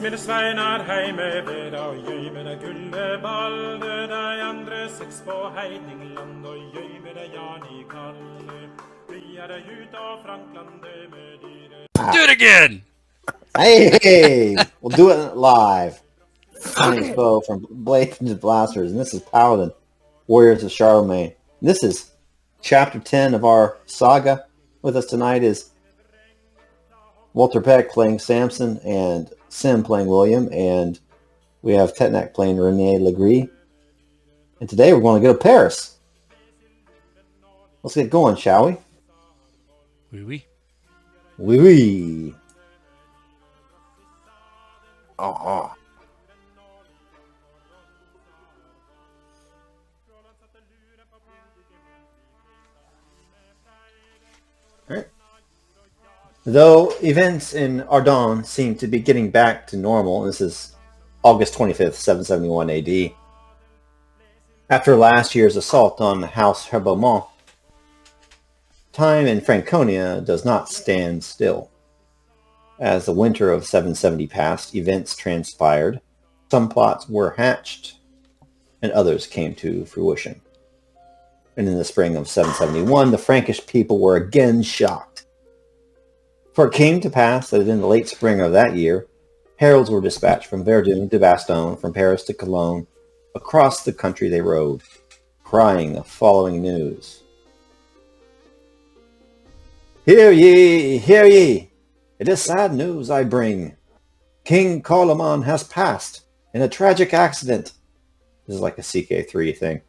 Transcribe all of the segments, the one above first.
Mine sveinar heime ved og gjøy med det gulleballe, de andre seks på Heidingland og gjøy med det Jan I Kalle. Vi det ut av Franklandet med dyre... Do it again! Hey! We'll do it live. Funny Foe from Blades and Blasters, and this is Paladin, Warriors of Charlemagne. This is Chapter 10 of our saga. With us tonight is Walter Peck playing Samson, and Sim playing William, and we have Tetnack playing Rene Legree. And today we're going to go to Paris. Let's get going, shall we? Oui, oui. Oui, oui. Uh-huh. Alright. Though events in Ardenne seem to be getting back to normal, this is August 25th, 771 AD, after last year's assault on House Herbaumont, time in Franconia does not stand still. As the winter of 770 passed, events transpired, some plots were hatched, and others came to fruition. And in the spring of 771, the Frankish people were again shocked. For it came to pass that in the late spring of that year, heralds were dispatched from Verdun to Bastogne, from Paris to Cologne. Across the country they rode, crying the following news. Hear ye, hear ye! It is sad news I bring. King Carloman has passed in a tragic accident. This is like a CK3 thing.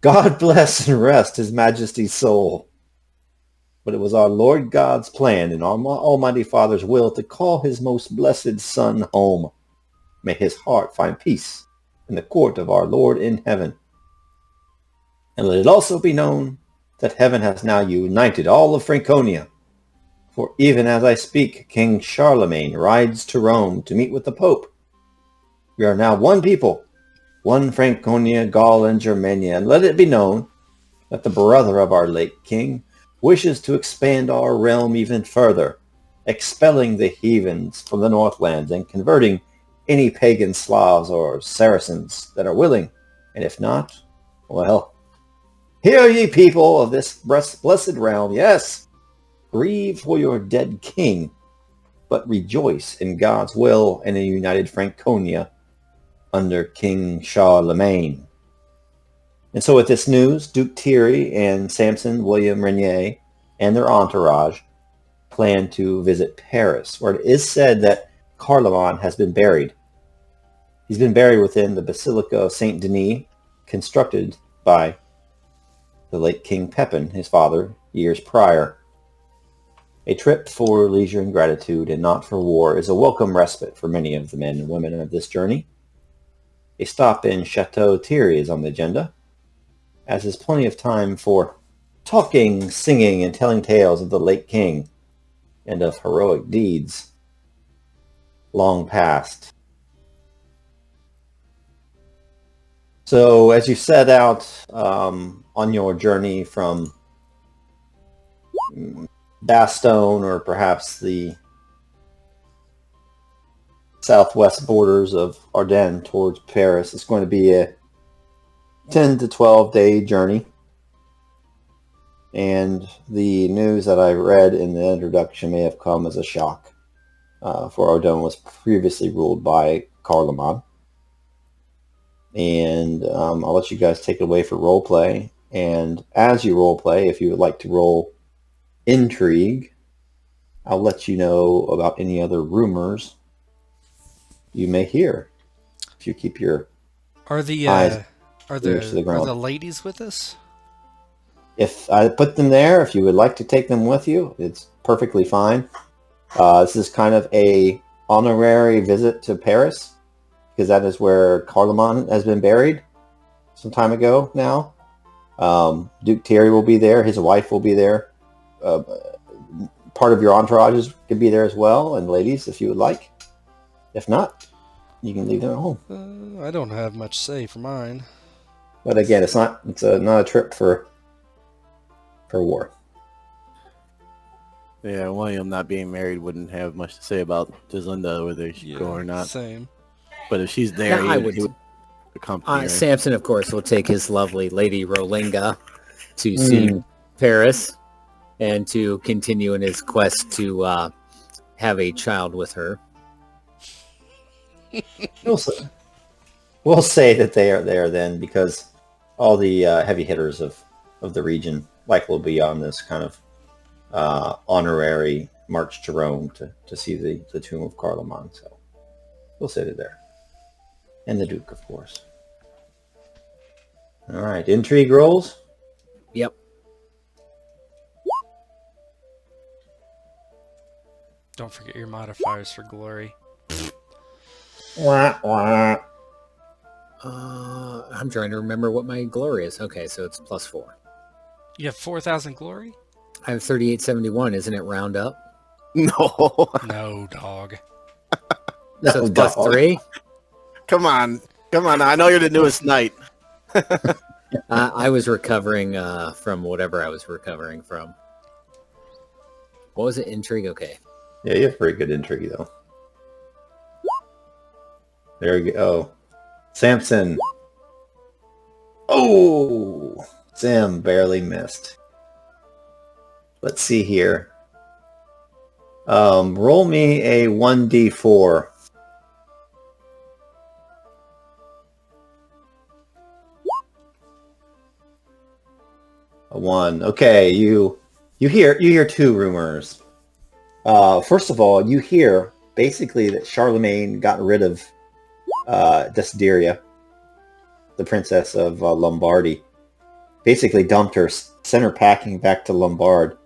God bless and rest his majesty's soul. But it was our Lord God's plan and our Almighty Father's will to call his most blessed Son home. May his heart find peace in the court of our Lord in heaven. And let it also be known that heaven has now united all of Franconia. For even as I speak, King Charlemagne rides to Rome to meet with the Pope. We are now one people, one Franconia, Gaul, and Germania, and let it be known that the brother of our late king wishes to expand our realm even further, expelling the heathens from the Northlands and converting any pagan Slavs or Saracens that are willing, and if not, well, hear ye people of this blessed realm, yes, grieve for your dead king, but rejoice in God's will and a united Franconia under King Charlemagne. And so with this news, Duke Thierry and Samson William Renier and their entourage plan to visit Paris, where it is said that Carloman has been buried. He's been buried within the Basilica of Saint Denis, constructed by the late King Pepin, his father, years prior. A trip for leisure and gratitude and not for war is a welcome respite for many of the men and women of this journey. A stop in Chateau Thierry is on the agenda, as is plenty of time for talking, singing, and telling tales of the late king and of heroic deeds long past. So as you set out on your journey from Bastogne, or perhaps the southwest borders of Ardenne towards Paris, it's going to be a 10 to 12 day journey. And the news that I read in the introduction may have come as a shock, for Ardenne was previously ruled by Carloman. And I'll let you guys take it away for roleplay. And as you roleplay, if you would like to roll intrigue. I'll let you know about any other rumors you may hear if you keep your Are the eyes are ears to the the are ground. the ladies with us? If I put them there, if you would like to take them with you, it's perfectly fine. This is kind of a honorary visit to Paris, because that is where Carloman has been buried some time ago now. Duke Thierry will be there. His wife will be there. Part of your entourages can be there as well, and ladies, if you would like. If not, you can leave them at home. I don't have much say for mine. But again, it's not a trip for war. Yeah, William not being married wouldn't have much to say about Deslinda, whether she go or not. Same. But if she's there, he would accompany her. Samson, of course, will take his lovely Lady Rolinga to see Paris and to continue in his quest to have a child with her. We'll say that they are there then, because all the heavy hitters of the region likely will be on this kind of honorary march to Rome to see the tomb of Carloman. So we'll say they're there. And the Duke, of course. All right, intrigue rolls. Yep. Don't forget your modifiers for glory. Wah, wah. I'm trying to remember what my glory is. Okay, so it's +4. You have 4,000 glory? I have 3871. Isn't it round up? No. No, dog. So it's +3? Come on. I know you're the newest knight. I was recovering from whatever I was recovering from. What was it? Intrigue? Okay. Yeah, you have pretty good intrigue, though. There you go. Samson. Oh! Sam barely missed. Let's see here. Roll me a 1d4. A 1. Okay, you hear two rumors. First of all, you hear basically that Charlemagne got rid of Desideria, the princess of Lombardy. Basically dumped her, sent her packing back to Lombard,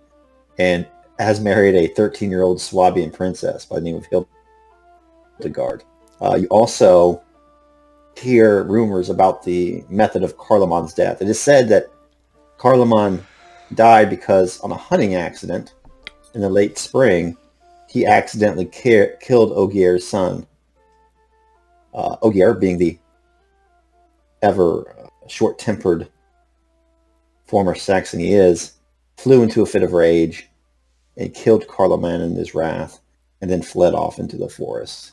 and has married a 13-year-old Swabian princess by the name of Hildegard. You also hear rumors about the method of Carloman's death. It is said that Carloman died because on a hunting accident in the late spring, he accidentally killed Ogier's son. Ogier, being the ever short-tempered former Saxon he is, flew into a fit of rage and killed Carloman in his wrath, and then fled off into the forest.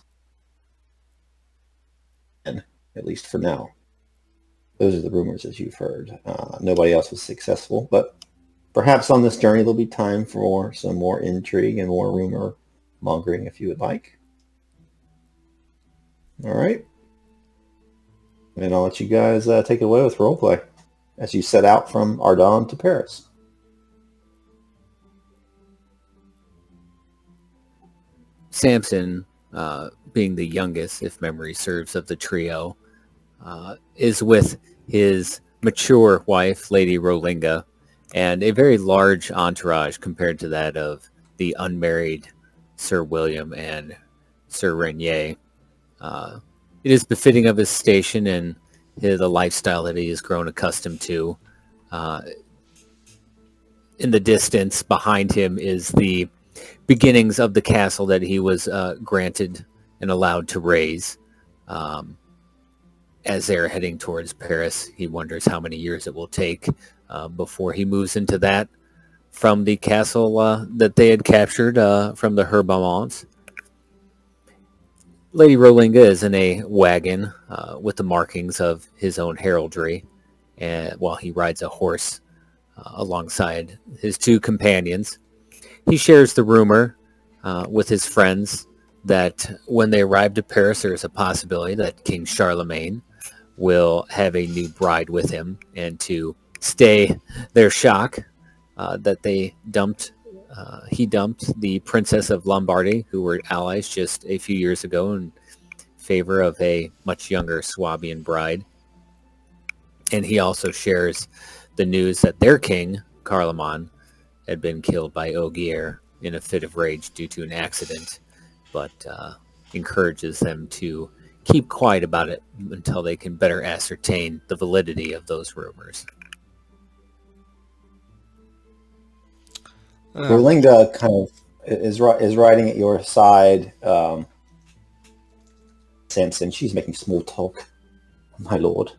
And at least for now, those are the rumors that you've heard. Nobody else was successful, but perhaps on this journey there'll be time for some more intrigue and more rumor mongering if you would like. All right. And I'll let you guys take it away with roleplay as you set out from Ardenne to Paris. Samson, being the youngest, if memory serves, of the trio, is with his mature wife, Lady Rolinga, and a very large entourage compared to that of the unmarried Sir William and Sir Renier. It is befitting of his station and the lifestyle that he has grown accustomed to. In the distance behind him is the beginnings of the castle that he was granted and allowed to raise. As they're heading towards Paris, he wonders how many years it will take before he moves into that from the castle that they had captured from the Herbamons. Lady Rolinga is in a wagon with the markings of his own heraldry, and while he rides a horse alongside his two companions. He shares the rumor with his friends that when they arrive to Paris, there is a possibility that King Charlemagne will have a new bride with him, and to stay their shock that they dumped he dumped the Princess of Lombardy, who were allies just a few years ago, in favor of a much younger Swabian bride. And he also shares the news that their king, Carloman, had been killed by Ogier in a fit of rage due to an accident, but encourages them to keep quiet about it until they can better ascertain the validity of those rumors. Rolinga kind of is riding at your side. Samson, she's making small talk. My lord,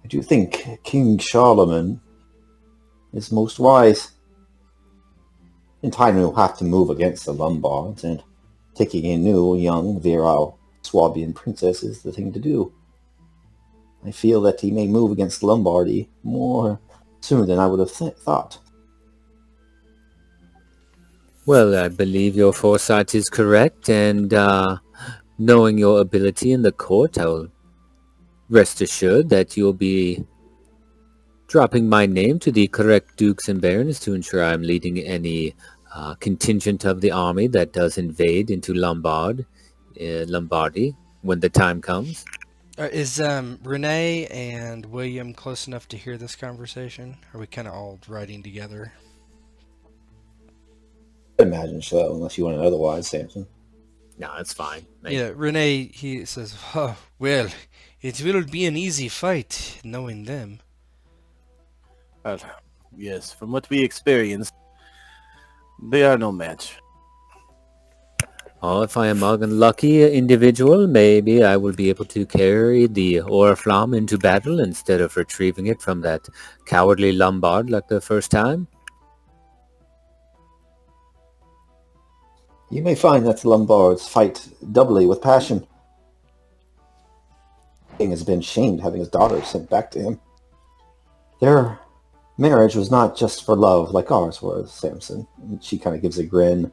I do think King Carloman is most wise. In time we'll have to move against the Lombards, and taking a new, young, virile Swabian princess is the thing to do. I feel that he may move against Lombardy more soon than I would have thought. Well, I believe your foresight is correct, and knowing your ability in the court, I will rest assured that you'll be dropping my name to the correct dukes and barons to ensure I'm leading any contingent of the army that does invade into Lombardy when the time comes. Is Renee and William close enough to hear this conversation? Are we kind of all riding together? I imagine so, unless you want it otherwise, Samson. No, it's fine. Yeah, Renee, he says, oh, well, it will be an easy fight, knowing them. Yes, from what we experienced, they are no match. Oh, if I am an unlucky individual, maybe I will be able to carry the Oriflamme into battle instead of retrieving it from that cowardly Lombard like the first time. You may find that the Lombards fight doubly with passion. The king has been shamed having his daughter sent back to him. Their marriage was not just for love like ours was, Samson. And she kind of gives a grin,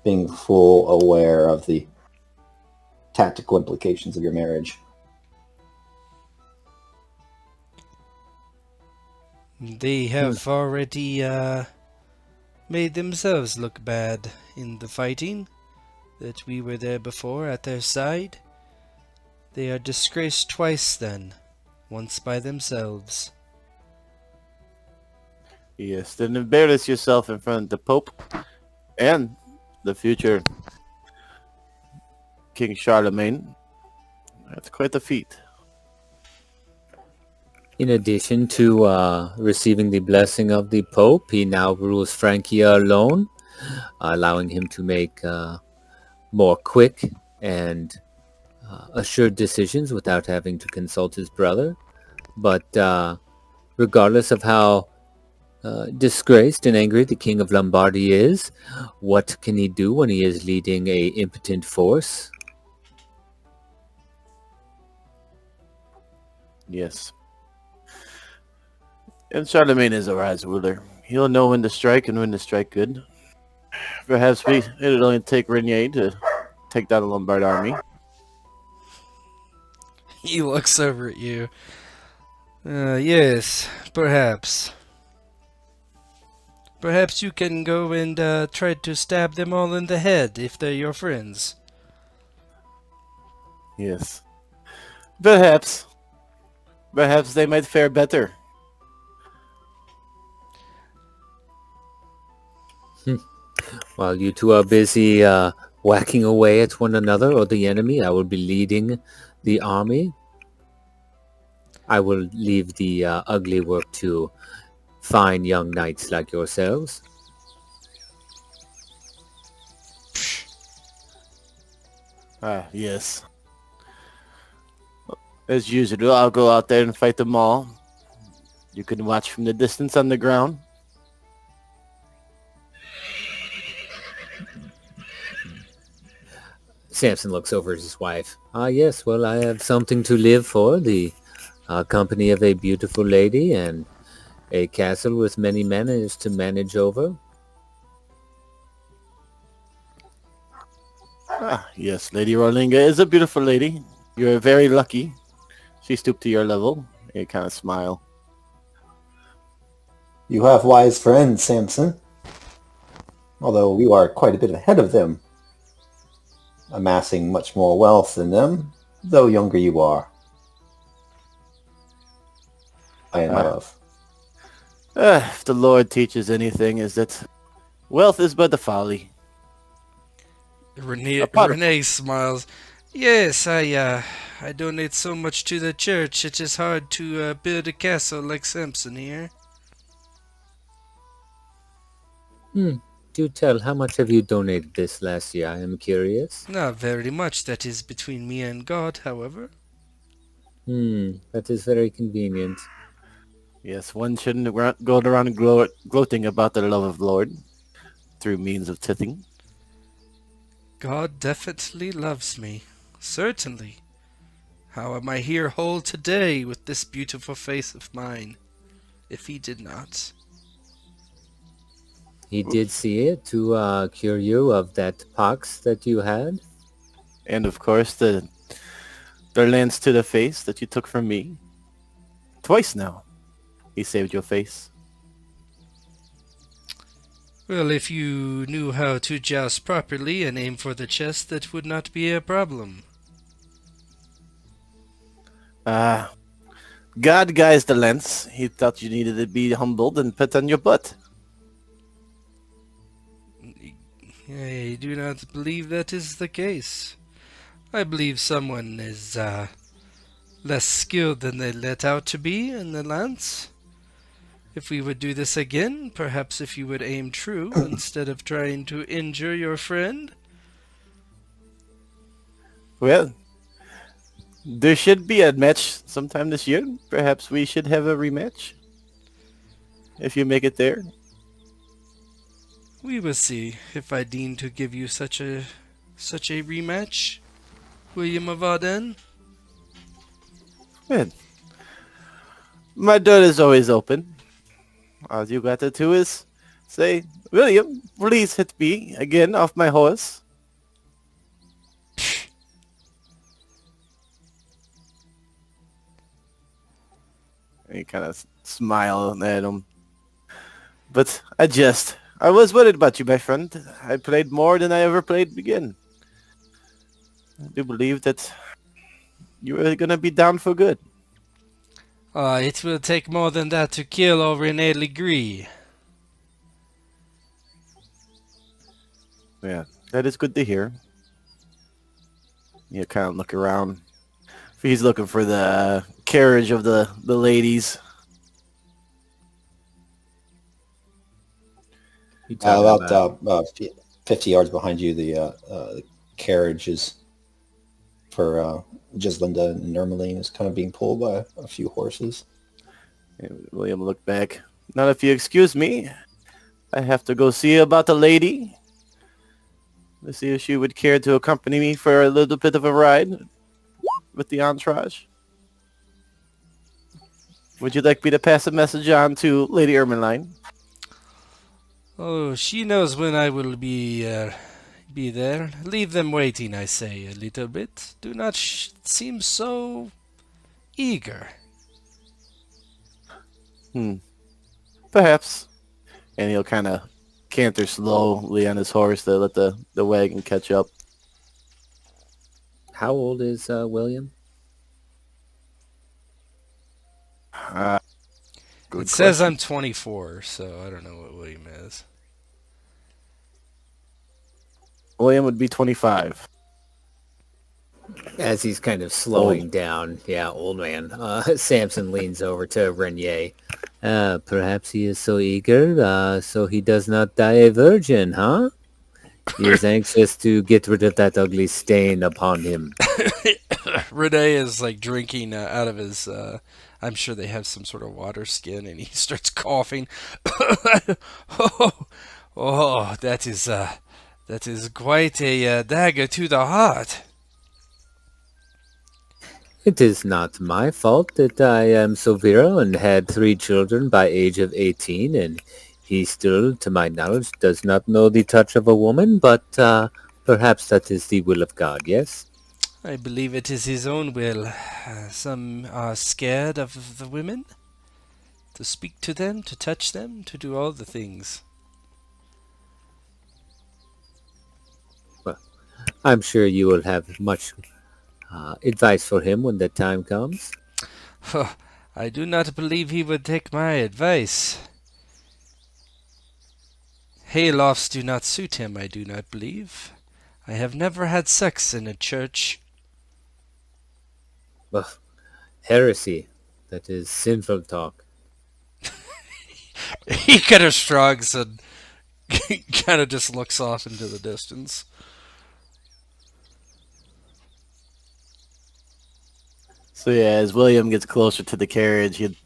being full aware of the tactical implications of your marriage. They have already made themselves look bad in the fighting, that we were there before at their side. They are disgraced twice then, once by themselves. Yes, then embarrass yourself in front of the Pope and the future King Charlemagne. That's quite a feat. In addition to receiving the blessing of the Pope, he now rules Francia alone, allowing him to make more quick and assured decisions without having to consult his brother. But regardless of how disgraced and angry the King of Lombardy is, what can he do when he is leading a impotent force? Yes. And Charlemagne is a wise ruler. He'll know when to strike and when to strike good. Perhaps it'll only take Renier to take down the Lombard army. He looks over at you. Yes, perhaps. Perhaps you can go and try to stab them all in the head if they're your friends. Yes. Perhaps. Perhaps they might fare better. While you two are busy whacking away at one another or the enemy, I will be leading the army. I will leave the ugly work to fine young knights like yourselves. Yes. As usual, I'll go out there and fight them all. You can watch from the distance on the ground. Samson looks over at his wife. Yes, well, I have something to live for, the company of a beautiful lady and a castle with many manors to manage over. Yes, Lady Rolinga is a beautiful lady. You're very lucky. She stooped to your level. You kind of smile. You have wise friends, Samson. although you are quite a bit ahead of them, amassing much more wealth than them, though younger you are. I know Ah, of. if the Lord teaches anything, is that wealth is but a folly. Upon Renee smiles. Yes, I donate so much to the church. It is hard to build a castle like Samson here. Do tell, how much have you donated this last year? I am curious. Not very much. That is between me and God, however. That is very convenient. yes, one shouldn't go around gloating about the love of the Lord through means of tithing. God definitely loves me. Certainly. How am I here whole today with this beautiful face of mine, if he did not? He did see it to cure you of that pox that you had. And of course, the lance to the face that you took from me. Twice now, he saved your face. Well, if you knew how to joust properly and aim for the chest, that would not be a problem. Ah, God guides the lance. He thought you needed to be humbled and put on your butt. I do not believe that is the case. I believe someone is less skilled than they let out to be in the lance. If we would do this again, perhaps if you would aim true instead of trying to injure your friend. Well, there should be a match sometime this year. Perhaps we should have a rematch. If you make it there. We will see if I deign to give you such a rematch, William of Ardenne. Well, my door is always open. All you got to do is say, William, please hit me again off my horse. And you kind of smile at him. But I jest. I was worried about you, my friend. I played more than I ever played again. I do believe that you are going to be down for good. It will take more than that to kill old Rene Legree. Yeah, that is good to hear. You kind of look around. He's looking for the carriage of the ladies. You talking About 50 yards behind you, the carriage is for Gislinda and Nermaline is kind of being pulled by a few horses. And William looked back. Now, if you excuse me, I have to go see about the lady. To see if she would care to accompany me for a little bit of a ride with the entourage. Would you like me to pass a message on to Lady Ermeline? Oh, she knows when I will be there. Leave them waiting, I say, a little bit. Do not seem so eager. Perhaps. And he'll kind of canter slowly on his horse to let the wagon catch up. How old is William? Good It says question. I'm 24, so I don't know what William is. William would be 25. As he's kind of slowing down, yeah, old man, Samson leans over to Renier. Perhaps he is so eager, so he does not die a virgin, huh? He is anxious to get rid of that ugly stain upon him. Rene is like drinking out of his. I'm sure they have some sort of water skin, and he starts coughing. oh, that is quite a dagger to the heart. It is not my fault that I am so virile and had 3 children by age of 18, and he still, to my knowledge, does not know the touch of a woman, but perhaps that is the will of God, yes? I believe it is his own will. Some are scared of the women. To speak to them, to touch them, to do all the things. I'm sure you will have much advice for him when the time comes. I do not believe he would take my advice. Haylofts do not suit him, I do not believe. I have never had sex in a church. Ugh, heresy. That is sinful talk. He kind of shrugs and kind of just looks off into the distance. So yeah, as William gets closer to the carriage, he'd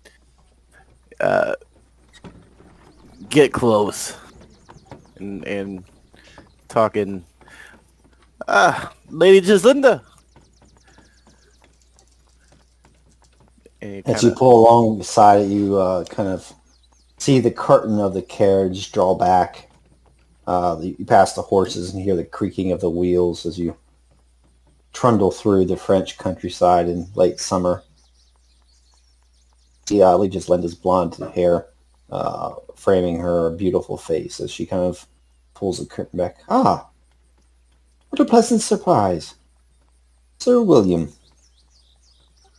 get close and talking. Lady Gislinda. And he As you kinda, pull along beside it, you kind of see the curtain of the carriage draw back. You pass the horses and hear the creaking of the wheels as you trundle through the French countryside in late summer. See Lady Gislinda's blonde hair framing her beautiful face as she kind of pulls the curtain back. Ah, what a pleasant surprise. Sir William,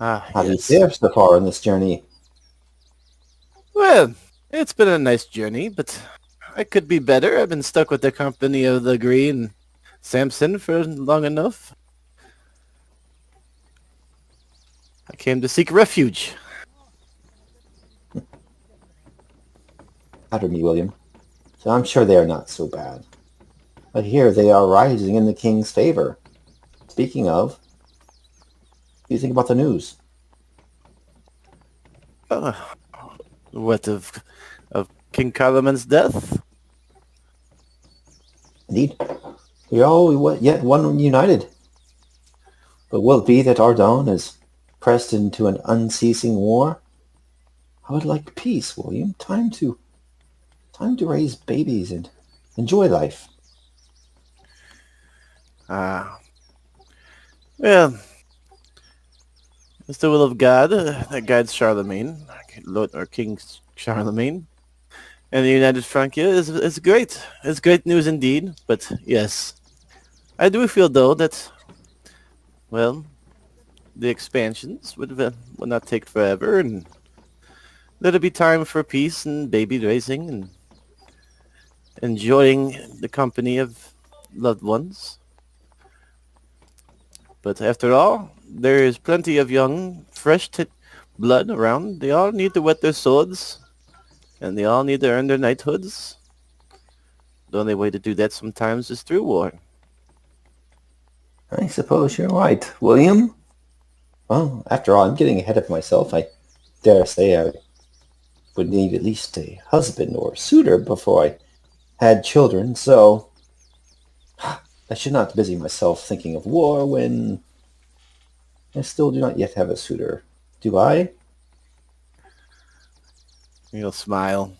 how do you yes. fare so far on this journey? Well, it's been a nice journey, but I could be better. I've been stuck with the company of the Green Samson for long enough. I came to seek refuge. Pardon me, William. So I'm sure they are not so bad. But here they are rising in the king's favor. Speaking of, what do you think about the news? Uh, what of King Carloman's death? Indeed, we are all yet one united. But will it be that Ardenne is pressed into an unceasing war? I would like peace, William. Time to raise babies and enjoy life. Well, it's the will of God that guides Charlemagne, Lord or King Charlemagne, and the United Francia is great. It's great news indeed. But yes, I do feel though that well, the expansions would not take forever, and there'll be time for peace and baby raising and enjoying the company of loved ones. But after all, there is plenty of young, fresh blood around. They all need to wet their swords, and they all need to earn their knighthoods. The only way to do that sometimes is through war. I suppose you're right, William. Well, after all, I'm getting ahead of myself. I dare say I would need at least a husband or suitor before I had children, so I should not busy myself thinking of war when I still do not yet have a suitor. Do I? You'll smile.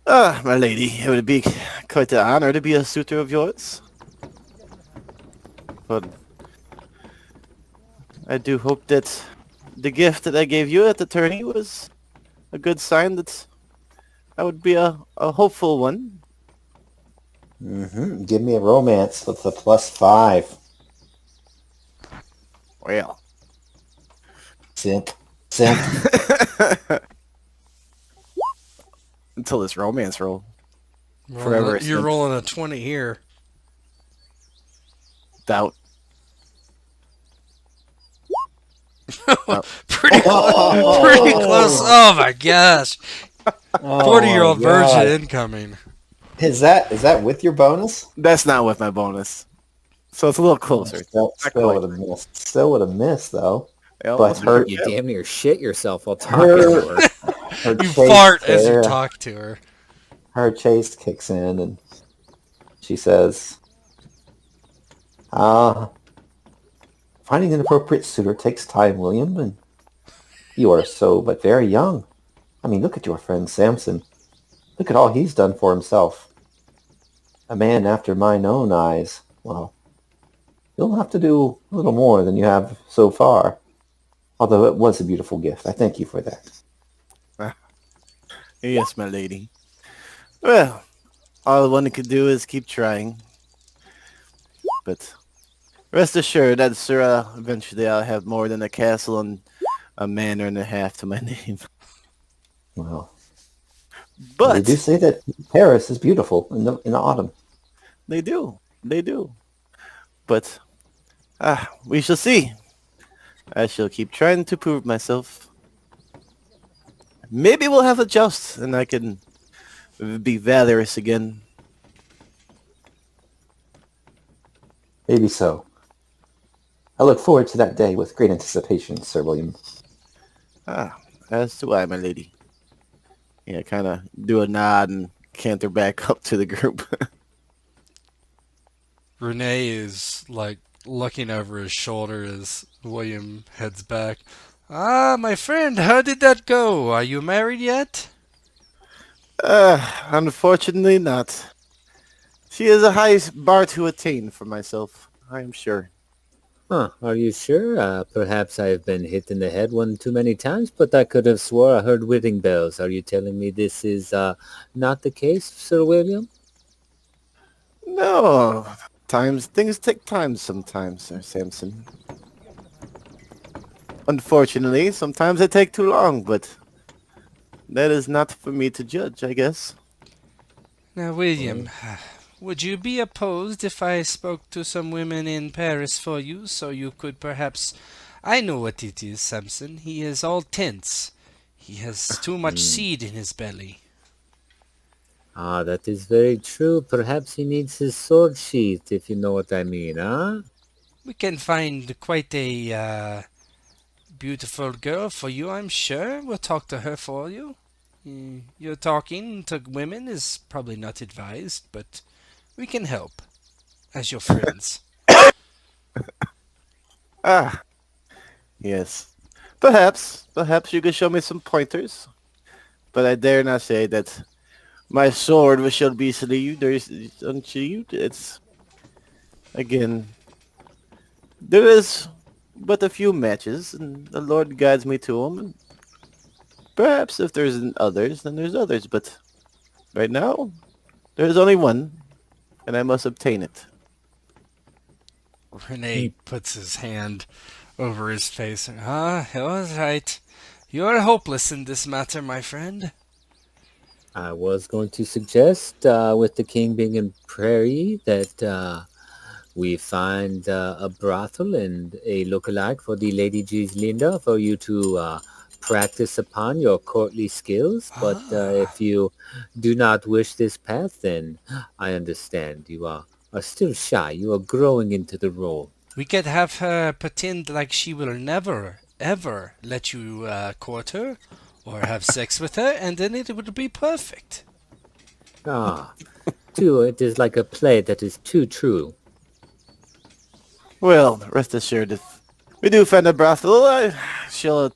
My lady, it would be quite an honor to be a suitor of yours. But I do hope that the gift that I gave you at the tourney was a good sign that I would be a hopeful one. Mm-hmm. Give me a romance with a +5. Well. Simp. Until this romance roll. Forever. You're rolling a 20 here. Doubt. Pretty close. Oh my gosh. 40-year-old virgin incoming. Is that with your bonus? That's not with my bonus. So it's a little closer. Still would have missed though. Yeah, But her, You damn near shit yourself while talking to her. You fart as you talk to her. Her chaste kicks in and she says, finding an appropriate suitor takes time, William, and you are so but very young. I mean, look at your friend Samson. Look at all he's done for himself. A man after mine own eyes. Well, you'll have to do a little more than you have so far. Although it was a beautiful gift. I thank you for that. Yes, my lady. Well, all one could do is keep trying. But rest assured that, sir, eventually I'll have more than a castle and a manor and a half to my name. Well, they do But say that Paris is beautiful in the autumn. they do. They do. But we shall see. I shall keep trying to prove myself. Maybe we'll have a joust and I can be valorous again. Maybe so. I look forward to that day with great anticipation, Sir William. As do I, my lady. Yeah, kind of do a nod and canter back up to the group. Renee is like looking over his shoulder as William heads back. Ah, my friend, how did that go? Are you married yet? Unfortunately not. She is a high bar to attain for myself, I am sure. Huh, are you sure? Perhaps I've been hit in the head one too many times, but I could have swore I heard wedding bells. Are you telling me this is not the case, Sir William? No, things take time sometimes, Sir Samson. Unfortunately, sometimes they take too long, but that is not for me to judge, I guess. Now, William, would you be opposed if I spoke to some women in Paris for you, so you could perhaps... I know what it is, Samson. He is all tense. He has too much seed in his belly. Ah, that is very true. Perhaps he needs his sword sheath, if you know what I mean, huh? We can find quite a beautiful girl for you, I'm sure. We'll talk to her for you. Your talking to women is probably not advised, but we can help as your friends. Ah, yes. Perhaps you could show me some pointers. But I dare not say that my sword shall be sleeved or unsheathed. It's, again, there is but a few matches, and the Lord guides me to them. And perhaps if there's others, then there's others. But right now, there's only one, and I must obtain it. Renee puts his hand over his face. Ah, all right. You are hopeless in this matter, my friend. I was going to suggest, with the king being in Prairie, that we find a brothel and a lookalike for the Lady Gislinda for you to practice upon your courtly skills. But if you do not wish this path, then I understand. You are still shy. You are growing into the role. We could have her pretend like she will never, ever let you court her or have sex with her, and then it would be perfect. Ah, too, it is like a play that is too true. Well, rest assured, if we do find a brothel, I shall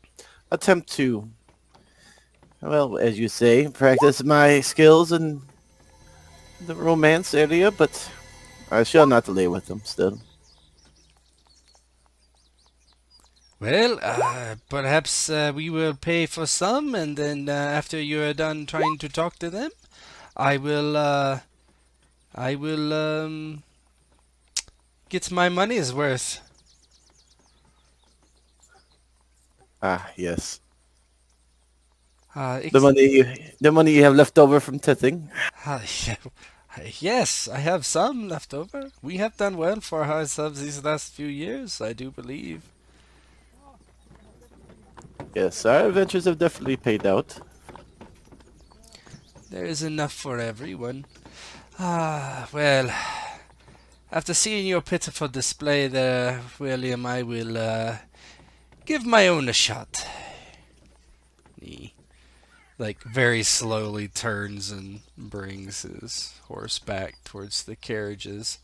attempt to, well, as you say, practice my skills in the romance area, but I shall not lay with them still. Well, perhaps we will pay for some, and then after you are done trying to talk to them, I will get my money's worth. Ah, yes. Uh, The money you have left over from tithing. yes, I have some left over. We have done well for ourselves these last few years, I do believe. Yes, our adventures have definitely paid out. There is enough for everyone. Well, after seeing your pitiful display there, William, I will give my own a shot. He, very slowly turns and brings his horse back towards the carriages.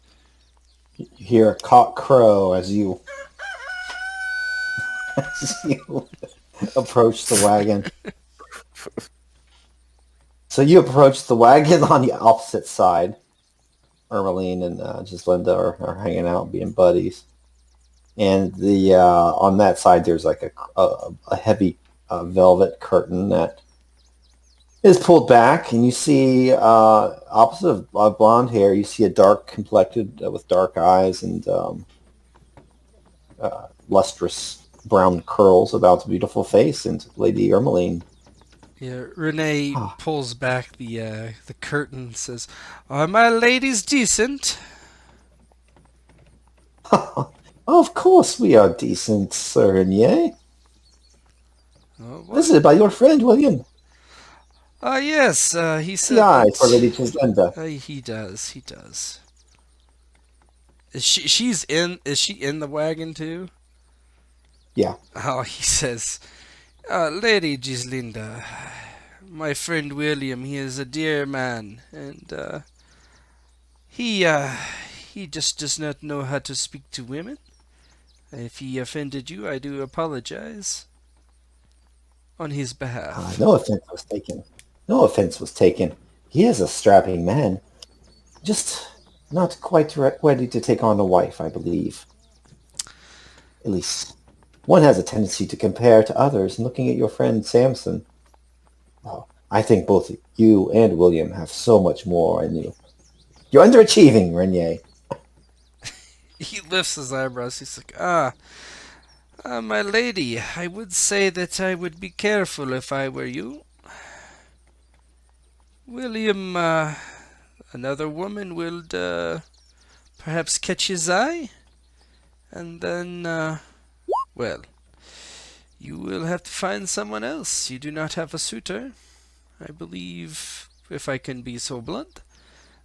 You hear a cock crow as you approach the wagon. So you approach the wagon on the opposite side. Ermeline and Gislinda are hanging out, being buddies. And the on that side, there's like a heavy velvet curtain that is pulled back, and you see opposite of blonde hair, you see a dark complected with dark eyes and lustrous brown curls about a beautiful face, and Lady Ermeline. Yeah, Renee Ah, pulls back the curtain and says, "Are my ladies decent?" of course we are decent, Sir Renier. What? Visited by your friend William. Yes, he The said eye for that. Lady Gislinda. He does, he does. Is she in the wagon too? Yeah. Oh, he says, Lady Gislinda, my friend William, he is a dear man, and he he just does not know how to speak to women. If he offended you, I do apologize on his behalf. No offense was taken. No offense was taken. He is a strapping man. Just not quite ready to take on a wife, I believe. At least one has a tendency to compare to others. And looking at your friend Samson, well, I think both you and William have so much more in you. You're underachieving, Renier. He lifts his eyebrows. He's like, my lady, I would say that I would be careful if I were you. William, another woman will perhaps catch his eye, and then, well, you will have to find someone else. You do not have a suitor. I believe, if I can be so blunt,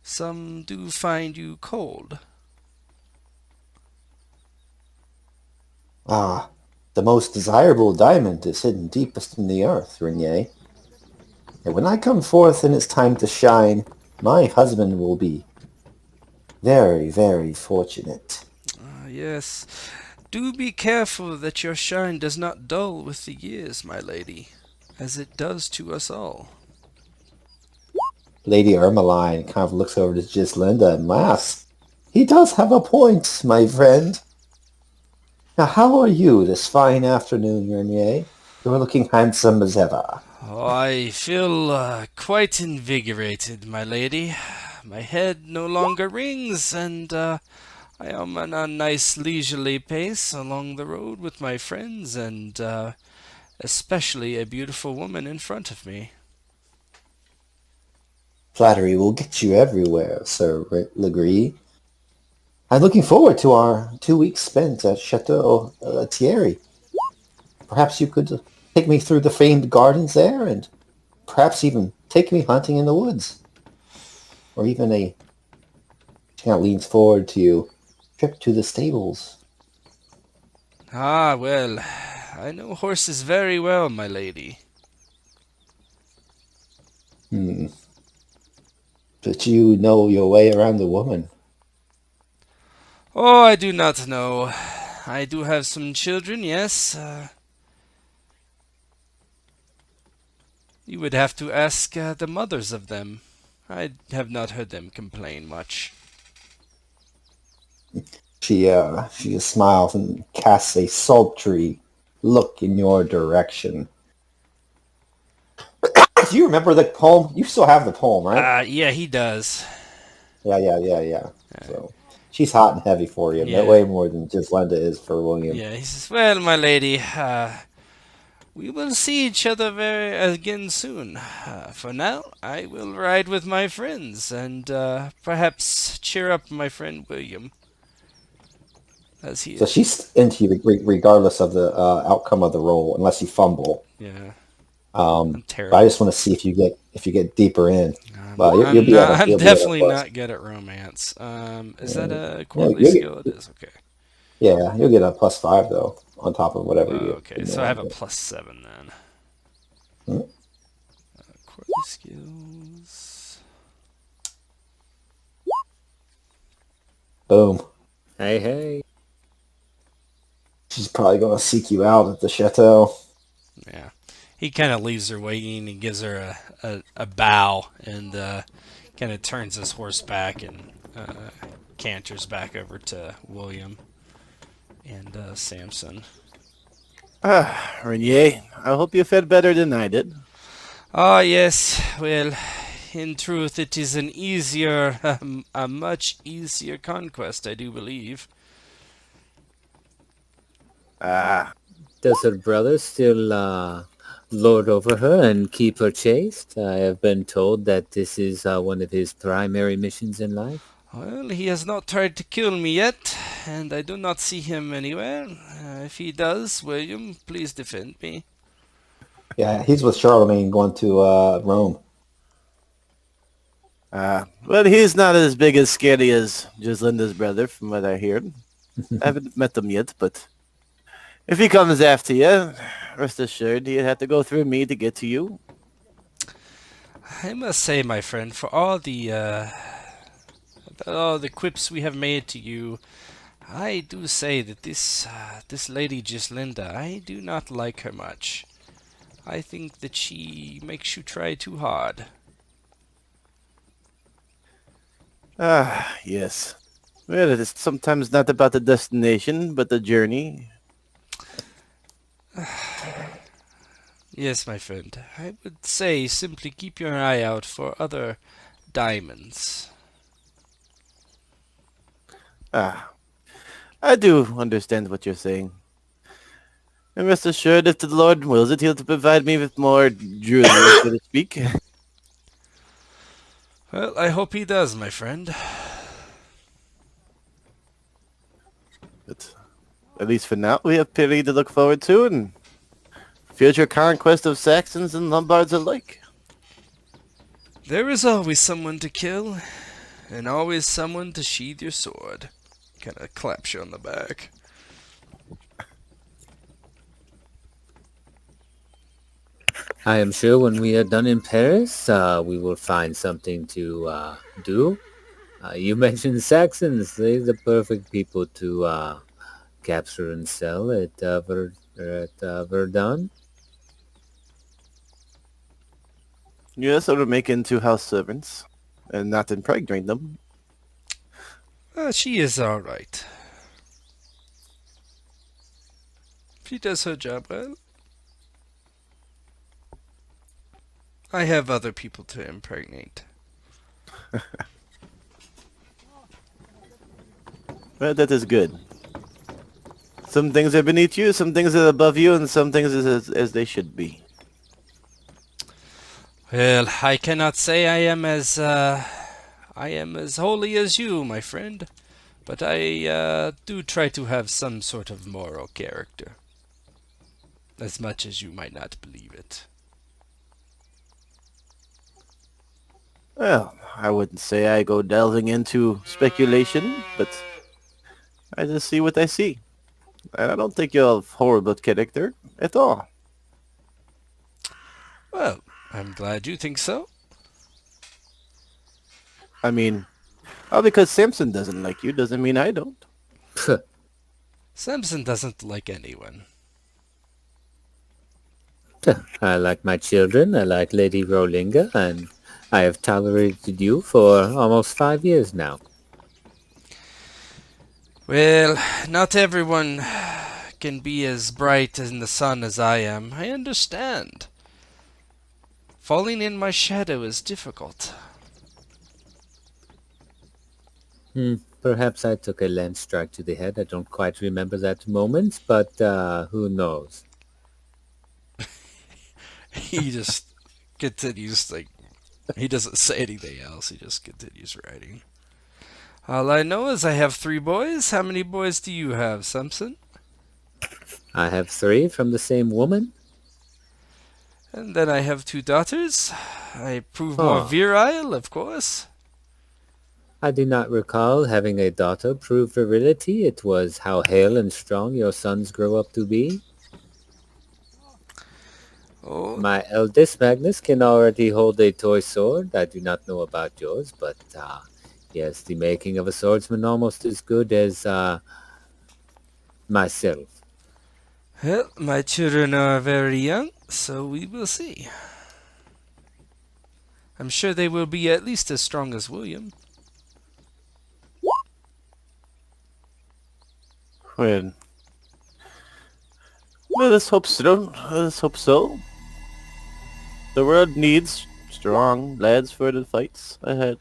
some do find you cold. Ah, the most desirable diamond is hidden deepest in the earth, Renier. And when I come forth and it's time to shine, my husband will be very, very fortunate. Yes. Do be careful that your shine does not dull with the years, my lady, as it does to us all. Lady Ermeline kind of looks over to Gislinda and laughs. He does have a point, my friend. Now, how are you this fine afternoon, Renier? You're looking handsome as ever. Oh, I feel quite invigorated, my lady. My head no longer rings, and I am on a nice leisurely pace along the road with my friends, and especially a beautiful woman in front of me. Flattery will get you everywhere, Sir Legree. I'm looking forward to our 2 weeks spent at Chateau Thierry. Perhaps you could take me through the famed gardens there, and perhaps even take me hunting in the woods. Or even she kind of leans forward to you, trip to the stables. Ah, well, I know horses very well, my lady. Hmm. But you know your way around the woman. Oh, I do not know. I do have some children, yes. You would have to ask the mothers of them. I have not heard them complain much. She smiles and casts a sultry look in your direction. Do you remember the poem? You still have the poem, right? Yeah, he does. Yeah. So she's hot and heavy for you. Yeah, Way more than just Linda is for William. yeah. He says, "Well, my lady, we will see each other very again soon. For now, I will ride with my friends and perhaps cheer up my friend William, as he So is." she's into you regardless of the outcome of the roll, unless you fumble. Yeah, I'm But I terrible. just want to see if you get deeper in. I'm, But I'm not. I'm you'll be at a definitely plus. not good at romance. Is that a Yeah, quarterly skill? It is. Okay. you'll get a +5 though on top of whatever you Okay, get so I now. have a +7 then. Hmm. Quarterly skills. Boom. Hey. She's probably gonna seek you out at the chateau. Yeah. He kind of leaves her waiting and gives her a bow and kind of turns his horse back and canters back over to William and Samson. Renier, I hope you felt better than I did. Ah, yes. Well, in truth, it is an easier, a much easier conquest, I do believe. Ah, Does her brother still lord over her and keep her chaste? I have been told that this is one of his primary missions in life. Well, he has not tried to kill me yet, and I do not see him anywhere. If he does, William, please defend me. Yeah, he's with Charlemagne going to Rome. well, he's not as big as scary as Gislinda's brother, from what I hear. I haven't met them yet, but if he comes after you, rest assured he'd have to go through me to get to you. I must say, my friend, for all the quips we have made to you, I do say that this lady Gislinda, I do not like her much. I think that she makes you try too hard. Ah, yes. Well, it is sometimes not about the destination, but the journey. Yes, my friend, I would say simply keep your eye out for other diamonds. Ah, I do understand what you're saying. And rest assured, if the Lord wills it, he'll provide me with more jewelry, so to speak. Well, I hope he does, my friend. But at least for now, we have Piri to look forward to, and future conquest of Saxons and Lombards alike. There is always someone to kill, and always someone to sheathe your sword. Kinda claps you on the back. I am sure when we are done in Paris, we will find something to do. You mentioned Saxons. They're the perfect people to capture and sell at Verdun. Yes, or to make into house servants, and not impregnate them. She is alright. She does her job well. I have other people to impregnate. Well, that is good. Some things are beneath you, some things are above you, and some things as they should be. Well, I cannot say I am as holy as you, my friend, but I do try to have some sort of moral character, as much as you might not believe it. Well, I wouldn't say I go delving into speculation, but I just see what I see. And I don't think you're a horrible character at all. Well, I'm glad you think so. I mean, all because Samson doesn't like you doesn't mean I don't. Pff, Samson doesn't like anyone. I like my children. I like Lady Rolinga, and I have tolerated you for almost 5 years now. Well, not everyone can be as bright in the sun as I am. I understand. Falling in my shadow is difficult. Perhaps I took a lance strike to the head. I don't quite remember that moment, but who knows? He just continues, like, he doesn't say anything else. He just continues writing. All I know is I have 3 boys. How many boys do you have, Samson? I have 3 from the same woman. And then I have 2 daughters. I prove more Oh, virile, of course. I do not recall having a daughter prove virility. It was how hale and strong your sons grow up to be. Oh, My eldest Magnus can already hold a toy sword. I do not know about yours, but yes, the making of a swordsman almost as good as myself. well, my children are very young, so we will see. I'm sure they will be at least as strong as William. Well, let us hope so. Let us hope so. The world needs strong lads for the fights ahead.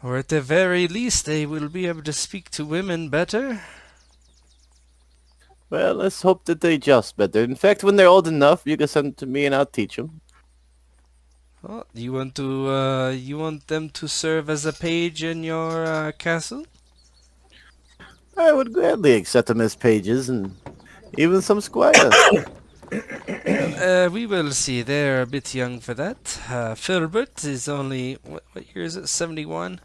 Or at the very least, they will be able to speak to women better. Well, let's hope that they adjust better. In fact, when they're old enough, you can send them to me and I'll teach them. Oh, you want them to serve as a page in your castle? I would gladly accept them as pages and even some squires. We will see. They're a bit young for that. Filbert is only what year is it? 71.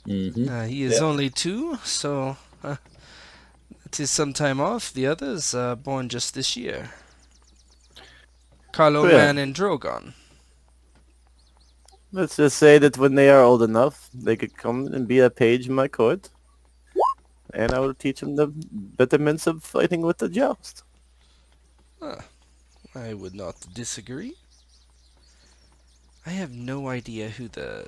Mm-hmm. He is only 2, so it is some time off. The others born just this year. Carloman and Drogon. Let's just say that when they are old enough, they could come and be a page in my court. And I will teach them the betterments of fighting with the joust. I would not disagree. I have no idea who the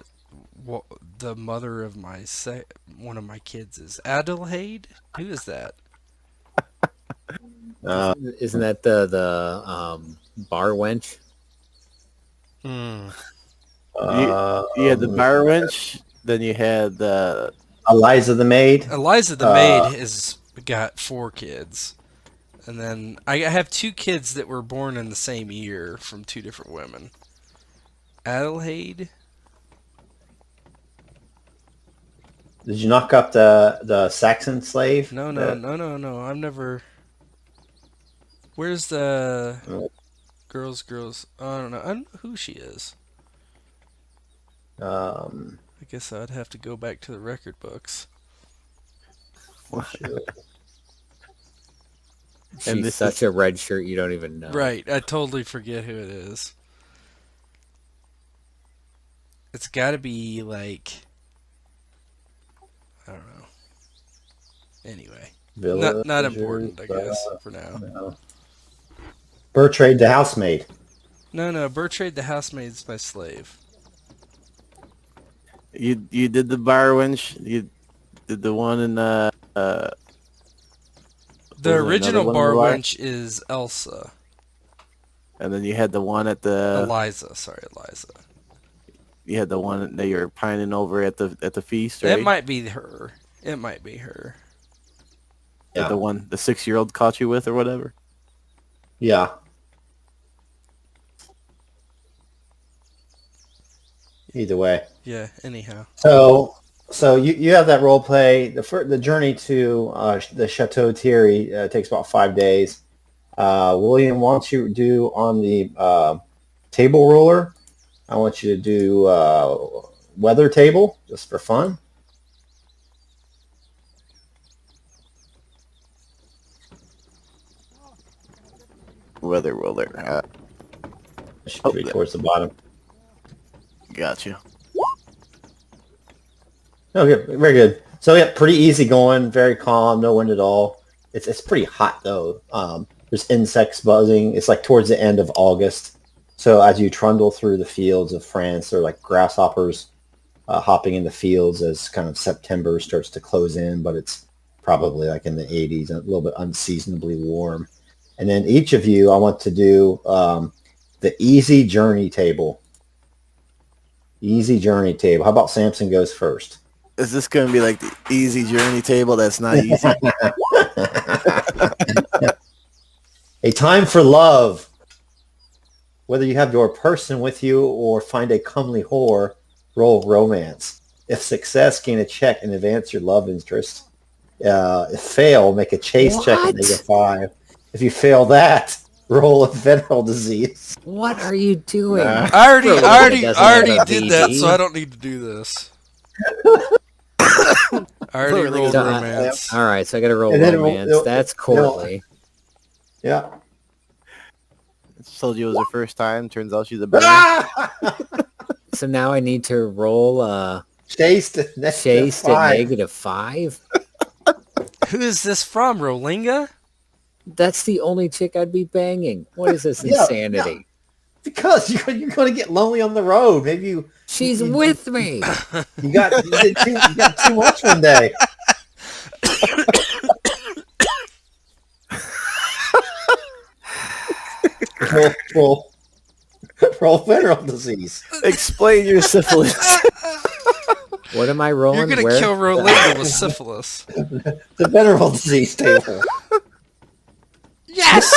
mother of one of my kids is. Adelheid? Who is that? Isn't that the bar wench? Hmm. You had the bar wench, then you had Eliza the maid. Eliza the maid has got 4 kids. And then I have 2 kids that were born in the same year from 2 different women. Adelheid? Did you knock up the Saxon slave? No. I've never. Where's the girls? I don't know. I don't know who she is. I guess I'd have to go back to the record books. She's such a red shirt you don't even know. Right, I totally forget who it is. It's got to be like, I don't know. Anyway, not important, I guess, for now. No. Bertrade the housemaid. No, Bertrade the housemaid's my slave. you did the bar wench. You did the one in The original bar wench is Elsa. And then you had the one at the Eliza. You had the one that you're pining over at the feast, right? It might be her. Yeah. The one the 6-year-old caught you with or whatever. Yeah. Either way. Yeah, anyhow. So you have that role play. The journey to the Chateau Thierry takes about 5 days. William, why don't you do on the table roller? I want you to do weather table just for fun. Weather roller. It should be towards the bottom. Gotcha. Okay, very good. So yeah, pretty easy going, very calm, no wind at all. It's pretty hot though. There's insects buzzing. It's like towards the end of August. So as you trundle through the fields of France, they're like grasshoppers hopping in the fields as kind of September starts to close in, but it's probably like in the 80s, a little bit unseasonably warm. And then each of you, I want to do the easy journey table. Easy journey table. How about Samson goes first? Is this going to be like the easy journey table that's not easy? A time for love. Whether you have your person with you or find a comely whore, roll romance. If success, gain a check and advance your love interest. If fail, make a chase check at -5. If you fail that, roll a venereal disease. What are you doing? I already did that, so I don't need to do this. I already rolled romance. All right, so I got to roll And then romance. That's courtly. Yeah. Told you it was her first time. Turns out she's a better. So now I need to roll Chased at -5. Who is this from, Rolinga? That's the only chick I'd be banging. What is this insanity? Because you're going to get lonely on the road. Maybe She's with me. you got too much one day. Roll venereal disease. Explain your syphilis. What am I rolling? You're gonna Where? kill Rolinda with syphilis. The venereal disease table. Yes!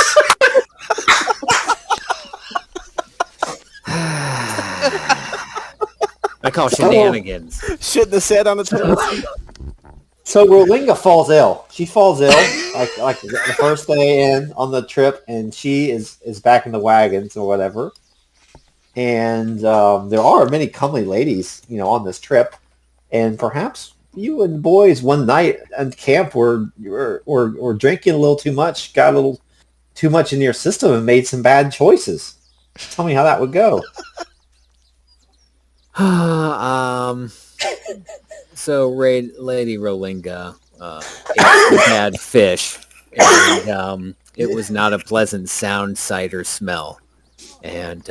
I call shenanigans. Shouldn't have sat on the toilet. So Rolinga falls ill. She falls ill like the first day in on the trip, and she is back in the wagons or whatever. And there are many comely ladies, on this trip. And perhaps you and boys one night at camp were drinking a little too much, got a little too much in your system, and made some bad choices. Tell me how that would go. So Lady Rolinga ate bad fish, and it was not a pleasant sound, sight, or smell. And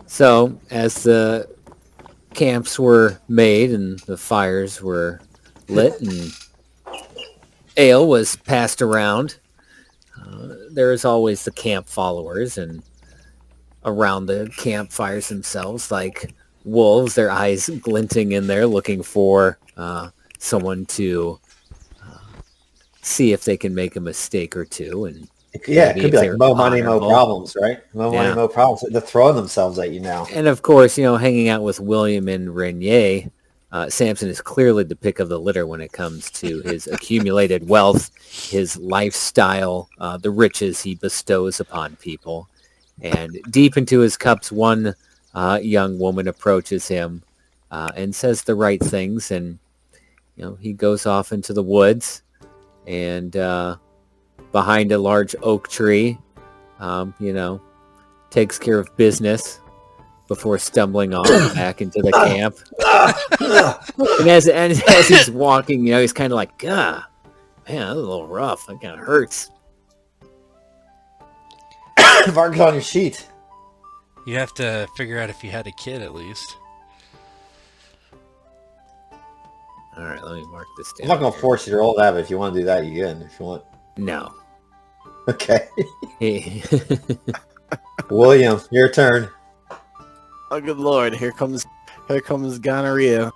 so as the camps were made and the fires were lit and ale was passed around, there is always the camp followers, and around the campfires themselves, like wolves, their eyes glinting in there, looking for someone to see if they can make a mistake or two. And Yeah, it could be like mo money, mo honorable. problems, right? Mo money, Yeah. mo problems. They're throwing themselves at you now. And of course, hanging out with William and Renier, Samson is clearly the pick of the litter when it comes to his accumulated wealth, his lifestyle, the riches he bestows upon people. And deep into his cups, one young woman approaches him and says the right things. And, he goes off into the woods and behind a large oak tree, takes care of business before stumbling off back into the camp. And as he's walking, he's kind of like, man, that's a little rough. That kind of hurts. Mark it on your sheet. You have to figure out if you had a kid at least. All right, let me mark this down. I'm not going to force you to roll that, but if you want to do that, you can. If you want. No. Okay. William, your turn. Oh, good lord! Here comes gonorrhea. At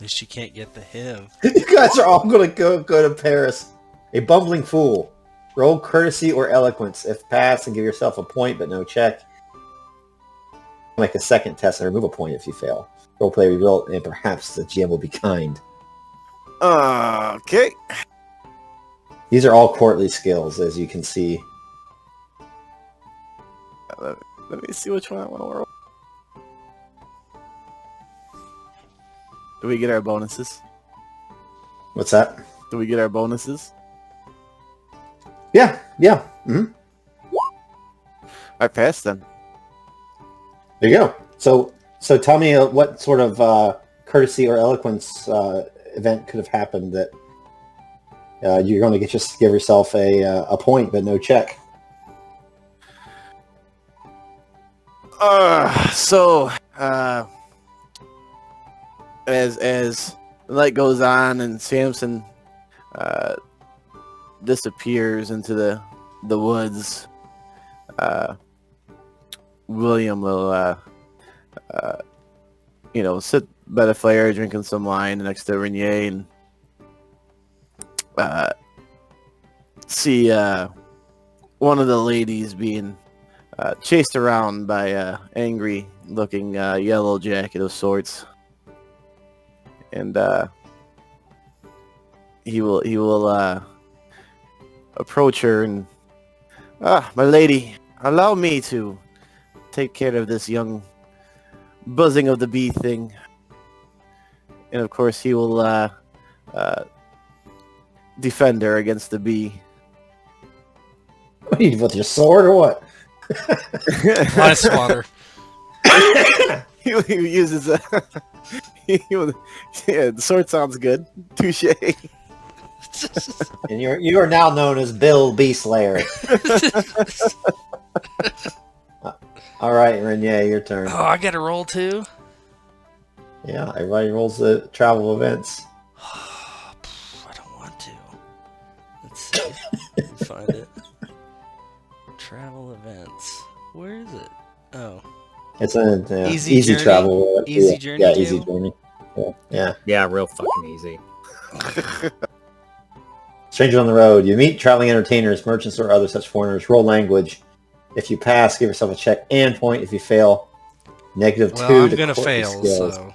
least you can't get the HIV. You guys are all going to go to Paris. A bumbling fool. Roll courtesy or eloquence. If pass, and give yourself a point, but no check. Make a second test and remove a point if you fail. Roleplay reveal, and perhaps the GM will be kind. Okay. These are all courtly skills, as you can see. Let me see which one I want to roll. Do we get our bonuses? What's that? Do we get our bonuses? Yeah. Mm-hmm. I passed then. There you go. So tell me what sort of courtesy or eloquence event could have happened that you're going to give yourself a point, but no check. As the night goes on and Samson disappears into the woods, William will sit by the fire drinking some wine next to Renier and see one of the ladies being chased around by a angry looking yellow jacket of sorts, and he will approach her and, my lady, allow me to take care of this young buzzing of the bee thing. And of course he will defend her against the bee. What are you, with your sword or what? Honest water. he uses a... yeah, the sword sounds good. Touche. And you are now known as Bill Beastlayer. All right, Renier, your turn. Oh, I got to roll too? Yeah, everybody rolls the travel events. I don't want to. Let's see. Let me find it. Travel events. Where is it? Oh. It's an Easy easy journey? travel. Easy journey Yeah, easy table? journey. Yeah. Yeah, real fucking easy. Stranger on the road. You meet traveling entertainers, merchants, or other such foreigners. Roll language. If you pass, give yourself a check and point. If you fail, -2 Well, I'm to gonna courtly fail, skills. so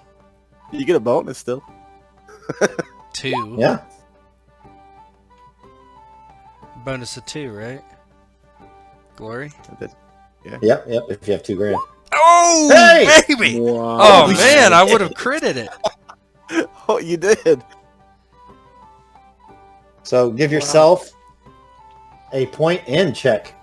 You get a bonus still. 2. Yeah. Bonus of 2, right? Glory. Yep. If you have 2 grand. Oh, Hey! baby! Wow. Oh Holy man, shit. I would have critted it. Oh, you did. So give yourself a point and check.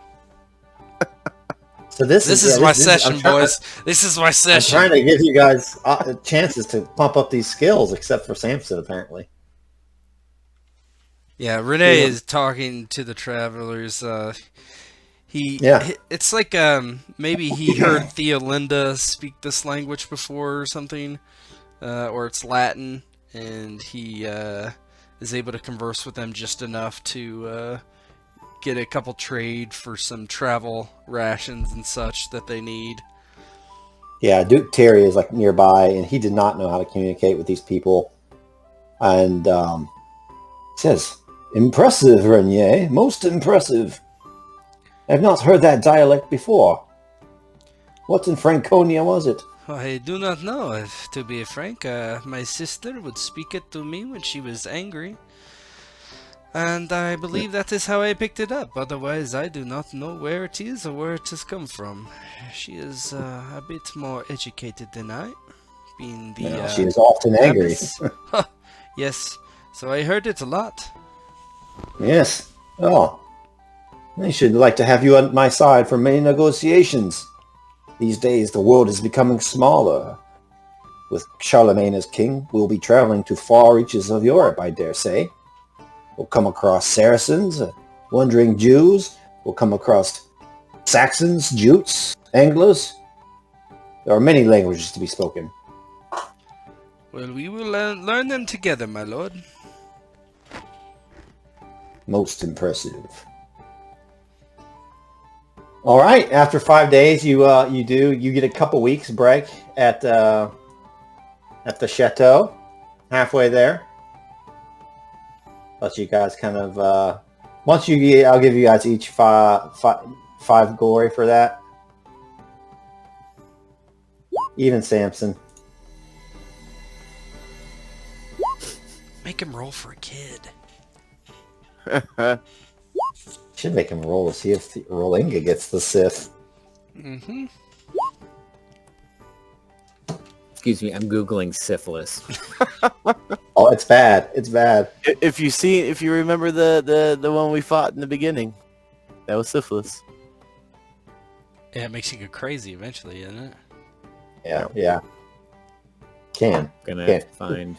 So this This is my session, boys. This is my I'm session. trying to give you guys chances to pump up these skills, except for Samson, apparently. Yeah, Renee Yeah. is talking to the travelers. Yeah. It's like maybe he heard Theolinda speak this language before or something, or it's Latin, and he is able to converse with them just enough to get a couple trade for some travel rations and such that they need. Yeah, Duke Terry is like nearby, and he did not know how to communicate with these people. And says, "Impressive, Renier, most impressive. I've not heard that dialect before. What in Franconia was it?" I do not know, if to be frank. My sister would speak it to me when she was angry. And I believe that is how I picked it up. Otherwise, I do not know where it is or where it has come from. She is a bit more educated than I, being the... Yeah, she is often angry. abbess. Yes, so I heard it a lot. Yes. Oh. I should like to have you on my side for many negotiations. These days, the world is becoming smaller. With Charlemagne as king, we'll be traveling to far reaches of Europe, I dare say. We'll come across Saracens, wandering Jews. We'll come across Saxons, Jutes, Anglers. There are many languages to be spoken. Well, we will learn them together, my lord. Most impressive. All right. After 5 days, you get a couple weeks break at the chateau, halfway there. Let you guys kind of once you get, I'll give you guys each five glory for that. Even Samson. Make him roll for a kid. Should make him roll to see if Rolinga gets the Sith. Mm-hmm. Excuse me, I'm Googling syphilis. Oh, it's bad. It's bad. If you remember the one we fought in the beginning, that was syphilis. Yeah, it makes you go crazy eventually, doesn't it? Yeah. Can. Gonna Yeah. find...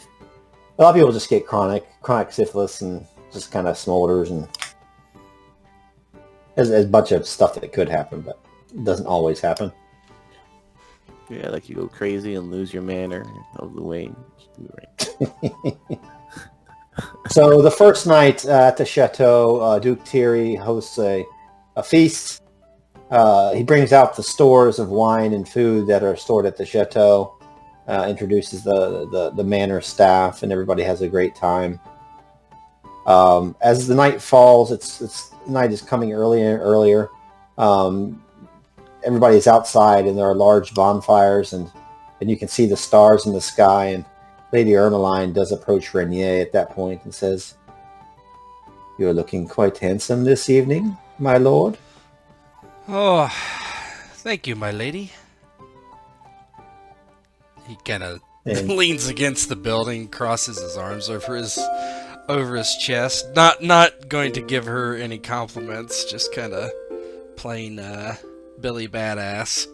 A lot of people just get chronic syphilis and just kind of smolders, and there's a bunch of stuff that could happen, but it doesn't always happen. Yeah, like you go crazy and lose your manner of the way. So the first night at the chateau, Duke Thierry hosts a feast. He brings out the stores of wine and food that are stored at the chateau, introduces the manor staff, and everybody has a great time. As the night falls, night is coming earlier and earlier. Everybody's outside, and there are large bonfires, and you can see the stars in the sky. And Lady Ermeline does approach Renier at that point and says, "You're looking quite handsome this evening, my lord." Oh, thank you, my lady. He kind of And leans against the building, crosses his arms over his chest. Not going to give her any compliments, just kind of plain Billy Badass.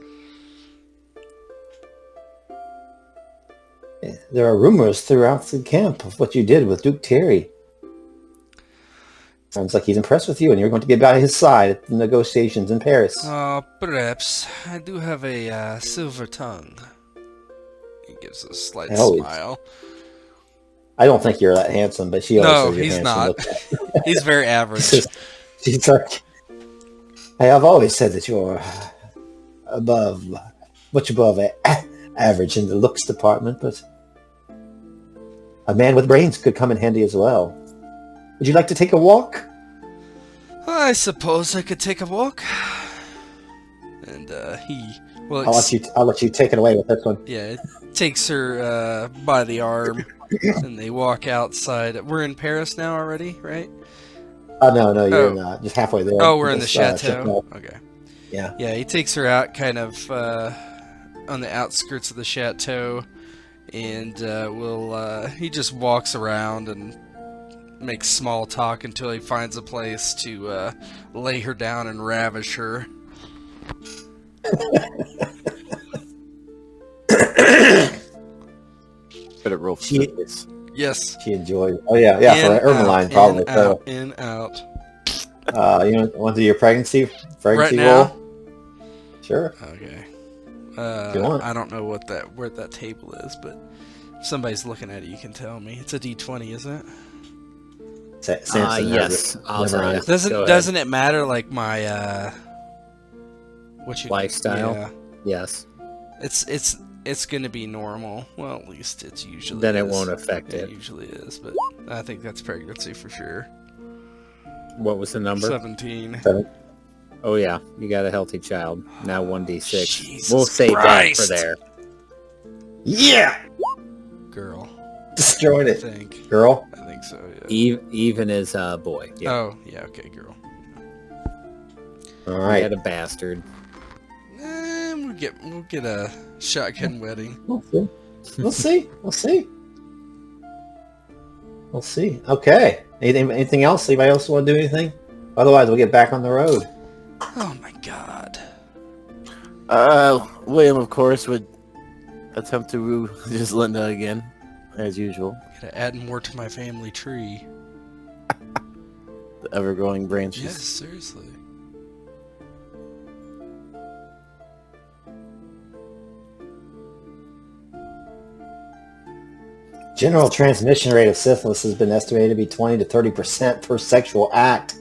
there are rumors throughout the camp of what you did with Duke Thierry. Sounds like he's impressed with you, and you're going to be by his side at the negotiations in Paris. Perhaps. I do have a silver tongue. He gives a slight Oh, smile. I don't think you're that handsome, but she always says you're he's handsome. not. He's very average. She's like, hey, I've always said that you're much above average in the looks department, but a man with brains could come in handy as well. Would you like to take a walk? I suppose I could take a walk. And I'll let you take it away with this one. yeah, it takes her by the arm, and they walk outside. We're in Paris now already, right? No, you're not. Just halfway there. Oh, we're in the chateau. Okay. Yeah. Yeah, he takes her out kind of on the outskirts of the chateau, and he just walks around and makes small talk until he finds a place to lay her down and ravish her. Better roll for this. Yes. She enjoys. Oh yeah, for Ermeline probably. In out. You want to do your pregnancy Right roll? now? Sure. Okay. If you want. I don't know where that table is, but if somebody's looking at it, you can tell me. It's a D20, isn't it? Samson yes. I'll tell you. Doesn't it matter like my lifestyle? Yeah. Yes. It's gonna be normal. Well, at least it's usually. Then it won't affect it. It usually is, but I think that's pregnancy for sure. What was the number? 17. Oh yeah, you got a healthy child. Now 1d6. Jesus We'll save Christ. that for there. Yeah. Girl. Destroyed I it. think. Girl. I think so. Yeah. Even as a boy. Yeah. Oh yeah. Okay, girl. All We right. had a bastard. We'll get a shotgun wedding. We'll see. We'll see. Okay. Anything else? Anybody else want to do anything? Otherwise, we'll get back on the road. Oh my god. William, of course, would attempt to woo just Linda again, as usual. Gotta add more to my family tree. The ever-growing branches. Yes, seriously. General transmission rate of syphilis has been estimated to be 20 to 30% per sexual act.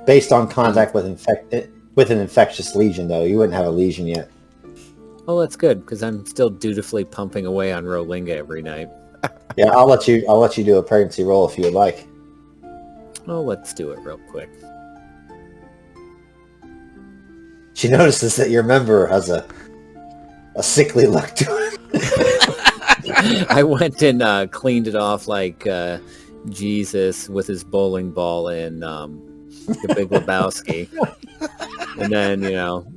Based on contact with an infectious lesion, though. You wouldn't have a lesion yet. Oh, that's good, because I'm still dutifully pumping away on Rolinga every night. Yeah, I'll let you do a pregnancy roll if you would like. Oh, let's do it real quick. She notices that your member has a sickly look to it. I went and cleaned it off like Jesus with his bowling ball in The Big Lebowski. And then,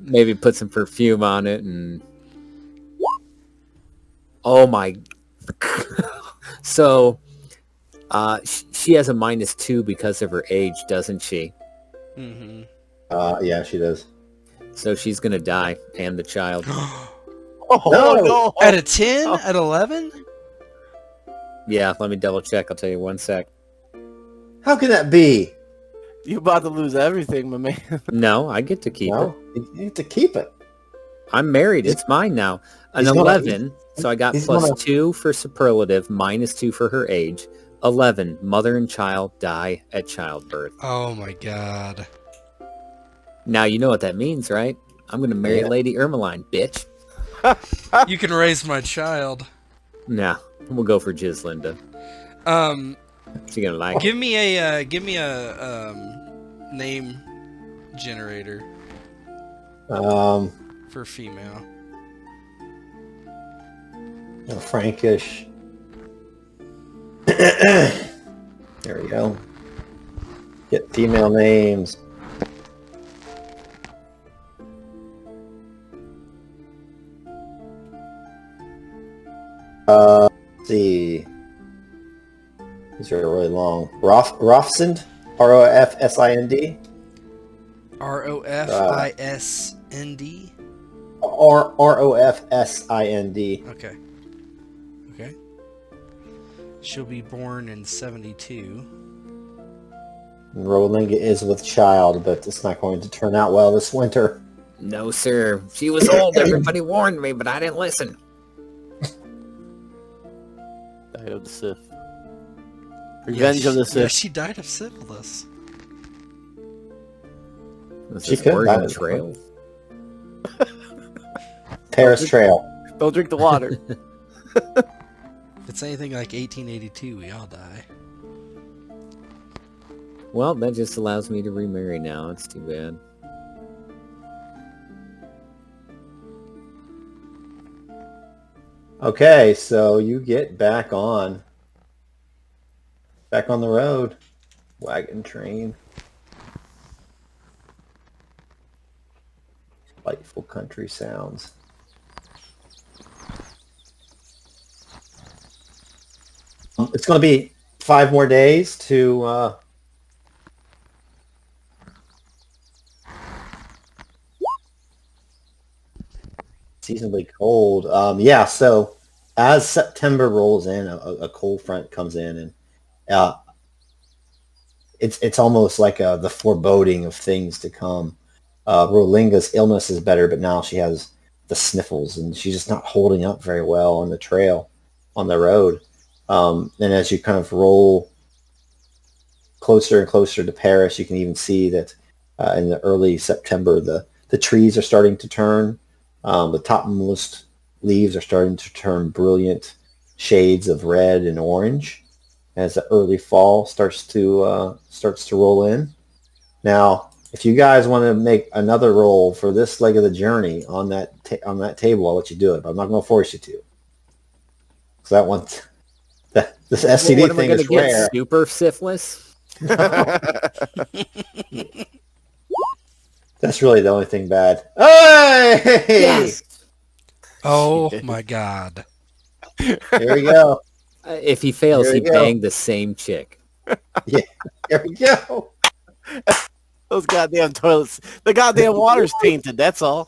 maybe put some perfume on it and... Oh my... So, she has a -2 because of her age, doesn't she? Mm-hmm. Yeah, she does. So she's gonna die, and the child. No! At a 10? At 11? Yeah, let me double check. I'll tell you one sec. How can that be? You about to lose everything, my man. No, I get to keep it. No, you have to keep it. I'm married. It's mine now. An He's gonna- 11. So I got he's plus gonna- 2 for superlative, -2 for her age. 11. Mother and child die at childbirth. Oh my god. Now you know what that means, right? I'm gonna marry Yeah. Lady Ermeline, bitch. You can raise my child. Nah, we'll go for Jizlinda. She gonna like it. Give me a name generator for female. Frankish. There we go. Get female names. Let's see. These are really long. Rofsind? R-O-F-S-I-N-D? ROFISND. R-O-F-S-I-N-D. Okay. Okay. She'll be born in 72. Rolinga is with child, but it's not going to turn out well this winter. No, sir. She was old. Everybody warned me, but I didn't listen. Died of the Sith. Revenge of the Yeah, Sith. she died of syphilis. Was She this could Oregon die. Trail? Paris Trail. Don't drink the water. If it's anything like 1882, we all die. Well, that just allows me to remarry now. It's too bad. Okay, so you get back on the road. Wagon train. Delightful country sounds. It's going to be 5 more days to seasonably cold. Yeah, so as September rolls in, a cold front comes in, and it's almost like the foreboding of things to come. Rolinga's illness is better, but now she has the sniffles, and she's just not holding up very well on the trail, on the road. And as you kind of roll closer and closer to Paris, you can even see that in the early September, the trees are starting to turn. The topmost leaves are starting to turn brilliant shades of red and orange as the early fall starts to roll in. Now, if you guys want to make another roll for this leg of the journey on that table, I'll let you do it, but I'm not going to force you to. So that one, this STD What am I thing gonna is get? rare. Super syphilis? That's really the only thing bad. Hey! Yes! Oh my god. Here we go. If he fails, Here he we go. banged the same chick. Yeah, here we go. Those goddamn toilets. The goddamn water's tainted, that's all.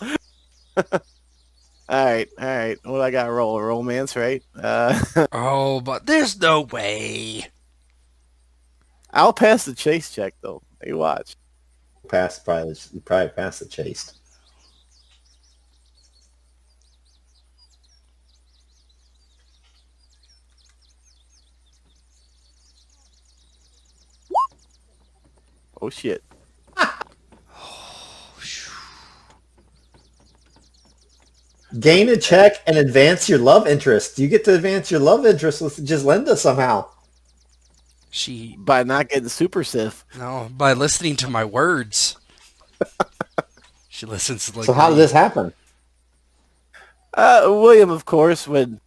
Alright. What do I got to roll? A romance, right? Oh, but there's no way. I'll pass the chase check, though. Hey, watch. Probably pass the chase. Oh, shit. Gain a check and advance your love interest. You get to advance your love interest with just Linda somehow. She, By not getting super sif. no, by listening to my words. She listens to like So how did this happen? William, of course, would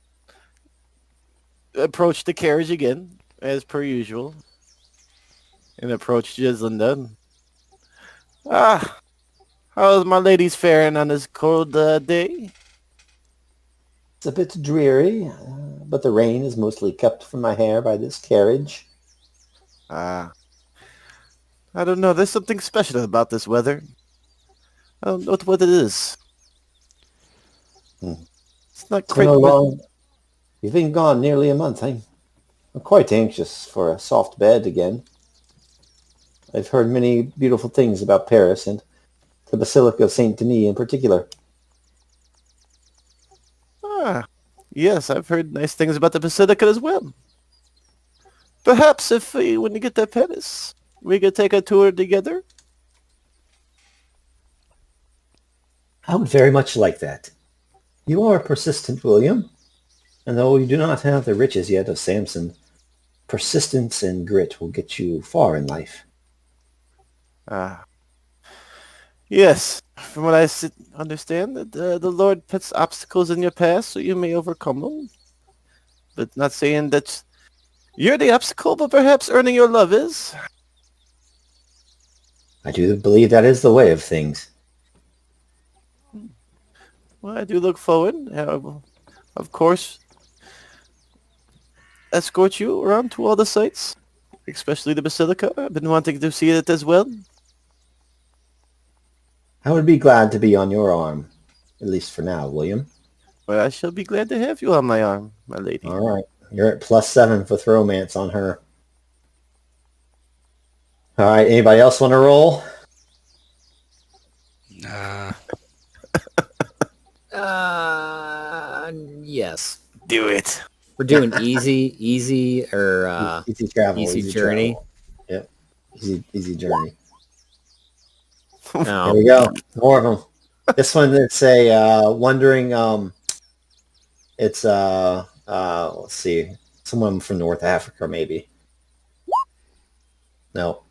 approach the carriage again, as per usual, and approached Jizlinda. How's my ladies faring on this cold day? It's a bit dreary, but the rain is mostly kept from my hair by this carriage. I don't know. There's something special about this weather. I don't know what it is. It's not It's been quite... You've been gone nearly a month. I'm quite anxious for a soft bed again. I've heard many beautiful things about Paris and the Basilica of Saint Denis in particular. Yes, I've heard nice things about the Basilica as well. Perhaps if when you get to Paris, we could take a tour together. I would very much like that. You are persistent, William. And though you do not have the riches yet of Samson, persistence and grit will get you far in life. Yes, from what I understand, that the Lord puts obstacles in your path so you may overcome them. But not saying that you're the obstacle, but perhaps earning your love is. I do believe that is the way of things. Well, I do look forward. Of course, escort you around to all the sites, especially the Basilica. I've been wanting to see it as well. I would be glad to be on your arm, at least for now, William. Well, I shall be glad to have you on my arm, my lady. All right. You're at +7 with romance on her. All right. Anybody else want to roll? Yes. Do it. We're doing easy, or Easy travel. easy journey. Travel. Yep. Easy journey. No. Here we go. More of them. This one, it's a wondering. It's let's see, someone from North Africa, maybe. No.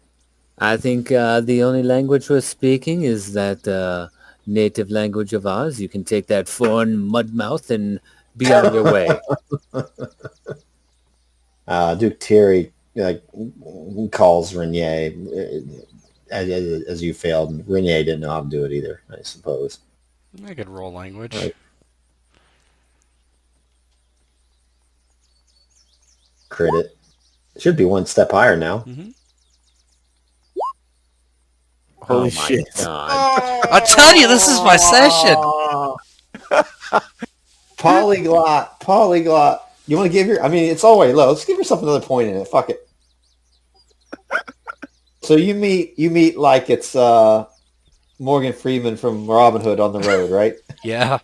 I think the only language we're speaking is that native language of ours. You can take that foreign mud mouth and be on your way. Duke Thierry calls Renier as you failed, and Renier didn't know how to do it either, I suppose. I could roll language. Right. Crit it. Should be one step higher now. Mm-hmm. Holy Oh my shit. God. I tell you, this is my session. Polyglot. You want to give your? I mean, it's all way low. Let's give yourself another point in it. Fuck it. So you meet like it's Morgan Freeman from Robin Hood on the road, right? Yeah.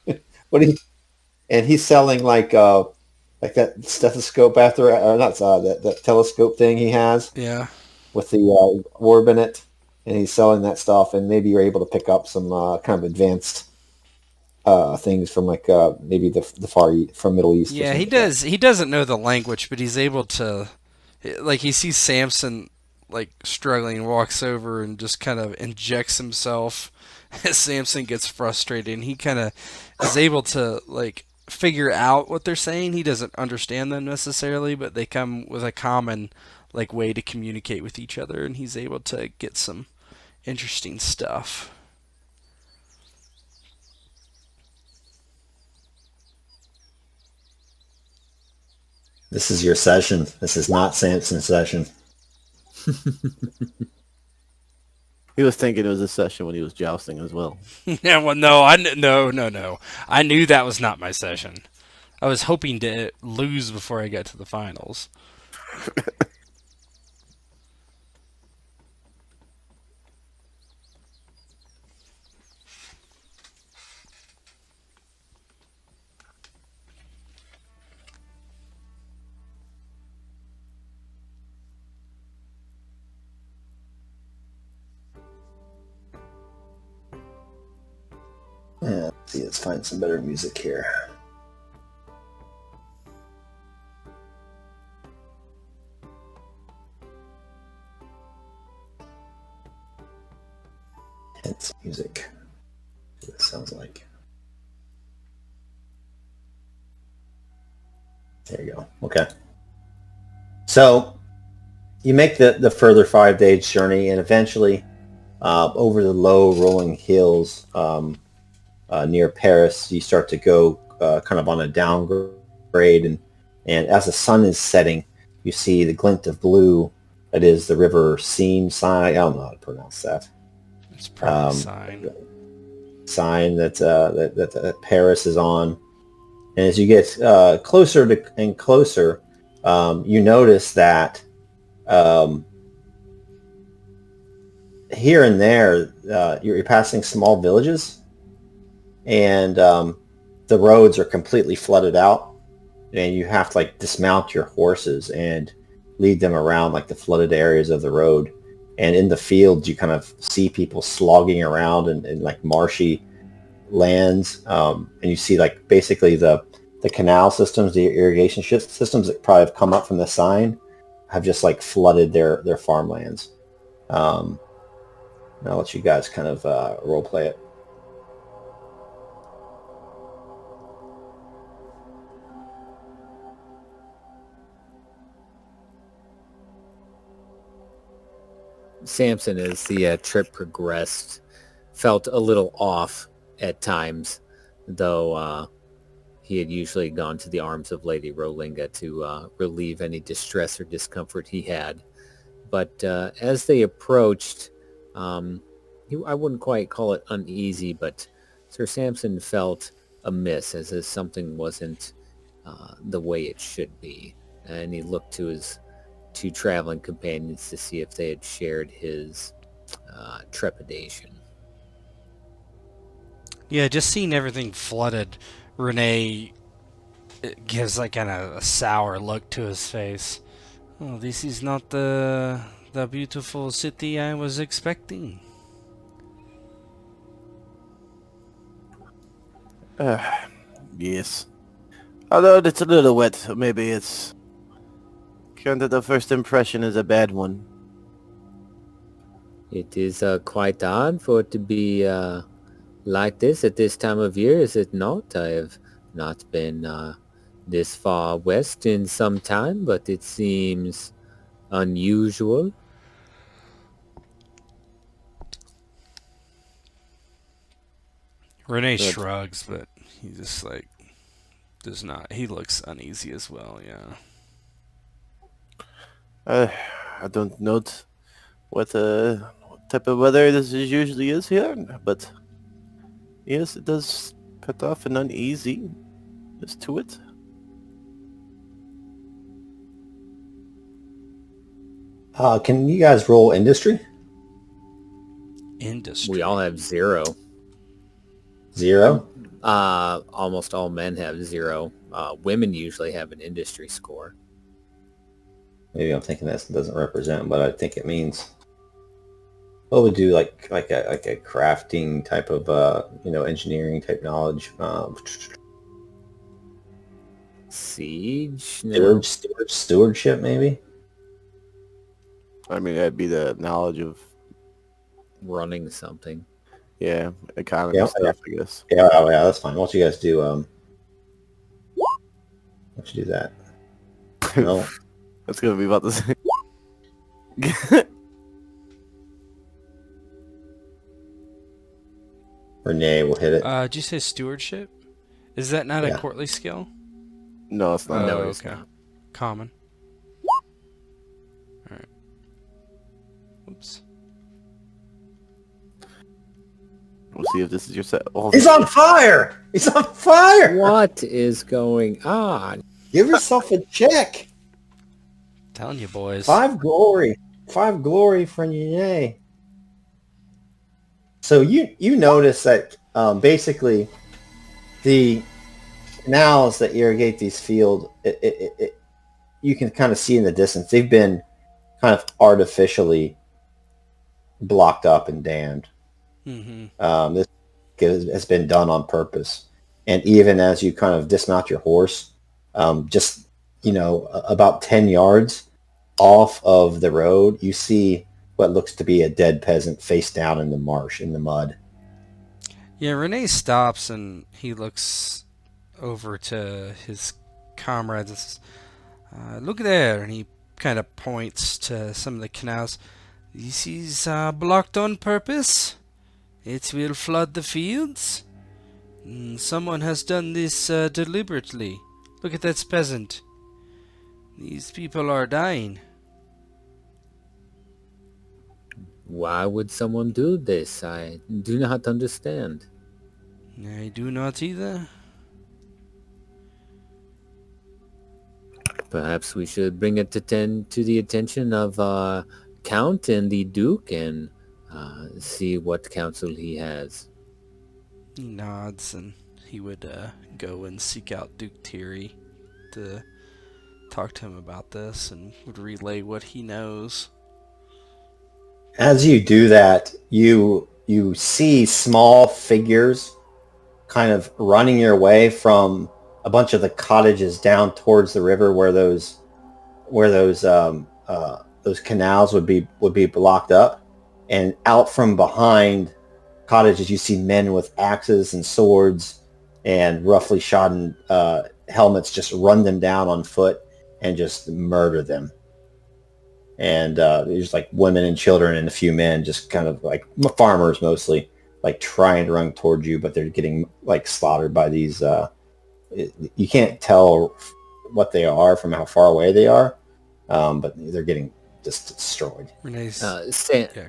And he's selling like that stethoscope or not that telescope thing he has Yeah. with the orb in it, and he's selling that stuff. And maybe you're able to pick up some kind of advanced things from like maybe the far east, from Middle East. Yeah, he does. He doesn't know the language, but he's able to, like, he sees Samson like struggling and walks over and just kind of injects himself as Samson gets frustrated, and he kind of is able to like figure out what they're saying. He doesn't understand them necessarily, but they come with a common like way to communicate with each other, and he's able to get some interesting stuff. This is your session. This is not Samson's session. He was thinking it was a session when he was jousting as well. Yeah, well, no, no. I knew that was not my session. I was hoping to lose before I got to the finals. Yeah, let's see, let's find some better music here. Hence music. That's what it sounds like. There you go. Okay. So you make the further 5 day journey, and eventually over the low rolling hills near Paris, you start to go kind of on a downgrade, and as the sun is setting, you see the glint of blue. That is the river Seine. I don't know how to pronounce that. It's probably sign. Sign that Paris is on. And as you get closer and closer, you notice that here and there you're passing small villages, and the roads are completely flooded out, and you have to like dismount your horses and lead them around like the flooded areas of the road. And in the fields, you kind of see people slogging around in like marshy lands, and you see like basically the canal systems, the irrigation systems that probably have come up from the Seine have just like flooded their farmlands. I'll let you guys kind of role play it. Samson, as the trip progressed, felt a little off at times, though he had usually gone to the arms of Lady Rolinga to relieve any distress or discomfort he had. But as they approached, I wouldn't quite call it uneasy, but Sir Samson felt amiss, as if something wasn't the way it should be. And he looked to his two traveling companions to see if they had shared his trepidation. Yeah, just seeing everything flooded, Renee gives like kind of a sour look to his face. Oh, this is not the beautiful city I was expecting. Yes. Although it's a little wet, so maybe it's... Kind of the first impression is a bad one. It is quite odd for it to be like this at this time of year, is it not? I have not been this far west in some time, but it seems unusual. Renee Good. shrugs, but he just like does not. He looks uneasy as well. Yeah. I don't know what type of weather this usually is here, but yes, it does put off an uneasiness to it. Can you guys roll industry? Industry. We all have 0. 0? Almost all men have 0. Women usually have an industry score. Maybe I'm thinking that doesn't represent what I think it means. What would do like a crafting type of engineering type knowledge? Siege? No. Stewardship maybe. I mean, that'd be the knowledge of, Running something. economy Yeah, stuff, I guess. Yeah, that's fine. Why don't you guys do why don't you do that? No. That's gonna be about the same. Renee will hit it. Did you say stewardship? Is that not Yeah. a courtly skill? No, it's not. No, Oh, it's okay. not. Common. All right. Oops. We'll see if this is your set. Oh, He's on fire! He's on fire! What is going on? Give yourself a check. Telling you, boys. 5 glory. 5 glory for Renee. So you notice that basically the canals that irrigate these fields, you can kind of see in the distance, they've been kind of artificially blocked up and dammed. Mm-hmm. This has been done on purpose. And even as you kind of dismount your horse, just, about 10 yards off of the road, you see what looks to be a dead peasant face down in the marsh, in the mud. Yeah, Renee stops and he looks over to his comrades and says, look there. And he kind of points to some of the canals. This is blocked on purpose. It will flood the fields. Someone has done this deliberately. Look at that peasant. These people are dying. Why would someone do this? I do not understand. I do not either. Perhaps we should bring it to the attention of Count and the Duke and see what counsel he has. He nods and he would go and seek out Duke Thierry to talk to him about this and would relay what he knows. As you do that, you see small figures kind of running your way from a bunch of the cottages down towards the river where those canals would be blocked up, and out from behind cottages you see men with axes and swords and roughly shodden helmets just run them down on foot and just murder them. And there's like women and children and a few men, just kind of like farmers mostly, like trying to run towards you, but they're getting like slaughtered by these. You can't tell what they are from how far away they are, but they're getting just destroyed. Renee's... Yeah,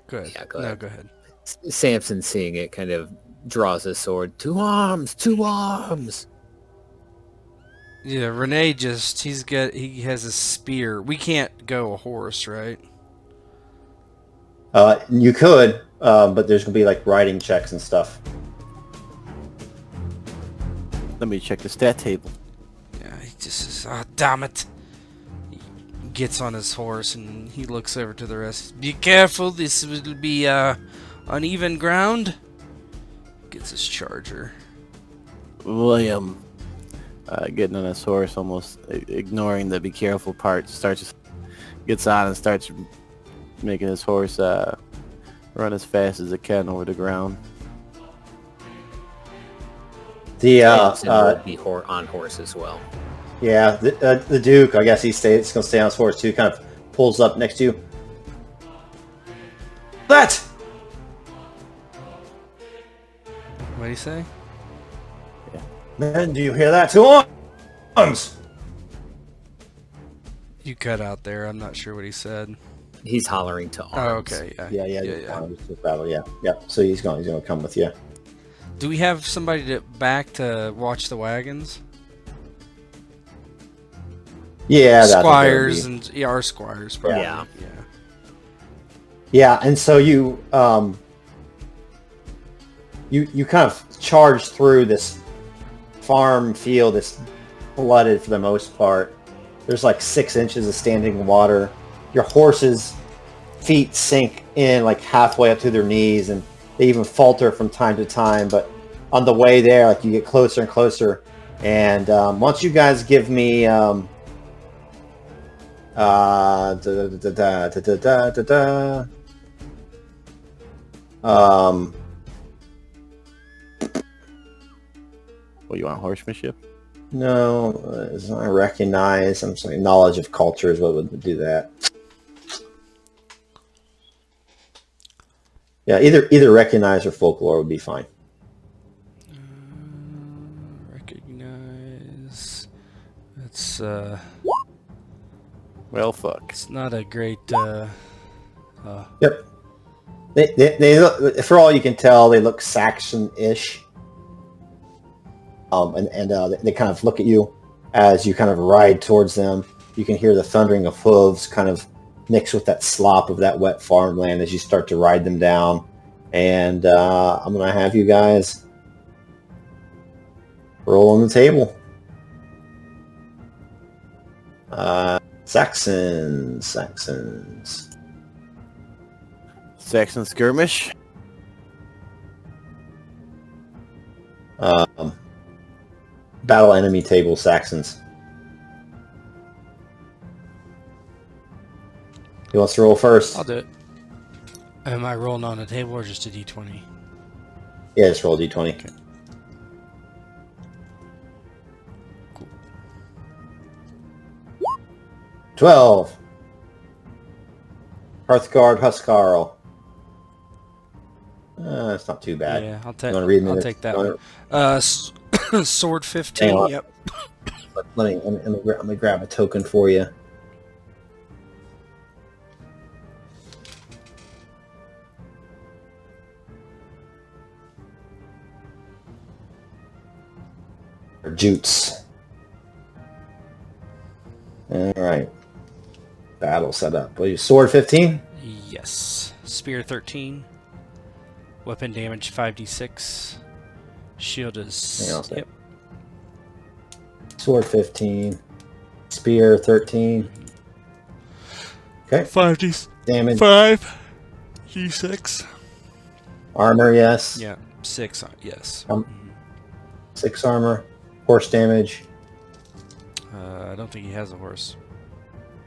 go ahead. Yeah, go No, ahead. go ahead. Samson, seeing it, kind of draws his sword. 2 arms! 2 arms! Yeah, Renee he has a spear. We can't go a horse, right? You could, but there's gonna be like riding checks and stuff. Let me check the stat table. Yeah, he just says, "Ah, damn it." He gets on his horse and he looks over to the rest. Be careful, this will be uneven ground. Gets his charger. William, getting on his horse, almost ignoring the be careful part, gets on and starts making his horse run as fast as it can over the ground. Samson will be on horse as well. Yeah, the Duke, I guess he's going to stay on his horse too, kind of pulls up next to you. That! What do you say? Man, do you hear that? To arms! You cut out there. I'm not sure what he said. He's hollering to arms. Oh, okay. Yeah. Battle, yeah. So he's going to come with you. Do we have somebody back to watch the wagons? Yeah, that's squires and our squires. Probably. Yeah. Yeah, and so you you kind of charge through this farm field. It's flooded for the most part. There's like 6 inches of standing water. Your horse's feet sink in like halfway up to their knees, and they even falter from time to time. But on the way there, like you get closer and closer. And once you guys give me What, you want horsemanship? no, it's not recognize. I'm saying knowledge of cultures. What would do that? Yeah, either recognize or folklore would be fine. Recognize. It's Well, fuck. it's not a great. Yep. They look, for all you can tell, they look Saxon-ish. They kind of look at you as you kind of ride towards them. You can hear the thundering of hooves kind of mixed with that slop of that wet farmland as you start to ride them down. And I'm going to have you guys roll on the table. Saxon skirmish. Battle enemy table Saxons. Who wants to roll first? I'll do it. Am I rolling on a table or just a d20? Yeah, just roll a d20. Okay. Cool. 12. Hearthguard Huskarl. That's not too bad. Yeah, I'll take that one. Sword 15. Hang on. Yep. Let me grab a token for you. Jutes. All right. Battle set up. Well, you sword 15? Yes. Spear 13. Weapon damage 5d6. Shield is. Hang on a sec. Yep. Sword 15. Spear 13. Okay. 5d Damage. 5d6. Armor, yes. Yeah. 6. Yes. 6 armor. Horse damage. I don't think he has a horse.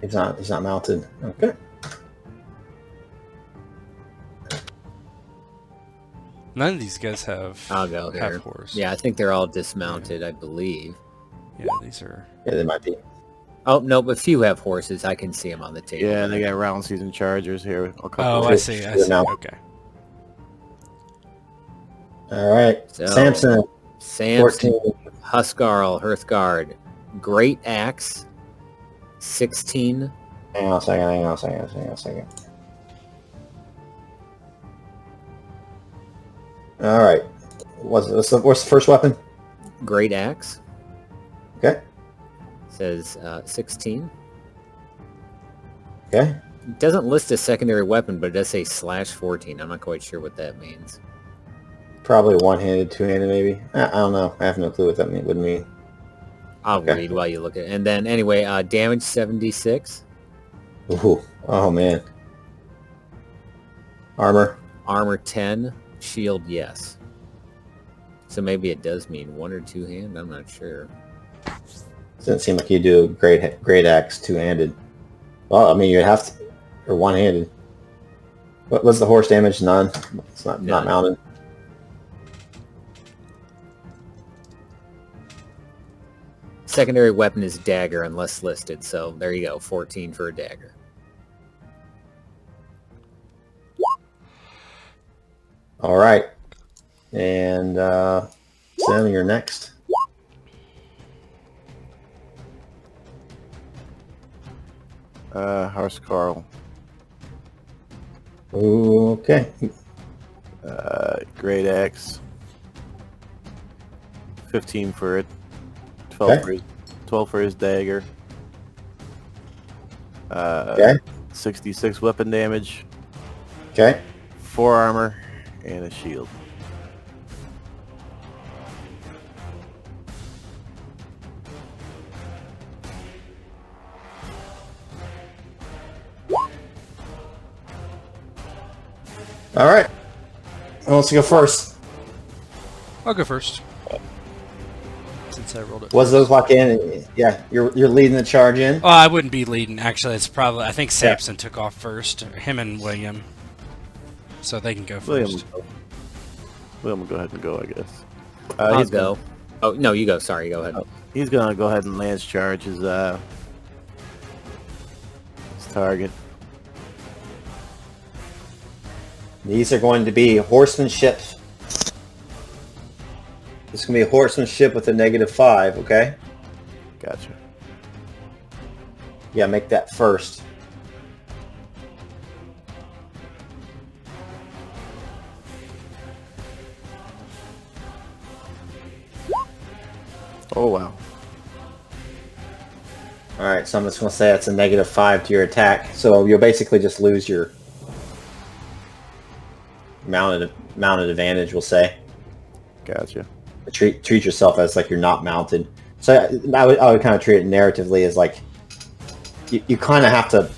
He's not mounted. Okay. None of these guys have. I'll go have here. horse. Yeah, I think they're all dismounted, I believe. Yeah, these are. Yeah, they might be. Oh, no, but few have horses. I can see them on the table. Yeah, they got round season chargers here. A couple Oh, of- I see. Now. Okay. All right. So, Samson. 14. Huskarl, Hearthguard, Great Axe, 16. Hang on a second. All right. What's the first weapon? Great Axe Okay. says 16. Okay. It doesn't list a secondary weapon, but it does say /14. I'm not quite sure what that means. Probably one-handed, two-handed, maybe. I don't know. I have no clue what that would mean. I'll Okay. read while you look at it. And then, anyway, damage 76. Ooh. Oh man. Armor. Armor 10. Shield, yes. So maybe it does mean one or two hand. I'm not sure. Doesn't seem like you do a great axe two-handed. Well, I mean, you have to, or one-handed. What was the horse damage? None. It's not None. mounted. Secondary weapon is dagger unless listed. So there you go. 14 for a dagger. All right. And Sam, you're next. Horse Carl. Okay. Great axe. 15 for it. 12 for his dagger. Okay. 66 weapon damage. Okay. 4 armor and a shield. All right. Who wants to go first? I'll go first. Since I rolled it. Was those walk in? Yeah, you're leading the charge in. Oh, I wouldn't be leading. Actually, it's probably. I think Samson took off first. Him and William. So they can go first. William will go ahead and go, I guess. I'll go. Oh, no, you go. Sorry, go ahead. He's gonna go ahead and lance charge his target. These are going to be horsemanship. This is going to be a horsemanship with a -5, okay? Gotcha. Yeah, make that first. Oh, wow. Alright, so I'm just going to say that's a -5 to your attack. So you'll basically just lose your mounted advantage, we'll say. Gotcha. Treat yourself as like you're not mounted. So I would kind of treat it narratively as like you kind of have to.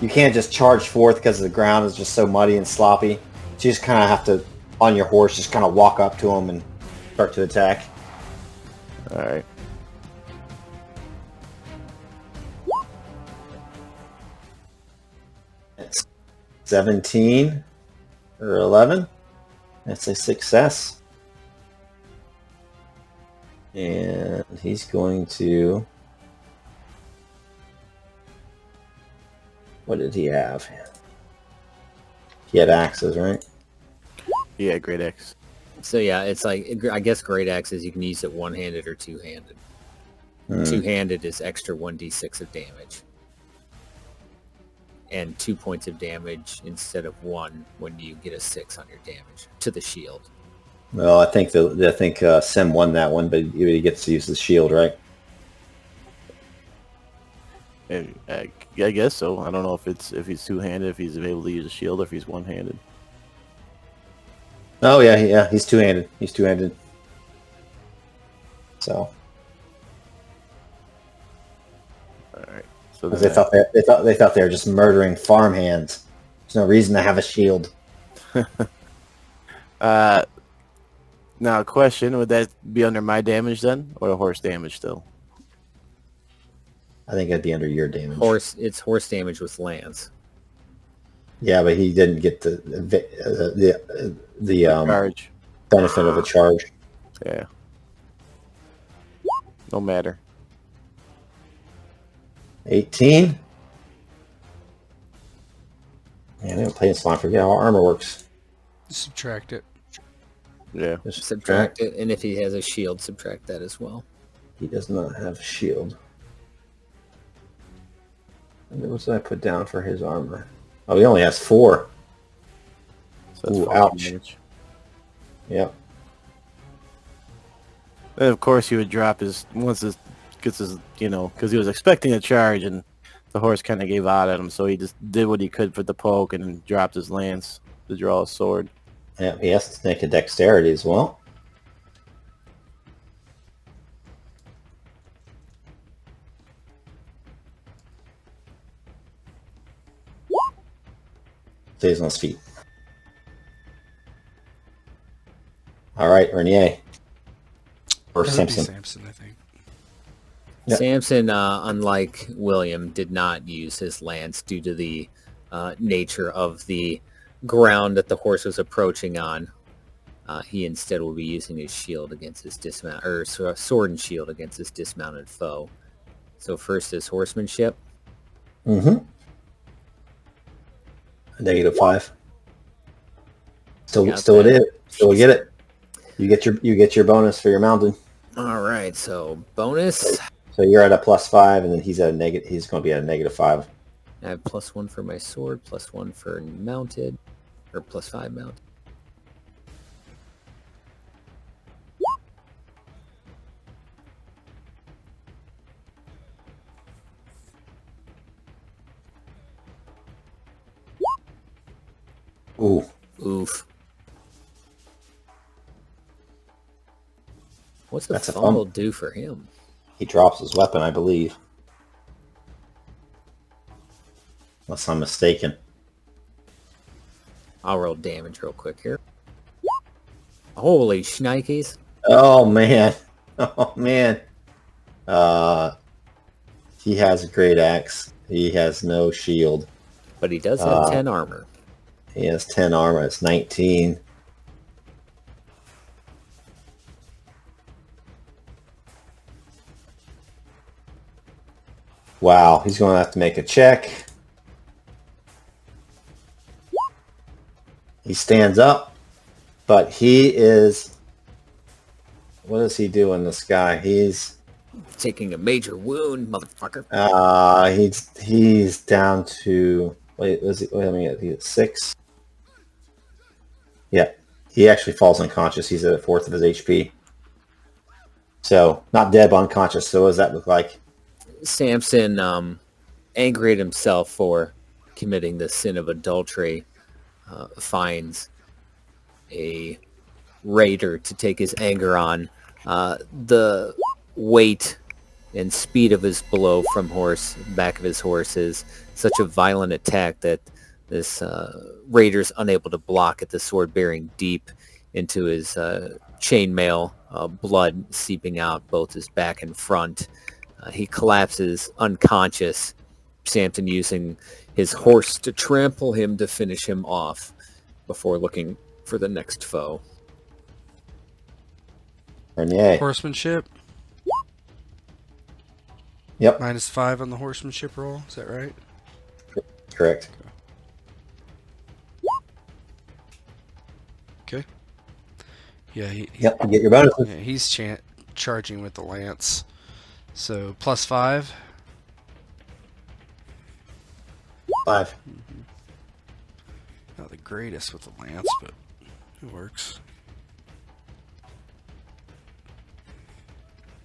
You can't just charge forth because the ground is just so muddy and sloppy. So you just kind of have to, on your horse, just kind of walk up to them and start to attack. All right. It's 17 or 11. That's a success. And he's going to... What did he have? He had axes, right? Yeah, great axe. So yeah, it's like, I guess great axes, you can use it one-handed or two-handed. Two-handed is extra 1d6 of damage. And 2 points of damage instead of 1 when you get a 6 on your damage to the shield. Well, I think Sim won that one, but he gets to use the shield, right? I guess so. I don't know if he's two-handed, if he's able to use a shield, or if he's one-handed. Oh yeah, he's two-handed. He's two-handed. So. All right. So they thought they were just murdering farmhands. There's no reason to have a shield. Now, question: would that be under my damage then, or the horse damage still? I think it'd be under your damage. It's horse damage with lance. Yeah, but he didn't get the Charge. benefit of a charge. Yeah. No matter. 18. Man, they don't play this long. I forget how armor works. Subtract it. Yeah. Just Subtract it, and if he has a shield, subtract that as well. He does not have a shield. And what did I put down for his armor? Oh, he only has 4. So that's Ooh, 14 ouch. damage. Yep. And of course, he would drop his once this gets his, because he was expecting a charge, and the horse kind of gave out at him, so he just did what he could for the poke, and then dropped his lance to draw his sword. Yeah, he has to make a dexterity as well. Stays on his feet. All All right, Renier. Or That'd be Simpson. Samson, I think. Yep. Samson, unlike William, did not use his lance due to the nature of the ground that the horse was approaching on. He instead will be using his shield against his dismount, or sword and shield against his dismounted foe. So first is horsemanship. Mm-hmm. -5. Still Got it that. is. Still get it. You get your bonus for your mountain. All right, so bonus. So you're at a +5, and then he's at a negative. He's going to be at a -5. I have +1 for my sword, +1 for mounted, or +5 mounted. Ooh, Oof. What's the That's a fumble bump. do for him? he drops his weapon, I believe. Unless I'm mistaken. I'll roll damage real quick here. Holy shnikes. Oh man. Oh man. He has a great axe. He has no shield. But he does have 10 armor. He has 10 armor. It's 19. Wow, he's going to have to make a check. He stands up, but he is... What does he do in this guy? He's Taking a major wound, motherfucker. he's down to... Wait, let me get... He's at 6. Yeah, he actually falls unconscious. He's at a 4th of his HP. So, not dead, but unconscious. So what does that look like? Samson, angry at himself for committing the sin of adultery, finds a raider to take his anger on. The weight and speed of his blow from back of his horse is such a violent attack that this raider's unable to block it, the sword bearing deep into his chainmail, blood seeping out both his back and front. He collapses unconscious, Samson using his horse to trample him to finish him off before looking for the next foe. Renier. Horsemanship. Yep, -5 on the horsemanship roll. Is that right? correct. Okay. Yeah. Yep, you get your bonus. Yeah, he's charging with the lance. So +5. 5. Not the greatest with the lance, but it works.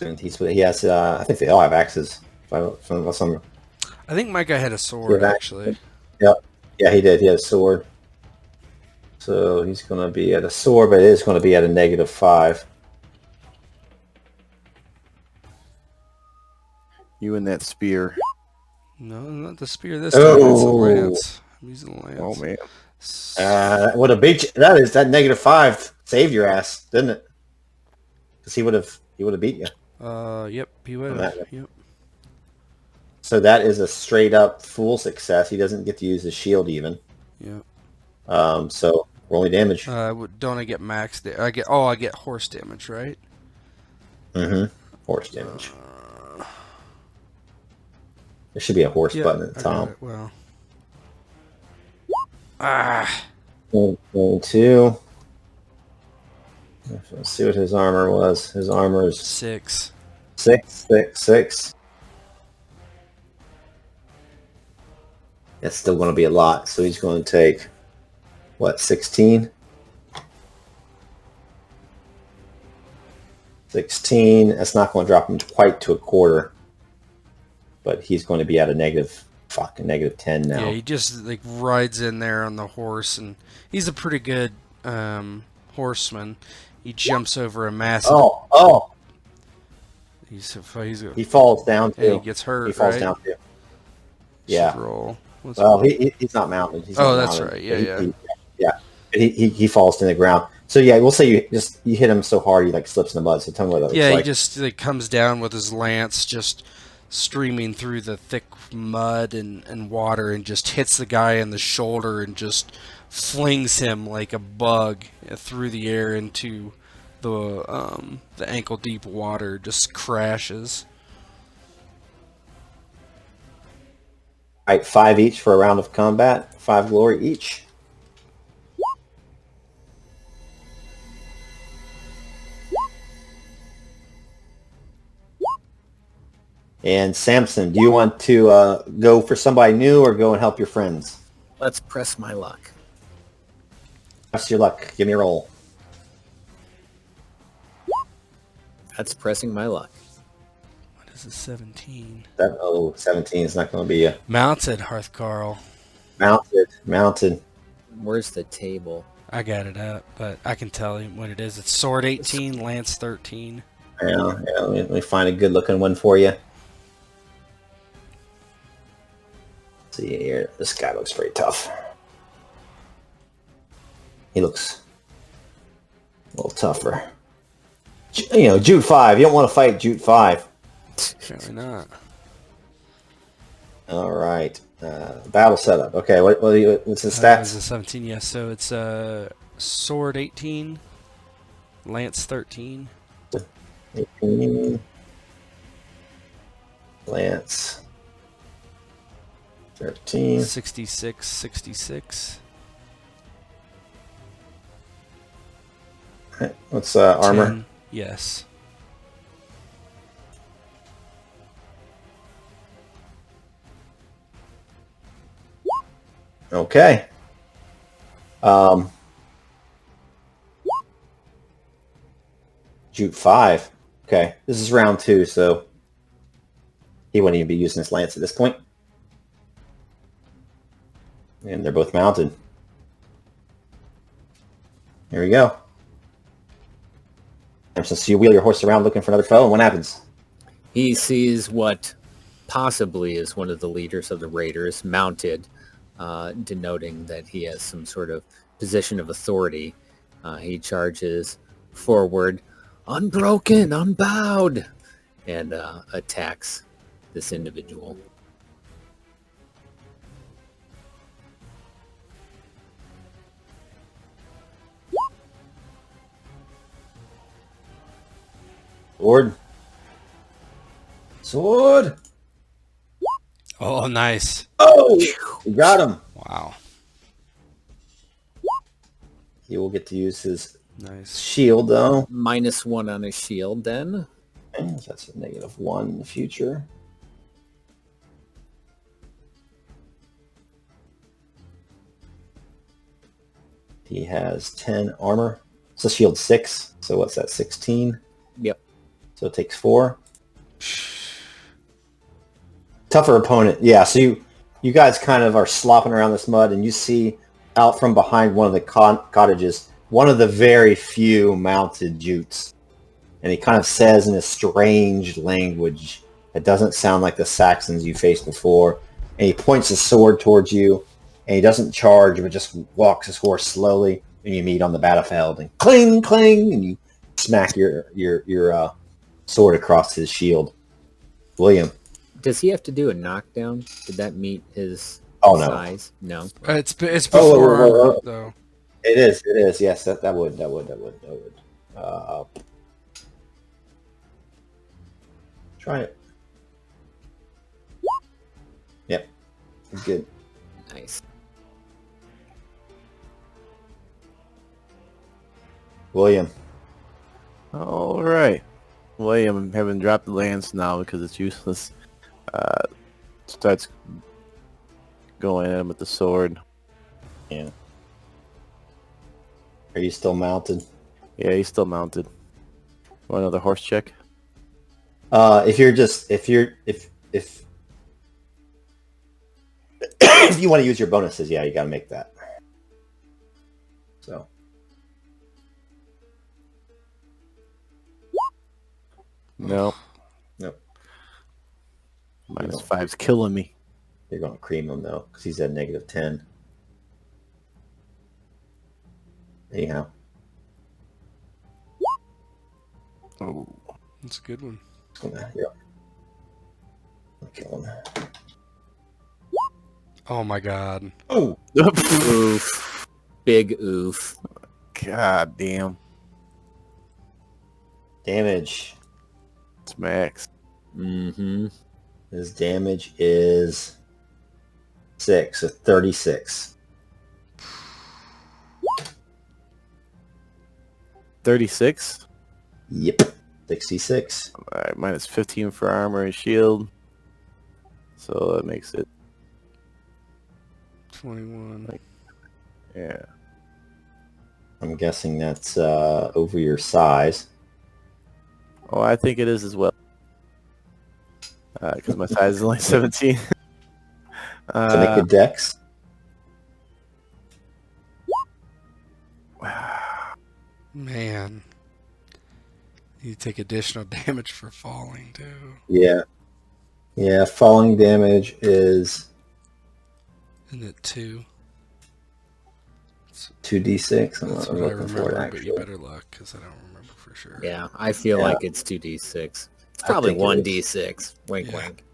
And he has, I think they all have axes. Unless I'm... I think Micah had a sword, Yeah, actually. Yep. Yeah, he did. He had a sword. So he's going to be at a sword, but it is going to be at a -5. You and that spear. No, not the spear this time. It's the lance. I'm using the lance. Oh man. That would have beat you. That -5 saved your ass, didn't it? Because he would have beat you. Yep, he would have. Yep. So that is a straight up full success. He doesn't get to use his shield even. Yep. So roll me damage. Don't I get max? I get horse damage, right? Mm-hmm. Horse damage. There should be a horse button at the top. Well. 22. Let's see what his armor was. His armor is 6. 6. That's still going to be a lot. So he's going to take, what, 16? 16. That's not going to drop him quite to a quarter. But he's going to be at a -10 now. Yeah, he just like rides in there on the horse, and he's a pretty good horseman. He jumps over a massive. Oh! He falls down too. and he gets hurt. He falls right? down too. Should Yeah. roll. Well, he's not mounted. He's not that's mounted. right. Yeah. Yeah. He falls to the ground. So yeah, we'll say you hit him so hard he like slips in the mud. So tell me what that looks Yeah, like. he just like, comes down with his lance just streaming through the thick mud and water and just hits the guy in the shoulder and just flings him like a bug through the air into the ankle deep water. Just crashes. All right, 5 each for a round of combat. 5 glory each. And Samson, do you want to go for somebody new or go and help your friends? Let's press my luck. Press your luck. Give me a roll. That's pressing my luck. What is a 17? 17 is not going to be a Mounted, Hearthcarl. mounted. Where's the table? I got it up, but I can tell you what it is. It's sword 18, lance 13. Yeah, let me find a good looking one for you. Let's see here. This guy looks pretty tough. He looks a little tougher. You know, Jude 5. You don't want to fight Jude 5. Apparently not. All right. Battle setup. Okay, what's his It's stats? a 17, yes. So it's sword 18, lance 13. 18. Lance. 13. 66, 66. Right. What's armor? 10, yes. Okay. Jute 5. Okay. This is round 2, so he wouldn't even be using his lance at this point. And they're both mounted. Here we go. And so you wheel your horse around looking for another foe, and what happens? He sees what possibly is one of the leaders of the raiders mounted, denoting that he has some sort of position of authority. He charges forward, unbroken, unbowed, and attacks this individual. Sword. Sword. Oh, nice. Oh, you got him. Wow. He will get to use his Nice. shield, though. -1 on his shield, then. Okay, so that's a -1 in the future. He has 10 armor. So shield 6. So what's that? 16. Yep. So it takes 4. Tougher opponent. Yeah. So you guys kind of are slopping around this mud, and you see out from behind one of the cottages one of the very few mounted Jutes, and he kind of says in a strange language that doesn't sound like the Saxons you faced before, and he points his sword towards you, and he doesn't charge, but just walks his horse slowly, and you meet on the battlefield, and cling, cling, and you smack your sword across his shield. William. Does he have to do a knockdown? Did that meet his Oh, no. size? No. It's before whoa. armor, though. It is. Yes, that would. Try it. Yep. Good. Nice. William. All right. William, having dropped the lance now because it's useless, starts going at him with the sword. Yeah. Are you still mounted? Yeah, he's still mounted. Want another horse check? If if you want to use your bonuses, yeah, you got to make that. So. No. Nope. -5's killing me. You're going to cream him, though, because he's at -10. Anyhow. Oh. That's a good one. Yeah. I'll kill him. Oh my god. Oh! Oof. Big oof. God damn. Damage. It's max. Mm-hmm. His damage is 6, so 36. 36. Yep. 66. Alright, minus 15 for armor and shield. So that makes it, 21. yeah. I'm guessing that's over your size. Oh, I think it is as well. Because my size is only 17. So make a dex. Man. You take additional damage for falling, too. Yeah. Yeah, falling damage is Isn't it 2? 2d6. I'm That's not what I looking for it, remember, but you actually. better luck, because I don't remember for sure. Yeah, I feel Yeah. like it's 2d6. It's probably think it is. 1d6. Wink, Yeah. wink.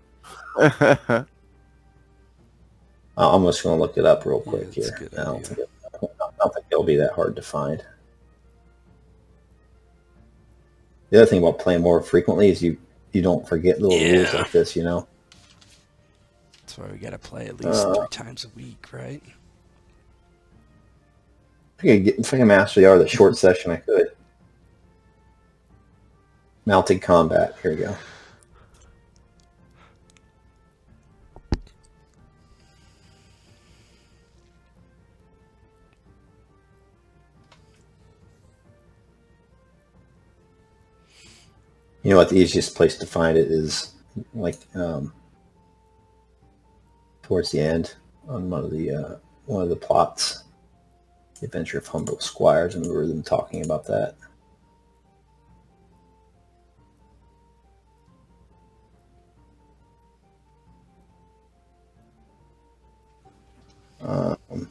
I'm just going to look it up real Yeah, quick it's here. a good I don't idea. think it'll be that hard to find. The other thing about playing more frequently is you don't forget little rules Yeah. like this, you know? That's why we gotta play at least 3 times a week, right? If I can master the art of the short session, I could. Mounted combat. Here we go. You know what? The easiest place to find it is like towards the end on one of the plots. The Adventure of Humble Squires. I remember them talking about that.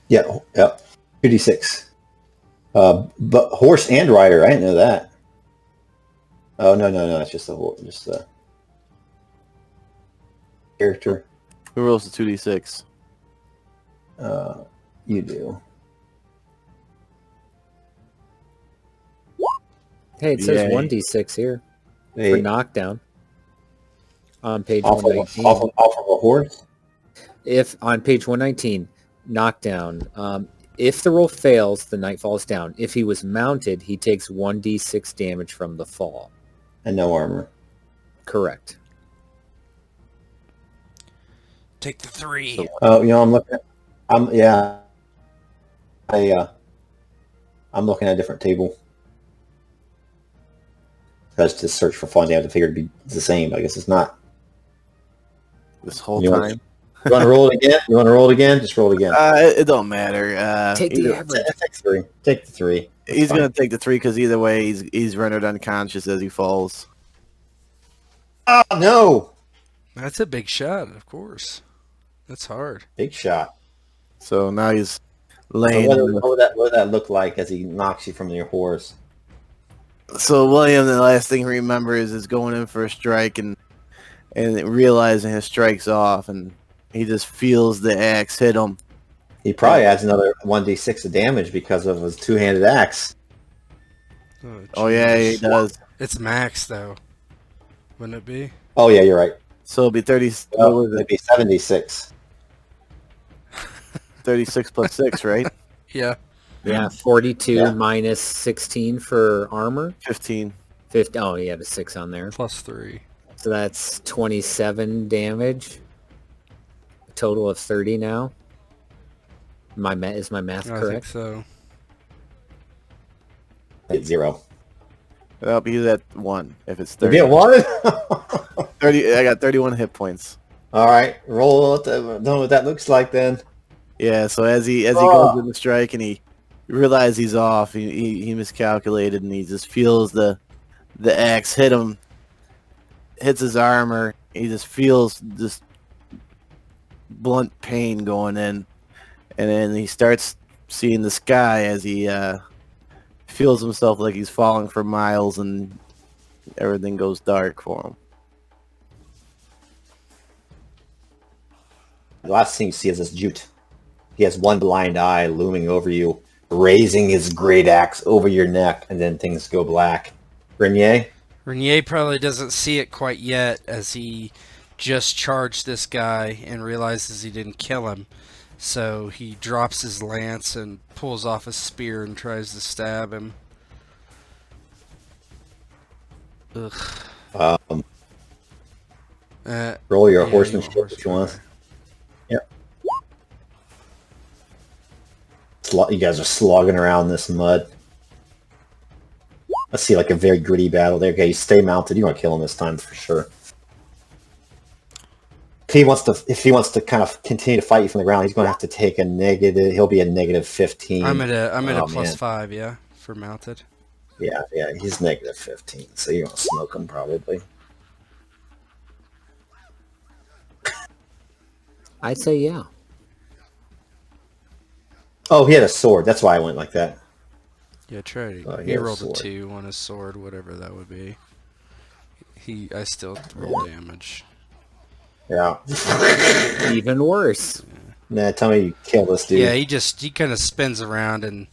Yeah, 2d6. But horse and rider. I didn't know that. Oh no, it's just the character. Who rolls the 2d6? You do. Hey, it says Yay. 1d6 here for They, knockdown. On page off 119. of a horse. If on page 119, knockdown. If the roll fails, the knight falls down. If he was mounted, he takes 1d6 damage from the fall. And no armor. Correct. Take the 3. Oh, I'm looking at. I'm looking at a different table. Because to search for falling damage, I figured it'd be the same. I guess it's not. This whole You want- time? You want to roll it again? You want to roll it again? Just roll it again. It don't matter. Take the average. Take 3. Take the 3. That's He's fine. going to take the 3 because either way, he's rendered unconscious as he falls. Oh no! That's a big shot, of course. That's hard. Big shot. So now he's So laying. what would that look like as he knocks you from your horse? So William, the last thing he remembers is going in for a strike and realizing his strike's off, and he just feels the axe hit him. He probably adds another 1d6 of damage because of his two-handed axe. Oh yeah, he jeez. does. It's max, though. Wouldn't it be? Oh yeah, you're right. So it'll be 30. Well, What was it'd it? be 76. 36 plus 6, right? Yeah. Yeah, 42 Yeah. minus 16 for armor. 15. 50. Oh, you have a 6 on there. Plus 3. So that's 27 damage. A total of 30 now. Is my math I think correct? so. Hit 0. That'll be that 1 if it's You 30. get 1? 30. I got 31 hit points. All right, roll it. Don't know what that looks like then. Yeah. So as he goes to the strike and he realizes he's off, he miscalculated and he just feels the axe hit him, hits his armor. He just feels this blunt pain going in, and then he starts seeing the sky as he feels himself like he's falling for miles, and everything goes dark for him. The last thing you see is this Jute. He has one blind eye looming over you, raising his great axe over your neck, and then things go black. Renier? Renier probably doesn't see it quite yet as he just charged this guy and realizes he didn't kill him. So he drops his lance and pulls off a spear and tries to stab him. Ugh. Roll your Yeah, horsemanship you want if you want. horsemanship. Yep. You guys are slogging around this mud. Let's see, like a very gritty battle there. Okay, you stay mounted. You want to kill him this time for sure. If he wants to kind of continue to fight you from the ground, he's going to have to take a negative. He'll be a negative 15. I'm at a plus man. 5, yeah, for mounted. Yeah, he's negative 15, so you're going to smoke him probably. I'd say yeah. Oh, he had a sword. That's why I went like that. Yeah, try to. He He had a rolled a sword. 2 on his sword, whatever that would be. I still roll damage. Yeah. Even worse. Nah, tell me you kill this dude. Yeah, he kind of spins around and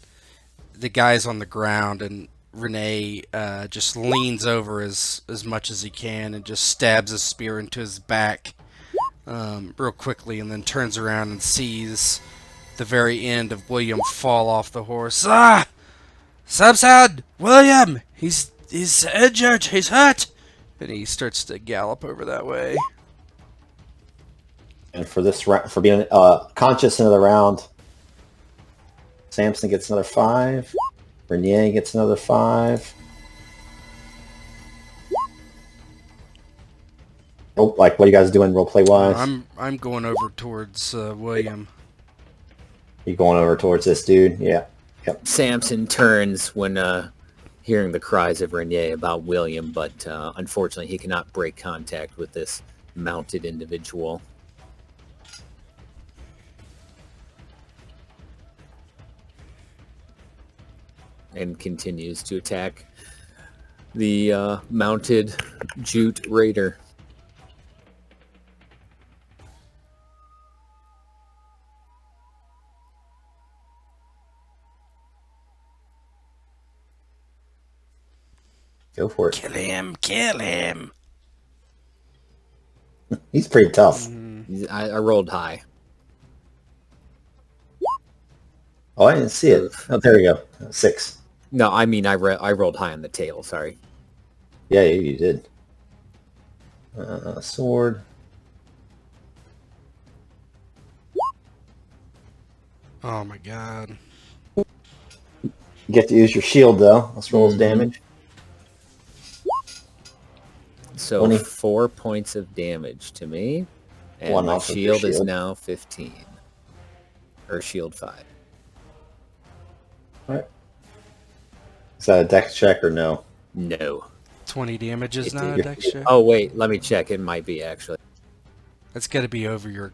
the guy's on the ground and Rene just leans over as much as he can and just stabs a spear into his back real quickly and then turns around and sees the very end of William fall off the horse. Ah! Samson! William! He's injured! He's hurt! And he starts to gallop over that way. And for this for being conscious another round, Samson gets another 5. Renier gets another 5. Oh, like what are you guys doing roleplay wise? I'm going over towards William. You going over towards this dude? Yeah. Yep. Samson turns when hearing the cries of Renier about William, but unfortunately he cannot break contact with this mounted individual. And continues to attack the mounted Jute Raider. Go for it. Kill him! Kill him! He's pretty tough. I rolled high. Oh, I didn't see it. Oh, there we go. 6. No, I mean I rolled high on the tail, sorry. Yeah, you did. Sword. Oh my god. You get to use your shield though. Let's roll his damage. So 20. 4 points of damage to me. And One my off of your shield is shield. now 15. Or shield 5. Alright. Is that a dex check or no? No. 20 damage is It not a did. dex check? Oh wait, let me check. It might be actually. That's got to be over your,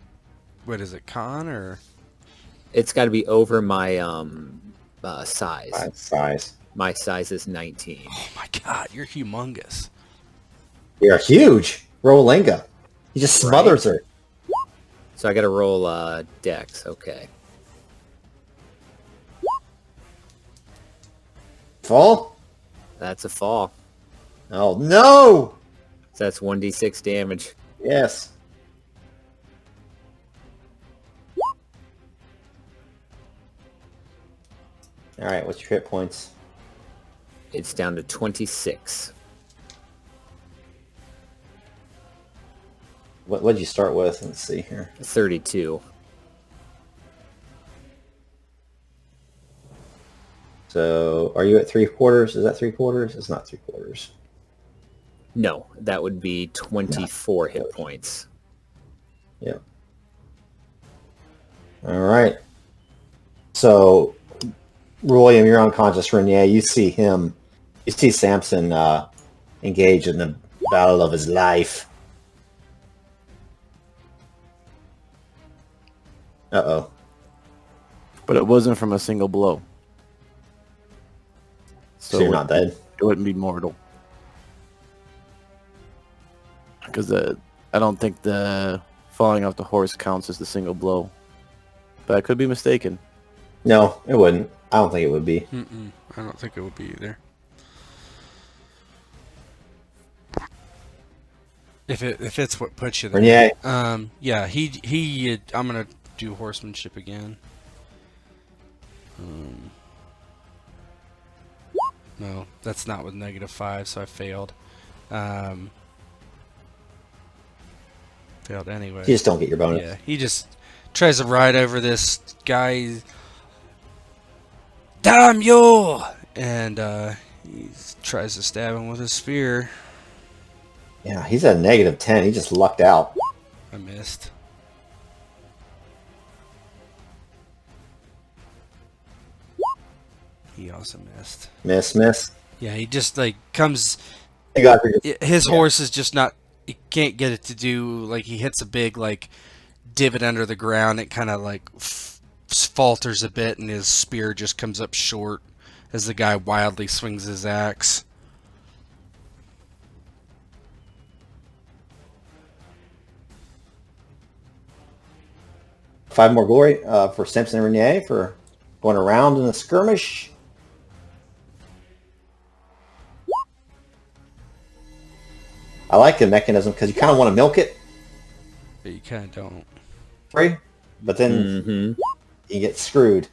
what is it, con or? It's got to be over my size. Size. My size is 19. Oh my god, you're humongous. You're huge. Rolinga. He just smothers her. So I got to roll dex. Okay. Fall? That's a fall. Oh no! So that's 1d6 damage. Yes. Alright, what's your hit points? It's down to 26. What'd you start with? Let's see here. 32. So, are you at 3/4? Is that 3/4? It's not 3/4. No, that would be 24 hit points. Yeah. Alright. So, William, you're unconscious. Renier, you see him. You see Samson engage in the battle of his life. Uh-oh. But it wasn't from a single blow. So you're not dead? It wouldn't be mortal. because I don't think the falling off the horse counts as the single blow. But I could be mistaken. No, it wouldn't. I don't think it would be. I don't think it would be either. If it's what puts you there. Renier. Yeah, he I'm gonna do horsemanship again. No, that's not with -5, so I failed. Failed anyway. You just don't get your bonus. Yeah, he just tries to ride over this guy. Damn you! And he tries to stab him with his spear. Yeah, he's at -10. He just lucked out. I missed. He also missed. Miss. Yeah, he just like comes. You got His horse is just not. He can't get it to do like he hits a big like divot under the ground. It kind of like falters a bit, and his spear just comes up short as the guy wildly swings his axe. Five more glory for Samson and Renier for going around in the skirmish. I like the mechanism because you kind of want to milk it, But you kind of don't. right? But then you get screwed.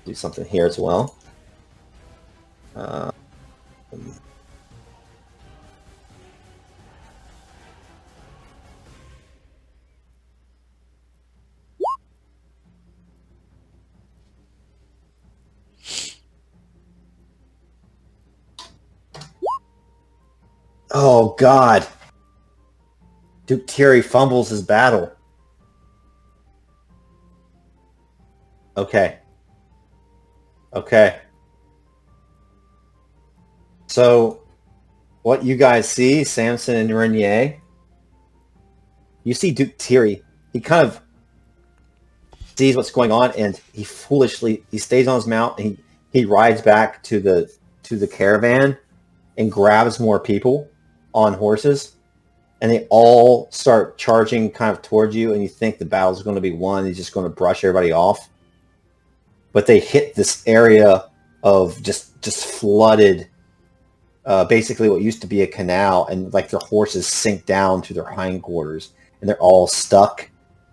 Do something here as well. Oh, God. Duke Thierry fumbles his battle. Okay. So, what you guys see, Samson and Renier, you see Duke Thierry. He kind of sees what's going on, and he stays on his mount, and he rides back to the caravan and grabs more people on horses, and they all start charging kind of towards you, and you think the battle's going to be won. He's just going to brush everybody off. But they hit this area of just flooded, basically what used to be a canal, and like their horses sink down to their hindquarters, and they're all stuck,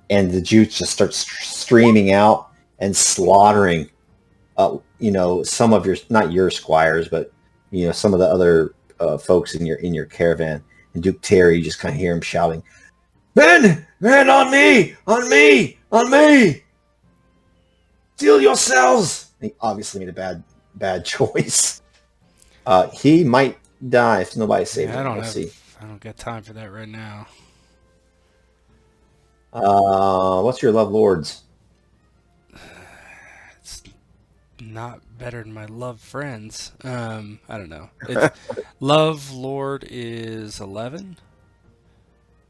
and the juice just starts streaming out and slaughtering, some of your, not your squires, but some of the other folks in your caravan. And Duke Thierry, you just kind of hear him shouting, "Men, on me, on me, on me! Steel yourselves!" And he obviously made a bad choice. He might die if nobody saves him. I don't got time for that right now. What's your love lords? It's not better than my love friends. I don't know. It's, love lord is 11.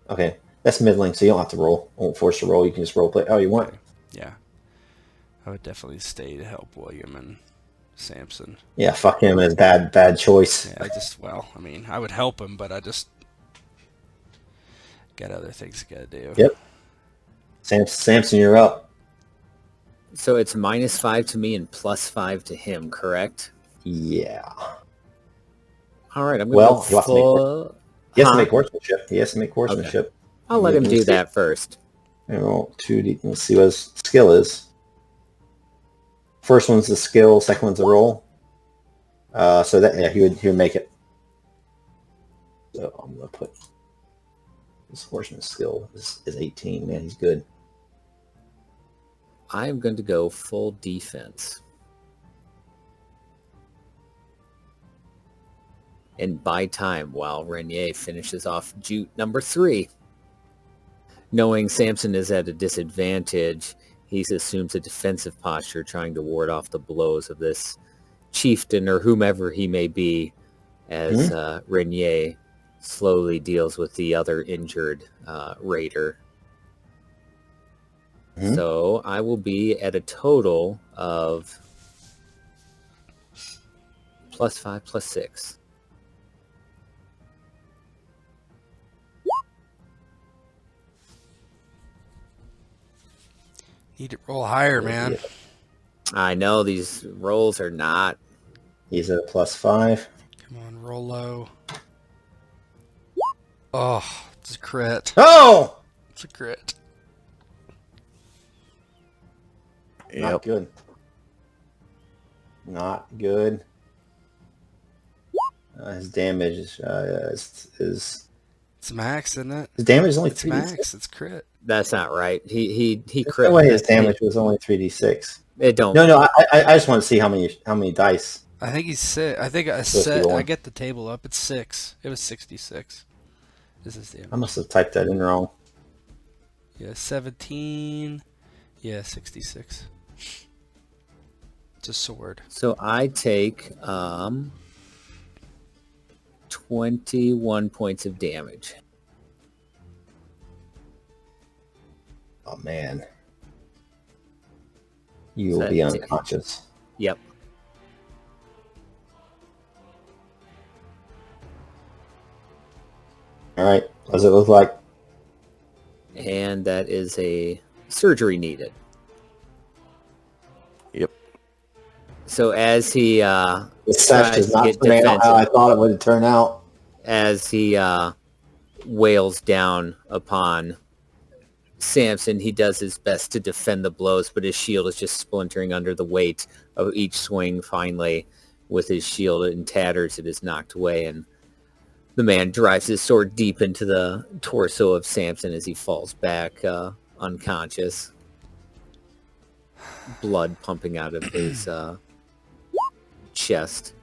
Okay, that's middling, so you don't have to roll. I won't force you to roll. You can just role play how you want. Okay. Yeah, I would definitely stay to help William and Samson. Yeah, fuck him as bad choice. Yeah, I would help him, but I just got other things I gotta do. Yep. Samson, you're up. So it's -5 to me and +5 to him, correct? Yeah. All right, I'm going to He has to make horsemanship. He has to make horsemanship. Okay. I'll let him do that first. 2D. Let's see what his skill is. First one's the skill. Second one's the roll. So that he would make it. So I'm gonna put his horseman skill is 18. Man, he's good. I'm going to go full defense. And buy time while Renier finishes off Jute number 3. Knowing Samson is at a disadvantage, he assumes a defensive posture, trying to ward off the blows of this chieftain or whomever he may be, as Renier slowly deals with the other injured raider. So I will be at a total of +5, +6. Need to roll higher, man. I know these rolls are not. He's at a +5. Come on, roll low. Oh, it's a crit. Oh! It's a crit. Not good. Not good. His damage is It's max, isn't it? his damage is only It's 3d6. max. It's crit. That's not right. He There's crit. no way his damage was only 3d6. It don't. No. I just want to see how many dice. I think he's 6. I think I Supposed to be set. I rolling. get the table up. It's 6. It was 66. This is the I must have typed that in wrong. Yeah, 17. Yeah, 66. It's a sword. So I take 21 points of damage. Oh man, you Is will that be it? unconscious. Yep. All right, what does it look like? And that is a surgery needed. Yep. So as he The sesh tries does to not get turn out how I defensive, thought it would turn out. as he wails down upon Samson, he does his best to defend the blows, but his shield is just splintering under the weight of each swing. Finally, with his shield in tatters, it is knocked away, and the man drives his sword deep into the torso of Samson as he falls back unconscious. Blood pumping out of his chest.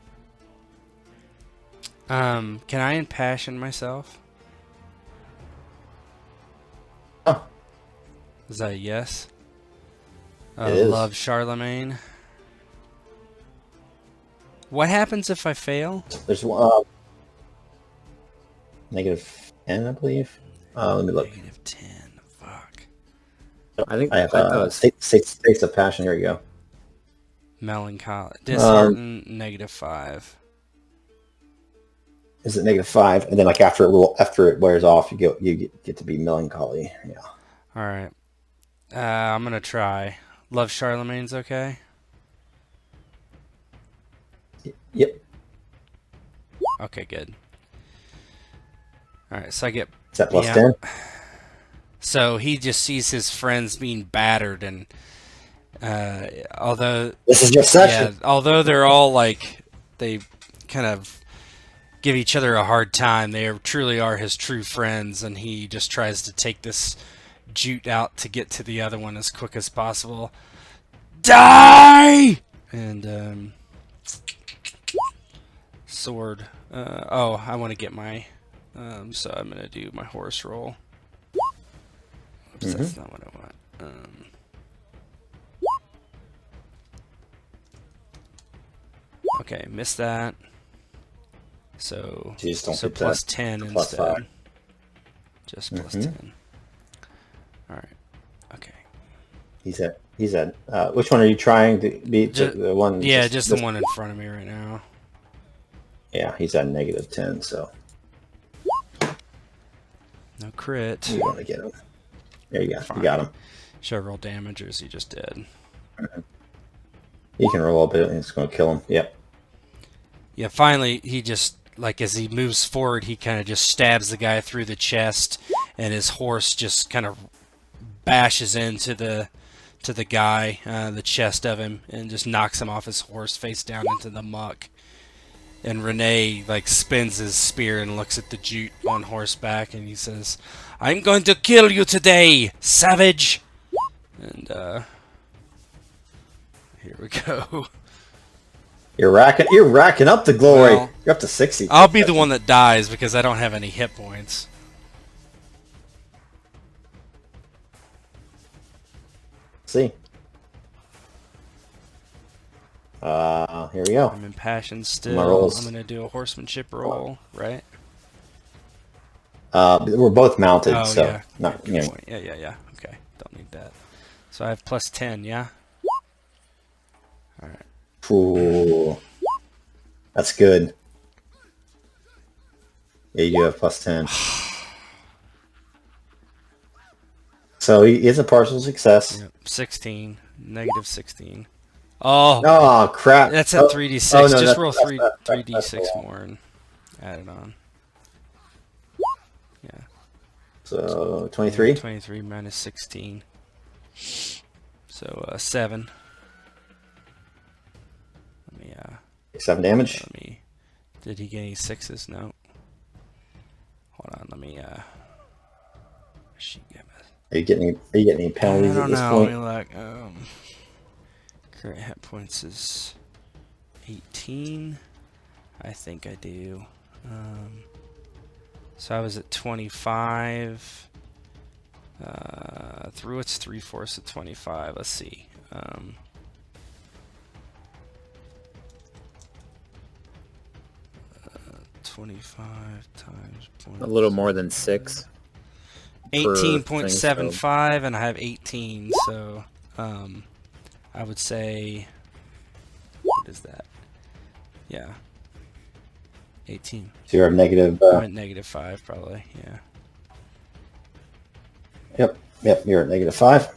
Can I impassion myself? Oh. Is that a yes? It is. Love Charlemagne. What happens if I fail? There's -10, I believe. Let me look. -10. Fuck. I think I have thought States of Passion. Here you go. Melancholy. Disheartened. -5. Is it -5? And then like after it wears off, you get to be melancholy. Yeah. All right. I'm gonna try. Love Charlemagne's okay. Yep. Okay, good. All right, so I get. Is that plus Yeah. 10? So he just sees his friends being battered, and although This is your session. although they're all like they kind of give each other a hard time, they truly are his true friends, and he just tries to take this jute out to get to the other one as quick as possible. Die! And sword. I want to get my. So I'm gonna do my horse roll. Oops, that's not what I want. Okay, missed that. So You just don't so get plus that 10 plus instead. 5. Just plus 10. All right. Okay. He's at which one are you trying to be? The one. Yeah, just the one in front of me right now. Yeah, he's at -10, so No crit. you want to get him. There you go. Fine. You got him. Should I roll damage, or is he just dead? He can roll a bit and it's going to kill him. Yep. Yeah, finally, he just, like, as he moves forward, he kind of just stabs the guy through the chest, and his horse just kind of bashes into the guy, the chest of him, and just knocks him off his horse face down into the muck. And Renee, like, spins his spear and looks at the jute on horseback, and he says, "I'm going to kill you today, savage!" And, here we go. You're racking up the glory. Well, You're up to 60. I'll be the one that dies because I don't have any hit points. See. Here we go. I'm impassioned My still. rolls. I'm going to do a horsemanship roll, right? We're both mounted, Oh, so yeah. not Good you know. point. Yeah. Okay, don't need that. So I have plus 10, yeah? Alright. Ooh, that's good. Yeah, you do have plus 10. So he is a partial success. Yep. 16. Negative 16. Oh, Oh, crap. that's at 3d6. Oh, no, Just that's- roll that's- 3d6 that's a lot. more and add it on. Yeah. So 23. 23 minus 16. So 7. Let me 7 damage. let me. Did he get any 6s? No. Hold on. Let me she get me. Are you getting any penalties I at don't this know. point? Let me look. Current hit points is 18. I think I do. So I was at 25. Through its 3/4 of 25. Let's see. 25 times A little more than 6. 18.75, and I have 18. So, I would say, what is that? Yeah, 18. So you're at negative. I'm at -5 probably. Yeah. Yep. You're at -5.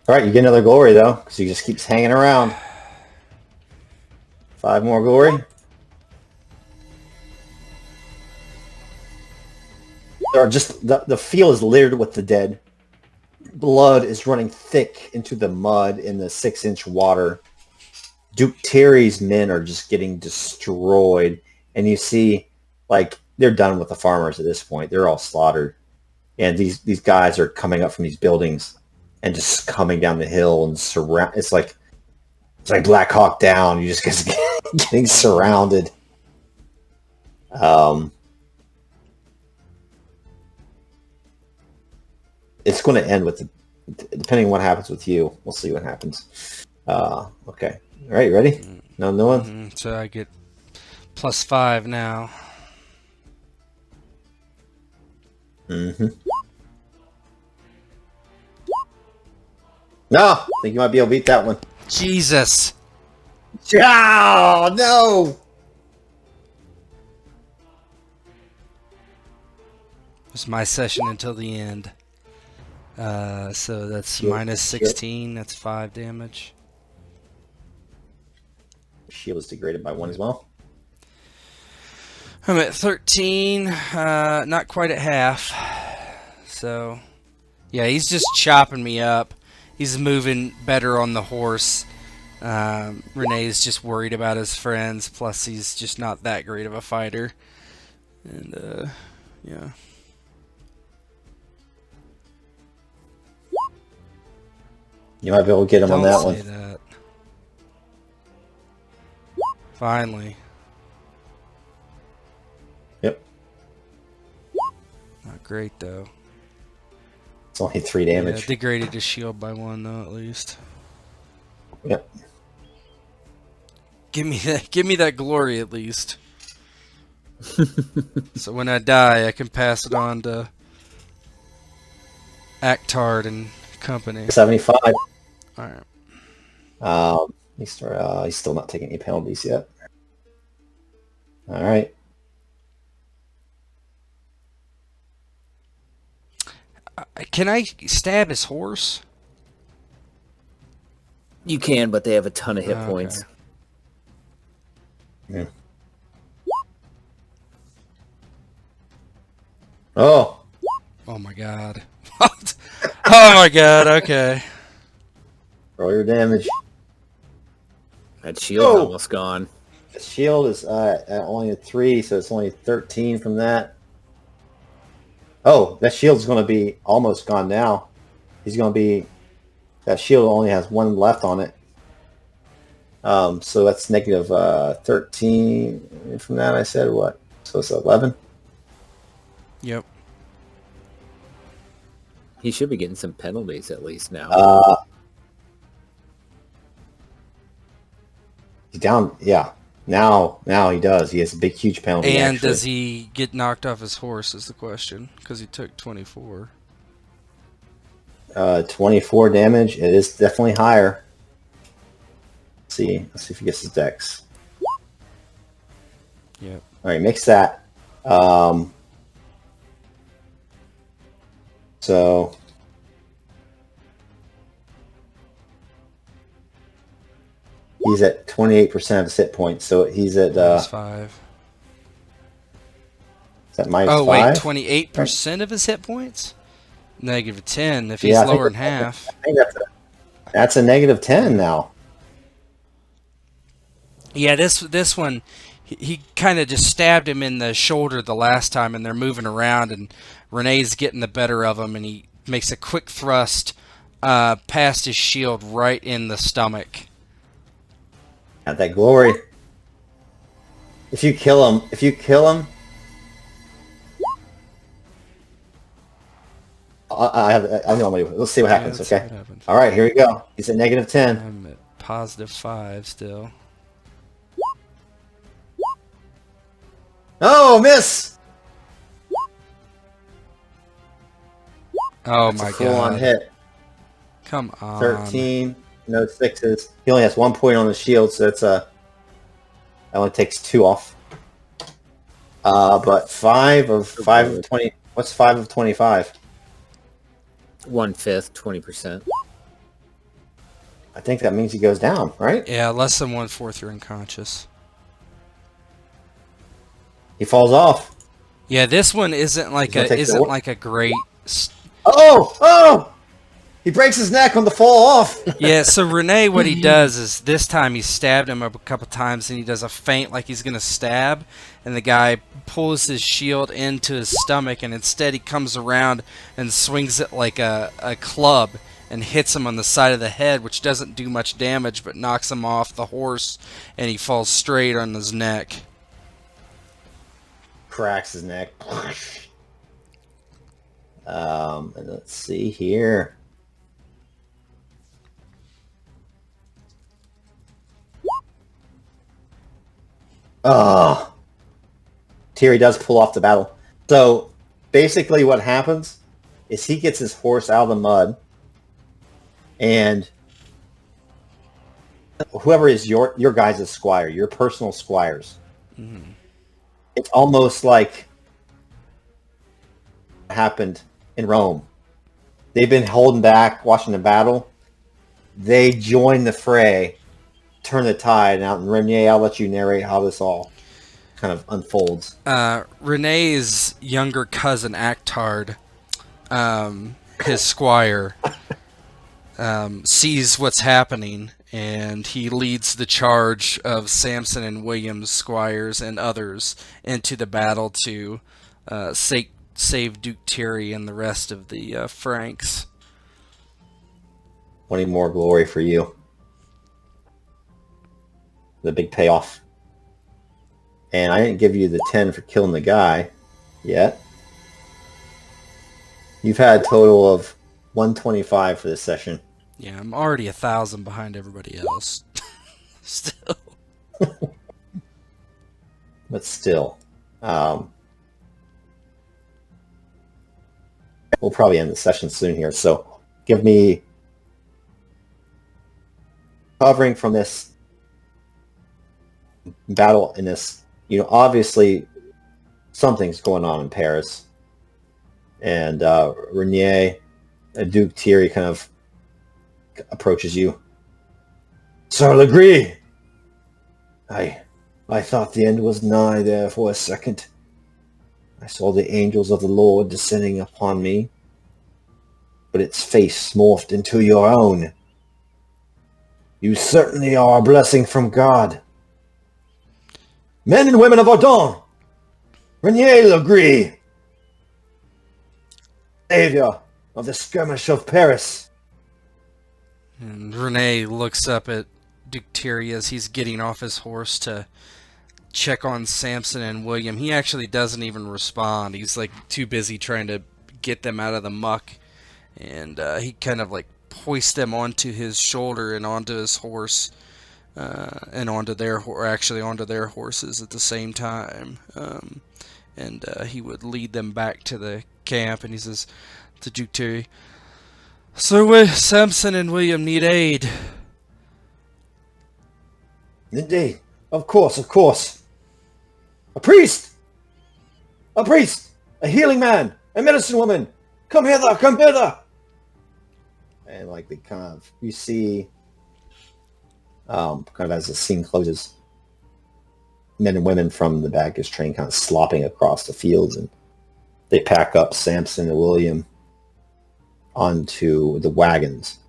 All right, you get another glory though, because he just keeps hanging around. 5 more glory. There are just the field is littered with the dead. Blood is running thick into the mud in the 6-inch water. Duke Terry's men are just getting destroyed, and you see, like, they're done with the farmers at this point. They're all slaughtered, and these guys are coming up from these buildings and just coming down the hill and surround. It's like Black Hawk Down. You just getting surrounded. It's going to end with depending on what happens with you. We'll see what happens. Okay. All right, you ready? No one? So I get +5 now. Mm-hmm. No! I think you might be able to beat that one. Jesus! Oh, no! It's my session until the end. So that's Shield- minus 16. That's 5 damage. Shield is degraded by 1 as well. I'm at 13. Not quite at half. So, yeah, he's just chopping me up. He's moving better on the horse. Renee's just worried about his friends. Plus, he's just not that great of a fighter. And, yeah. You might be able to get him on that Don't one. say that. Finally. Yep. Not great, though. It's only 3 Yeah, damage. degraded his shield by 1, though, at least. Yep. Give me that glory, at least. So when I die, I can pass it on to Actard and company. 75. Alright. He's still not taking any penalties yet. All right. Can I stab his horse? You can, but they have a ton of hit Okay. points. Yeah. Oh, Oh my god. What? Oh my god, okay. roll your damage. That shield's Oh! almost gone. The shield is only a 3, so it's only 13 from that. Oh, that shield's going to be almost gone now. He's going to be... That shield only has 1 left on it. So that's negative 13 from that, I said. What? So it's 11? Yep. He should be getting some penalties at least now. He's down, yeah. Now he does. He has a big, huge penalty, And actually. does he get knocked off his horse is the question. Because he took 24. 24 damage. It is definitely higher. Let's see if he gets his dex. Yep. All right, mix that. So He's at 28% of his hit points, so he's at Minus 5. is that minus Oh, 5? wait, 28% of his hit points? Negative 10 if he's I think lower than half. I think that's a negative 10 now. Yeah, this one, he kind of just stabbed him in the shoulder the last time, and they're moving around, and Renee's getting the better of him, and he makes a quick thrust past his shield right in the stomach. Got that glory. If you kill him, I know. Let's see what happens. let's see Okay. what happens. All right, here we go. He's at negative 10. I'm at positive 5 still. Oh, miss! Oh That's my a full-on god. hit. Come on. 13. No sixes. He only has 1 point on the shield, so it's that only takes 2 off. But 5 of 20. What's 5 of 25? 1/5, 20%. I think that means he goes down, right? Yeah, less than 1/4 you're unconscious. He falls off. Yeah, this one isn't like He's gonna take the isn't one. like a great. Oh! He breaks his neck on the fall off. Yeah, so Renee, what he does is this time he stabbed him a couple times, and he does a feint like he's gonna stab, and the guy pulls his shield into his stomach, and instead he comes around and swings it like a club and hits him on the side of the head, which doesn't do much damage but knocks him off the horse, and he falls straight on his neck. Cracks his neck. And let's see here. Oh, Thierry does pull off the battle. So basically what happens is he gets his horse out of the mud, and whoever is your guys' squire, your personal squires, it's almost like what happened in Rome. They've been holding back, watching the battle. They join the fray, turn the tide. Now, Renier, I'll let you narrate how this all kind of unfolds. Renee's younger cousin Actard, his squire, sees what's happening, and he leads the charge of Samson and William's squires and others into the battle to save Duke Thierry and the rest of the Franks. 20 more glory for you. The big payoff. And I didn't give you the 10 for killing the guy yet. You've had a total of 125 for this session. Yeah, I'm already 1,000 behind everybody else. Still. But still. We'll probably end the session soon here. So give me... Covering from this battle in this, obviously something's going on in Paris. And Renier, Duke Thierry kind of approaches you. Sir Legree! I thought the end was nigh there for a second. I saw the angels of the Lord descending upon me, but its face morphed into your own. You certainly are a blessing from God. Men and women of Ardenne, Renier Legree, savior of the skirmish of Paris. And Renee looks up at Duke Thierry as he's getting off his horse to check on Samson and William. He actually doesn't even respond. He's like too busy trying to get them out of the muck. And he kind of like hoists them onto his shoulder and onto his horse, and onto their horses at the same time. And he would lead them back to the camp, and he says to Duke Thierry, Sir Samson and William need aid. Indeed. Of course. A priest! A healing man! A medicine woman! Come hither! And like the kind of, you see kind of as the scene closes. Men and women from the baggage train kind of slopping across the fields, and they pack up Samson and William onto the wagons.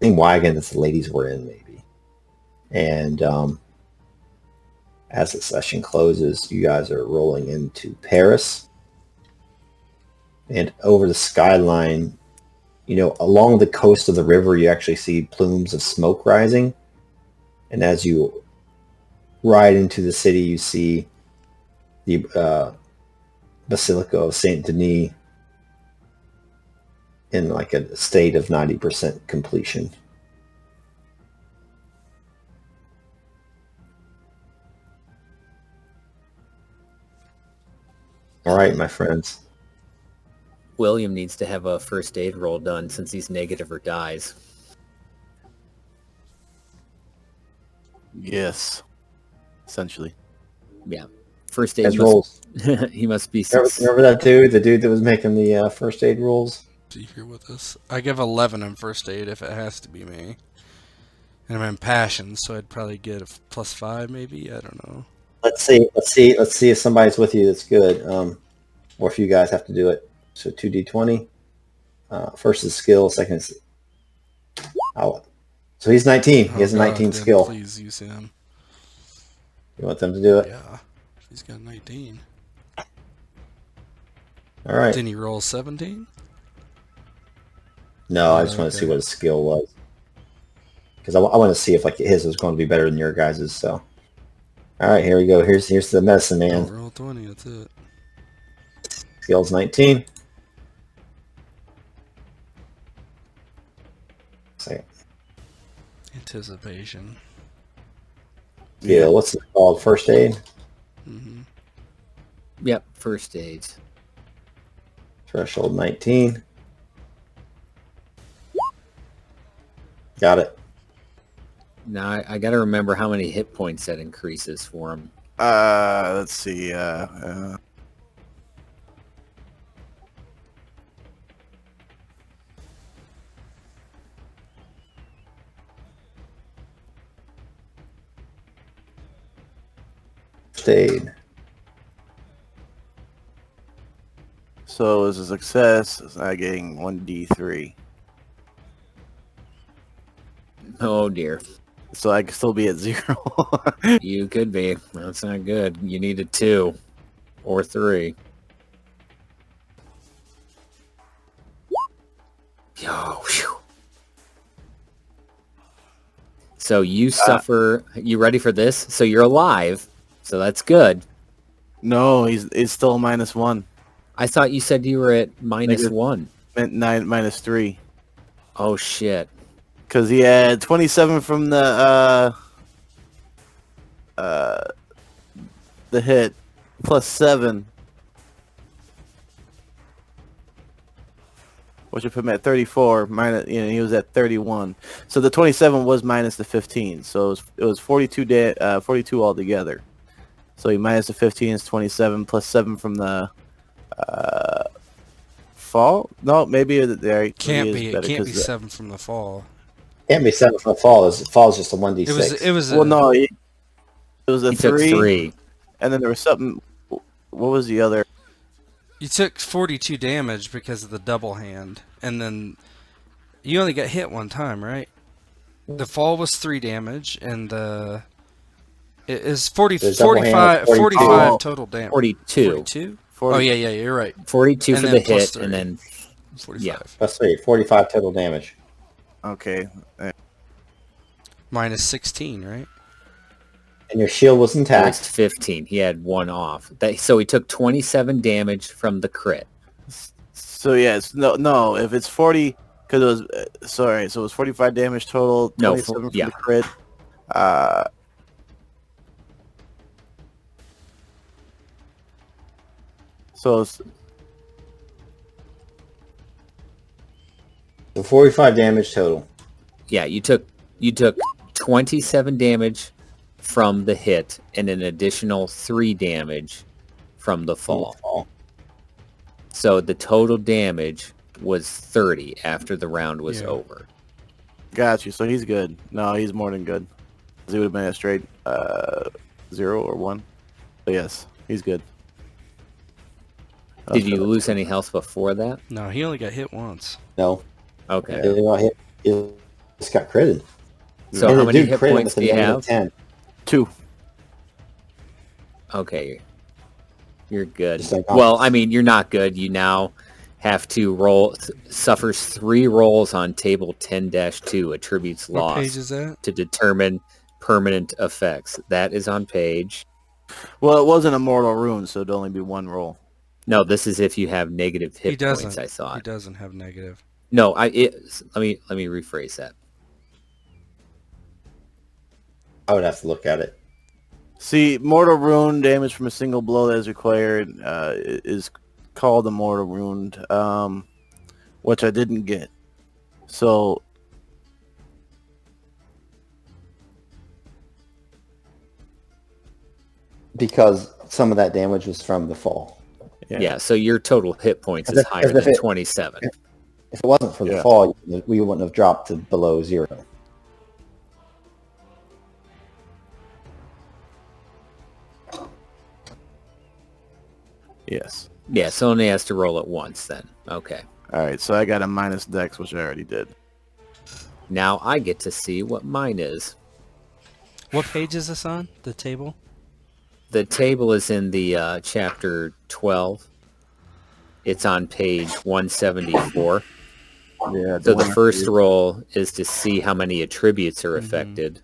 Same wagon that the ladies were in, maybe. And as the session closes, you guys are rolling into Paris. And over the skyline, along the coast of the river, you actually see plumes of smoke rising. And as you ride into the city, you see the Basilica of Saint Denis in like a state of 90% completion. All right, my friends. William needs to have a first aid roll done since he's negative or dies. Yes. Essentially. Yeah. First aid As rolls. he must be... Remember that dude? The dude that was making the first aid rolls? See here with us. I give 11 in first aid if it has to be me. And I'm in passion, so I'd probably get a +5 maybe. I don't know. Let's see if somebody's with you that's good. Or if you guys have to do it. So 2d20. First is skill, second is... So he's 19. He has a 19 skill. Please use him. You want them to do it? Yeah. He's got 19. All right. Didn't he roll 17? No, I just want to see what his skill was. Because I want to see if like his was going to be better than your guys's. So, all right, here we go. Here's the medicine man. Oh, roll 20. That's it. Skill's 19. Second. Anticipation. Yeah. What's it called? First aid. Mm-hmm. Yep, first aids. Threshold 19. Got it. Now I got to remember how many hit points that increases for him. Let's see. First aid. So as a success, I'm getting 1d3. Oh dear. So I could still be at 0. You could be. That's not good. You need a 2 or 3. Yo, phew. So you suffer. You ready for this? So you're alive. So that's good. No, he's still -1. I thought you said you were at -1. Meant -3. Oh shit. Because he had 27 from the hit, +7, which would put him at 34. He was at 31. So the 27 was minus the 15. So it was 42 42 altogether. So he minus the 15 is 27 +7 from the fall. No, maybe there Can't be. It can't be 7 from the fall. Can't be 7 from the fall. The fall is just a 1d6. It was. Well, no, it was a He took 3. and then there was something. What was the other? You took 42 damage because of the double hand, and then you only got hit one time, right? The fall was 3 damage, and it is 45 42. total damage. 42. 42? Oh, yeah, you're right. 42 And for then the plus hit, 3. and then 45. Yeah. Plus 3. 45 total damage. Okay. Minus 16, right? And your shield was it was intact. 15. He had 1 off. So he took 27 damage from the crit. So yes, no. If it's 40, because it was sorry, so it was 45 damage total. 27 from the crit. So it's, So 45 damage total. Yeah, you took 27 damage from the hit and an additional 3 damage from the fall. So the total damage was 30 after the round was over. Got you. So he's good. No, he's more than good. 'Cause he would have been a straight 0 or 1. But yes, he's good. Did you lose any health before that? No, he only got hit once. No. Okay. It got hit. It just got critted. So And how the many dude hit crit him points with do a you negative have? 10. 2. Okay. You're good. Just like Well, I mean, you're not good. You now have to suffers 3 rolls on table 10-2, attributes What lost, page is that? to determine permanent effects. That is on page. Well, it wasn't a mortal wound, so it'd only be 1 roll. No, this is if you have negative He hit doesn't. points, I thought. He doesn't have negative. No, let me rephrase that. I would have to look at it. See, mortal wound damage from a single blow that is required is called a mortal wound, which I didn't get. So Because some of that damage was from the fall. Yeah, so your total hit points is higher than 27. If it wasn't for the fall, we wouldn't have dropped to below 0. Yes. Yeah, so only has to roll it once then. Okay. All right, so I got a minus dex, which I already did. Now I get to see what mine is. What page is this on? The table? The table is in the chapter 12. It's on page 174. Yeah. So the first roll is to see how many attributes are affected.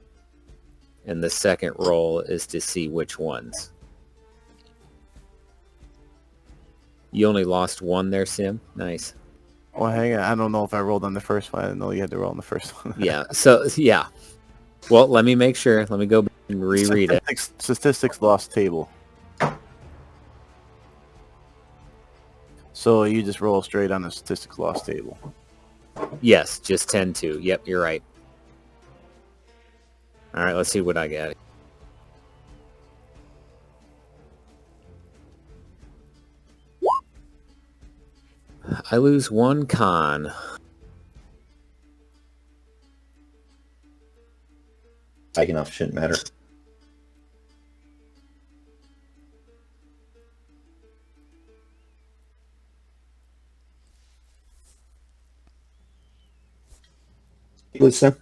And the second roll is to see which ones. You only lost 1 there, Sim. Nice. Well, hang on. I don't know if I rolled on the first one. I didn't know you had to roll on the first one. Yeah. So, yeah. Well, let me make sure. Let me go back and reread it. Statistics lost table. So you just roll straight on the statistics lost table. Yes, just 10-2. Yep, you're right. All right, let's see what I got. I lose 1 con. Big enough, shouldn't matter. Listen,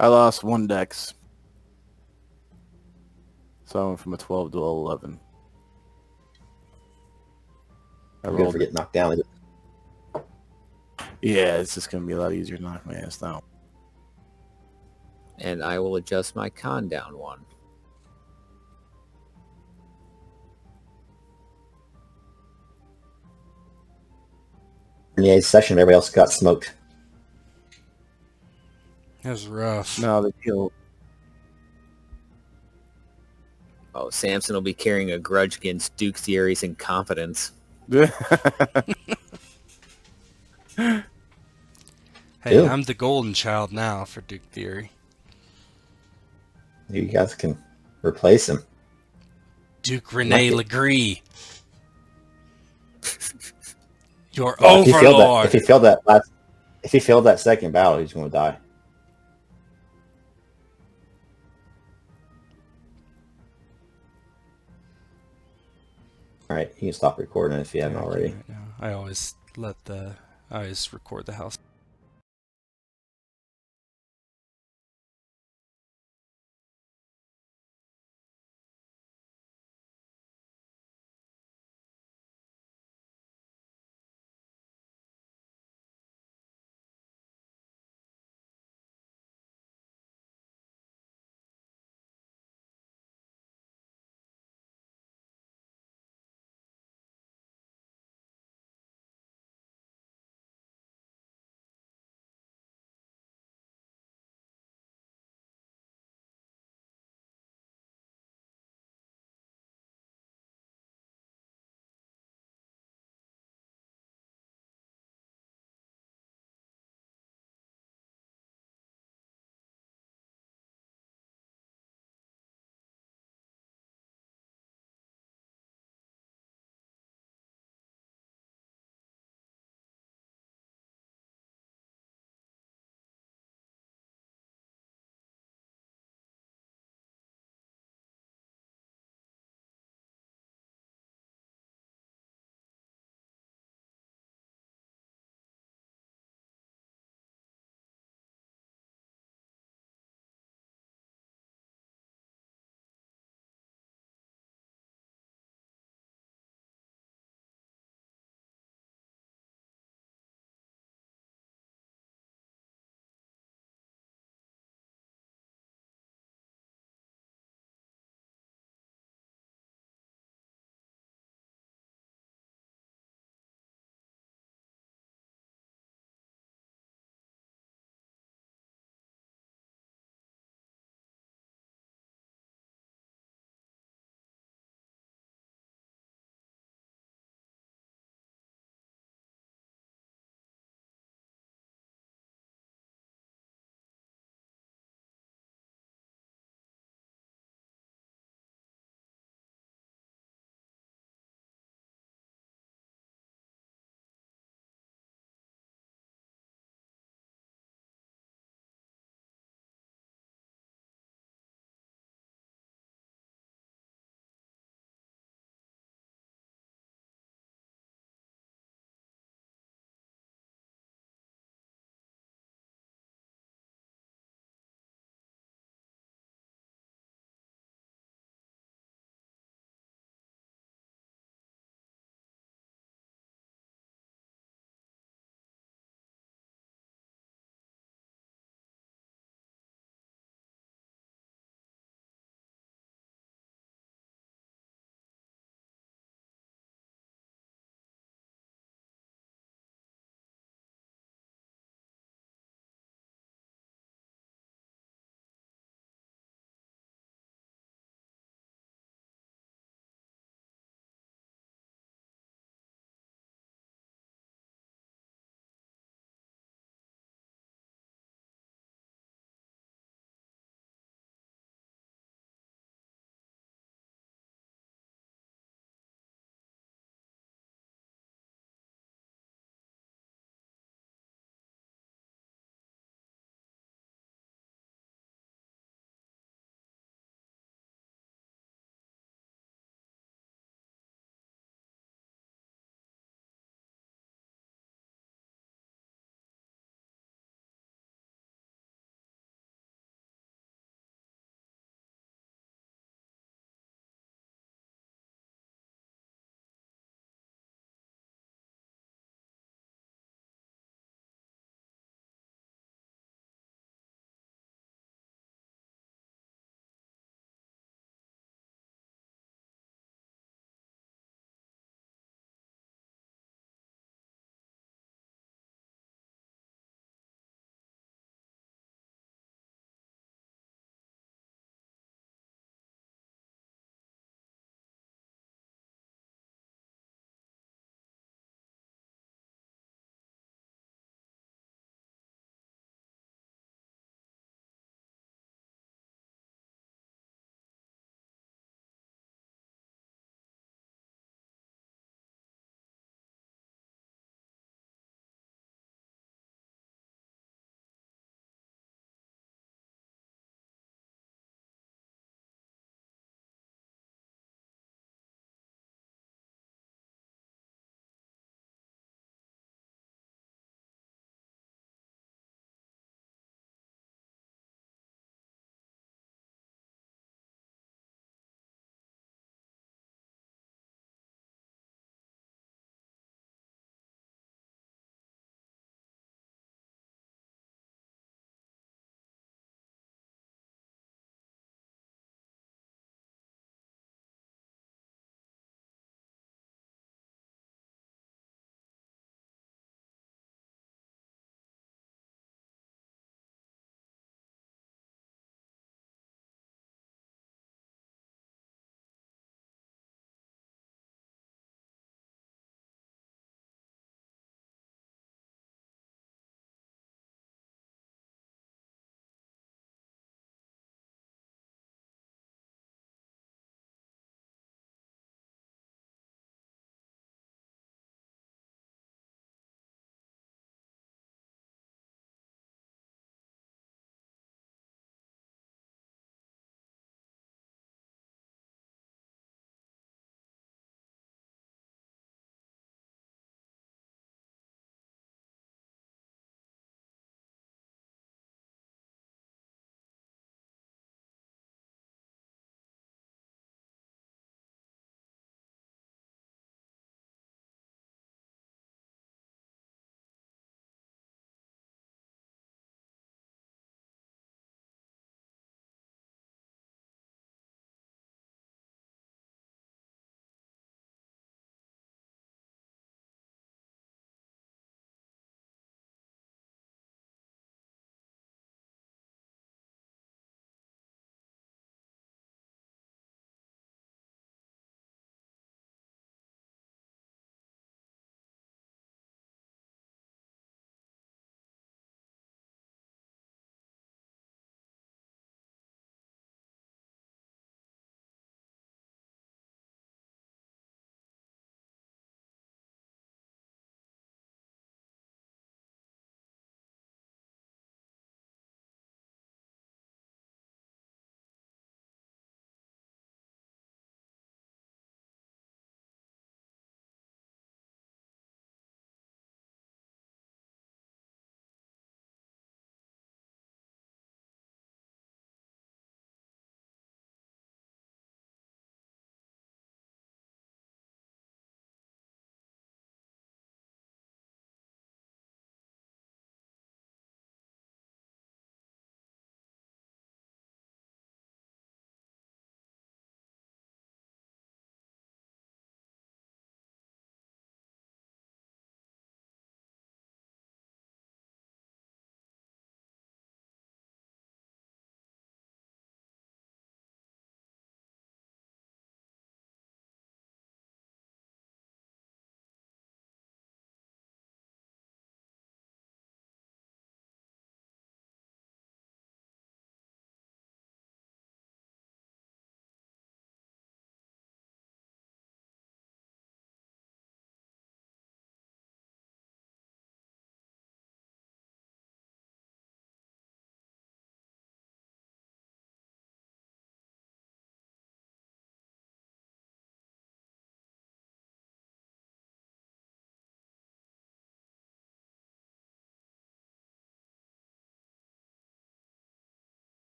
I lost 1 dex. So I went from a 12 to 11. I I'm good rolled. for getting knocked down. Is it? Yeah, it's just going to be a lot easier to knock my ass down. And I will adjust my con down 1. In the 8th session, everybody else got smoked. That was rough. No, they killed. Oh, Samson will be carrying a grudge against Duke Thierry's incompetence. Hey, Ew. I'm the golden child now for Duke Theory. You guys can replace him. Duke Rene Like Legree. Your Well, overlord. if he failed that second battle, he's going to die. All right, you can stop recording if you haven't Yeah, I can already. right now. I always record the house.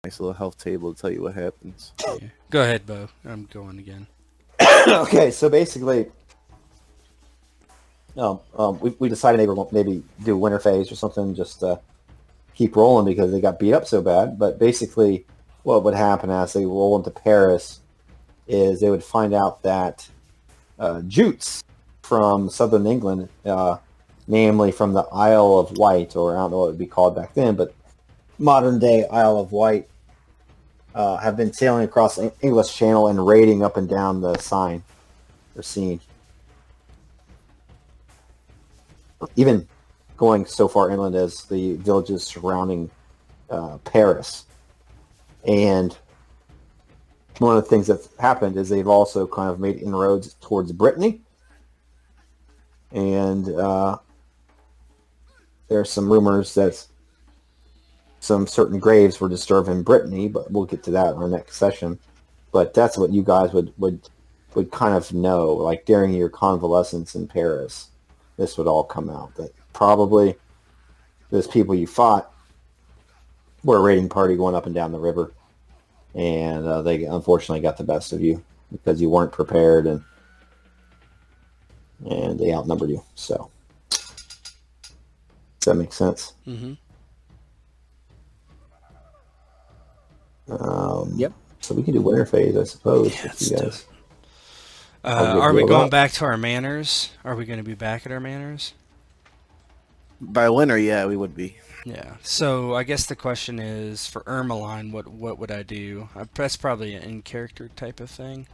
Nice little health table to tell you what happens. Yeah. Go ahead, Bo. I'm going again. Okay, so basically, we decided maybe do a winter phase or something, just to keep rolling because they got beat up so bad. But basically, what would happen as they roll into Paris is they would find out that jutes from southern England, namely from the Isle of Wight, or I don't know what it would be called back then, but modern day Isle of Wight, have been sailing across the English Channel and raiding up and down the Seine or Seine. Even going so far inland as the villages surrounding Paris. And one of the things that's happened is they've also kind of made inroads towards Brittany. And there's some rumors that some certain graves were disturbed in Brittany, but we'll get to that in our next session. But that's what you guys would kind of know, like during your convalescence in Paris. This would all come out. That probably those people you fought were a raiding party going up and down the river. And they unfortunately got the best of you because you weren't prepared, and they outnumbered you. So, does that make sense? Mm-hmm. Yep. So we can do winter phase, I suppose. Yeah, if you guys. are we going back to our manors? Are we going to be back at our manors? By winter, yeah, we would be. Yeah. So I guess the question is, for Ermeline, what would I do? That's probably an in-character type of thing.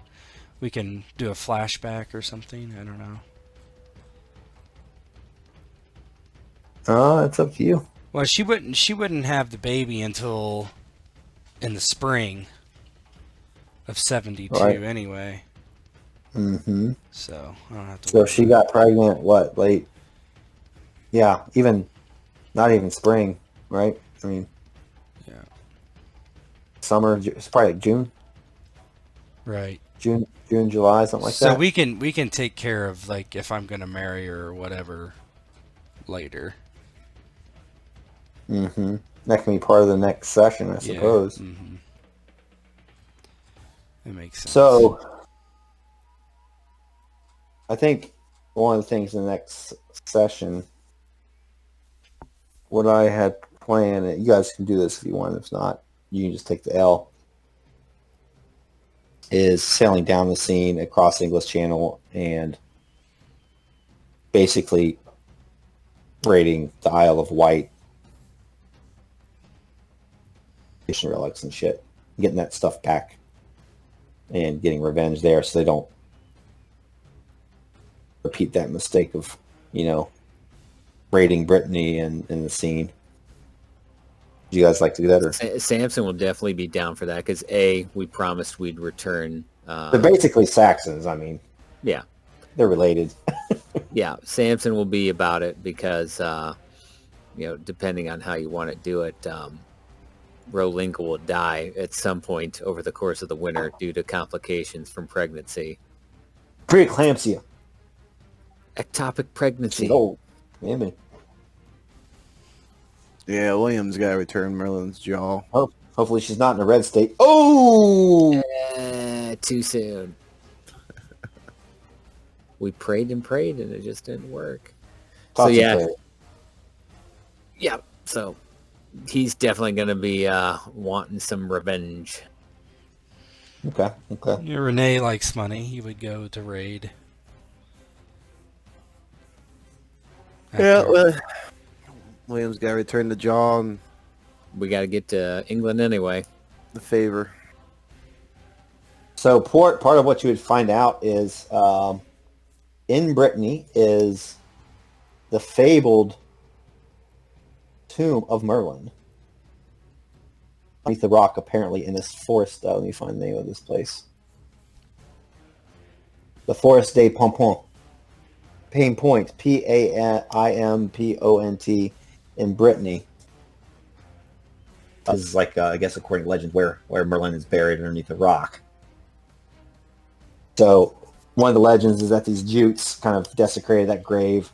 We can do a flashback or something. I don't know. It's up to you. Well, she wouldn't have the baby until in the spring of 72 Right. anyway. Mm-hmm. So I don't have to. So worry she about got pregnant, what, late? Yeah, not even spring, right? I mean, Yeah. summer, it's probably like June, Right. June, July, something like So that. we can take care of, like, if I'm gonna marry her or whatever later. Mm-hmm. That can be part of the next session, I suppose. Yeah. Mm-hmm. That makes sense. So, I think one of the things in the next session, what I had planned, and you guys can do this if you want, if not, you can just take the L, is sailing down the Seine across the English Channel and basically raiding the Isle of Wight, relics and shit, getting that stuff back and getting revenge there so they don't repeat that mistake of, raiding Brittany and the Seine. Do you guys like to do that? Or Samson will definitely be down for that because we promised we'd return. they're basically Saxons. I mean, Yeah, they're related. yeah. Samson will be about it because depending on how you want to do it, Rolinga will die at some point over the course of the winter due to complications from pregnancy. Preeclampsia. Ectopic pregnancy. She's old. Yeah, man. Yeah, William's got to return Merlin's jaw. Oh, hopefully she's not in a red state. Oh! Too soon. We prayed and it just didn't work. Thoughts So, and yeah. prayers. Yeah, so he's definitely going to be wanting some revenge. Okay. Yeah, Renee likes money. He would go to raid. Yeah, After- well, William's got to return the jaw and We got to get to England anyway. the favor. So part of what you would find out is in Brittany is the fabled tomb of Merlin. Beneath the rock, apparently, in this forest. Let me find the name of this place. The Forest des Pompons. Pain Point, Paimpont, in Brittany. This is like, I guess, according to legend, where Merlin is buried underneath the rock. So one of the legends is that these Jutes kind of desecrated that grave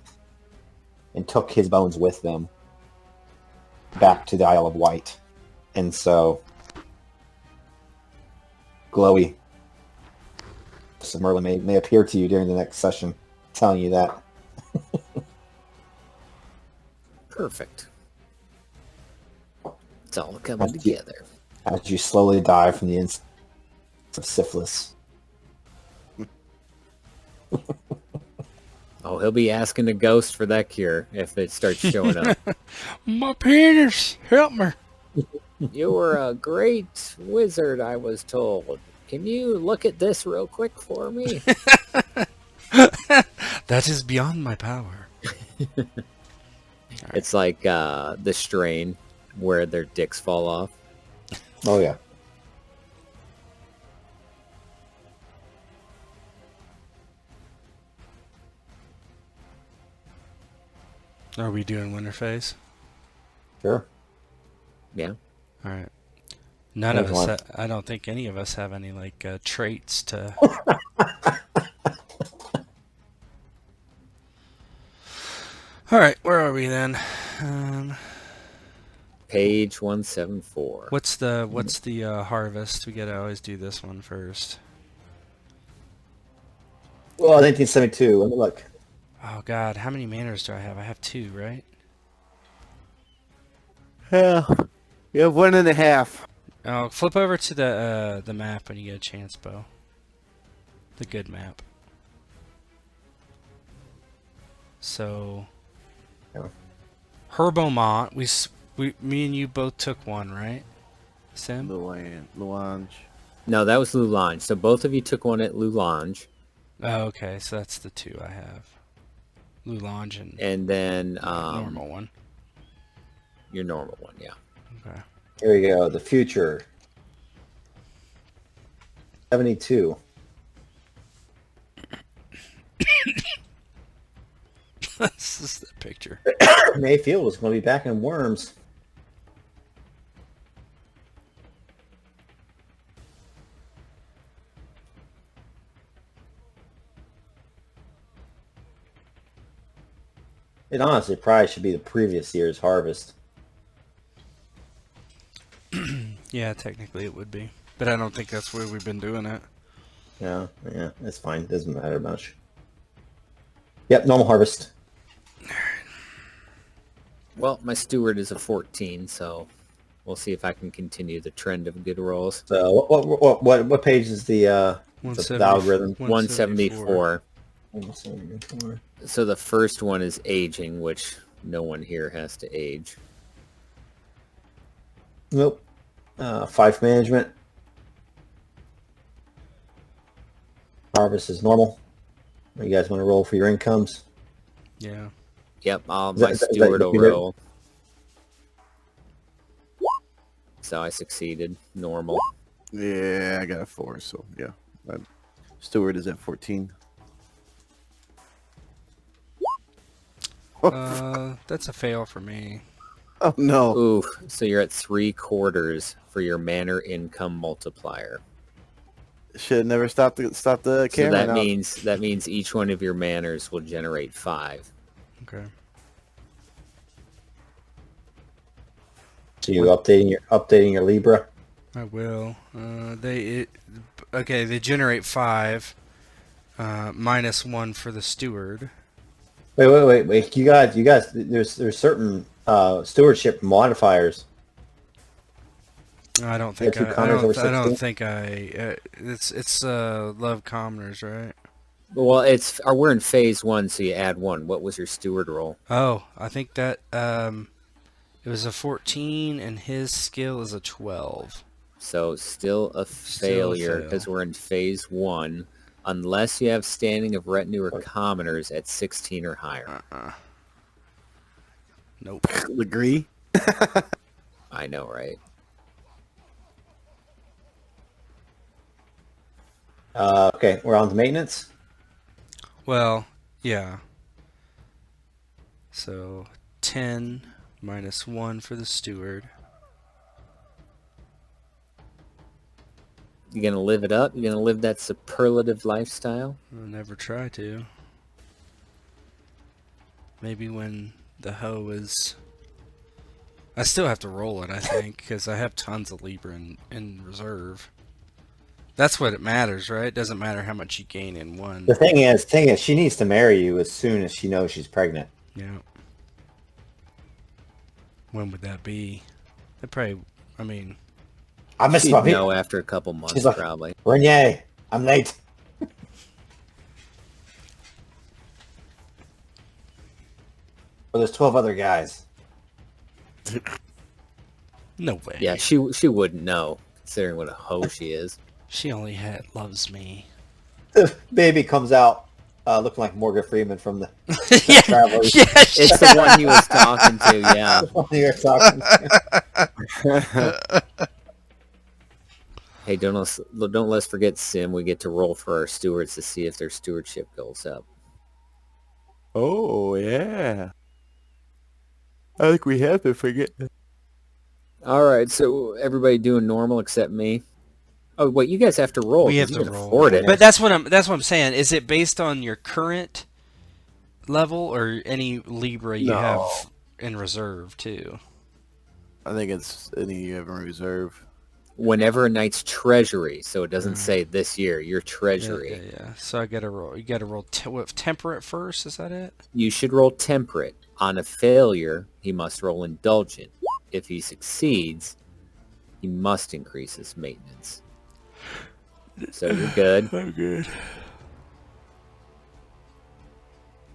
and took his bones with them back to the Isle of Wight. And so glowy. So Merlin may appear to you during the next session, telling you that. Perfect. It's all coming together. As you slowly die from the insult of syphilis. Oh, he'll be asking the ghost for that cure if it starts showing up. My penis, help me. You were a great wizard, I was told. Can you look at this real quick for me? That is beyond my power. It's like the strain where their dicks fall off. Oh, yeah. Are we doing winter phase? Sure. Yeah. All right. None There's of us. one. I don't think any of us have any like traits to. All right, where are we then? Page 174. What's the harvest? We gotta always do this one first. Well, 1972. Let me look. Oh God, how many manners do I have? I have 2, right? Yeah. You have 1.5. Oh, flip over to the map when you get a chance, Bo. The good map. So, Yeah. Herbomont, me and you both took one, right? Sim? Luange. No, that was Lulange. So both of you took one at Lulange. Oh, okay, so that's the 2 I have. Lulange And then normal one. Your normal one, yeah. Okay. Here we go. The future. 72. This is the picture. Mayfield was going to be back in Worms. It honestly probably should be the previous year's harvest. Yeah, technically it would be. But I don't think that's where we've been doing it. Yeah, it's fine. Doesn't matter much. Yep, normal harvest. Well, my steward is a 14, so we'll see if I can continue the trend of good rolls. So what page is the algorithm? 174. 174. So the first one is aging, which no one here has to age. Nope. 5 management. Harvest is normal. You guys want to roll for your incomes? Yeah. Yep, my Is that steward will good? roll. So I succeeded. Normal. Yeah, I got a 4, so yeah. My steward is at 14. That's a fail for me. Oh no. Ooh, so you're at 3/4 for your manor income multiplier. Should have never stopped the So camera. that means each one of your manors will generate 5. Okay. So you updating your Libra? I will. They generate 5. -1 for the steward. Wait. You guys. There's certain stewardship modifiers. I don't think two commoners over 16? I don't think it's love commoners, right? Well, we're in phase 1, so you add 1. What was your steward roll? Oh, I think that it was a 14 and his skill is a 12. So still a failure because we're in phase 1, unless you have standing of retinue or commoners at 16 or higher. Nope. Agree. I know, right? Okay, we're on to maintenance. Well, yeah. So 10 -1 for the steward. You gonna live it up? You gonna live that superlative lifestyle? I'll never try to. Maybe when the hoe is... I still have to roll it, I think, because I have tons of Libra in reserve. That's what it matters, right? It doesn't matter how much you gain in one. The thing is, she needs to marry you as soon as she knows she's pregnant. Yeah. When would that be? It probably. I mean, I missed She'd my know after a couple months, She's like, probably. Renee, I'm late. Well, there's 12 other guys. no way. Yeah, she wouldn't know, considering what a hoe she is. She only loves me. The baby comes out looking like Morgan Freeman from the yeah, Travelers. yeah, It's the one he was talking to, yeah. The one you're talking to. Hey, don't let's forget, Sim. We get to roll for our stewards to see if their stewardship goes up. Oh, yeah. I think we have to forget. All right, so everybody doing normal except me. Oh wait, you guys have to roll. we have 'cause to you can roll. afford it. But that's what I'm saying. Is it based on your current level or any Libra you No. have in reserve too? I think it's any you have in reserve. Whenever a knight's treasury, so it doesn't say this year, your treasury. Yeah. So I gotta roll. You gotta roll temperate first. Is that it? You should roll temperate. On a failure, he must roll indulgent. If he succeeds, he must increase his maintenance. So you're good. I'm good.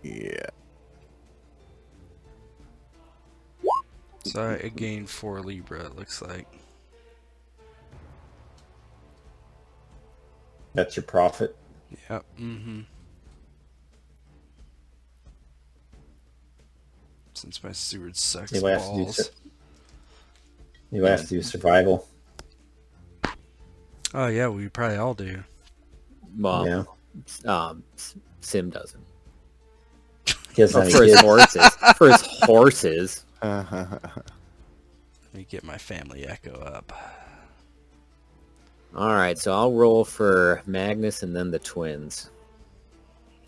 Yeah. So I gained 4 Libra. It looks like. That's your profit. Yep. Mm-hmm. Since my steward sucks Anybody has to do balls. Anybody has to do survival. Oh yeah, we probably all do. Well, Yeah. Sim doesn't. He doesn't Well, have for any his kids. horses. For his horses. Let me get my family echo up. All right, so I'll roll for Magnus and then the twins.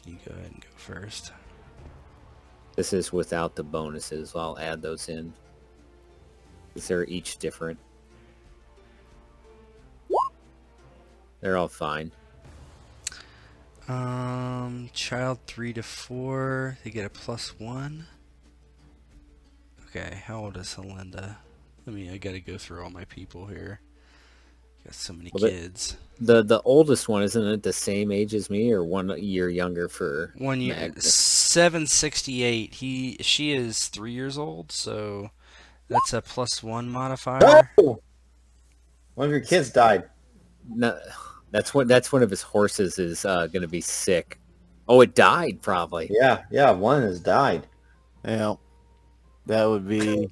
You go ahead and go first. This is without the bonuses. So I'll add those in. Because they're each different. They're all fine. Child 3 to 4. They get a +1. Okay, how old is Helinda? I gotta go through all my people here. Got so many kids. The oldest one, isn't it the same age as me or 1 year younger for 1 year, Magnus? 768. She is 3 years old, so that's a +1 modifier. Oh! One of your kids died. No, that's one of his horses is going to be sick. Oh, it died probably. Yeah, one has died. Yeah. That would be...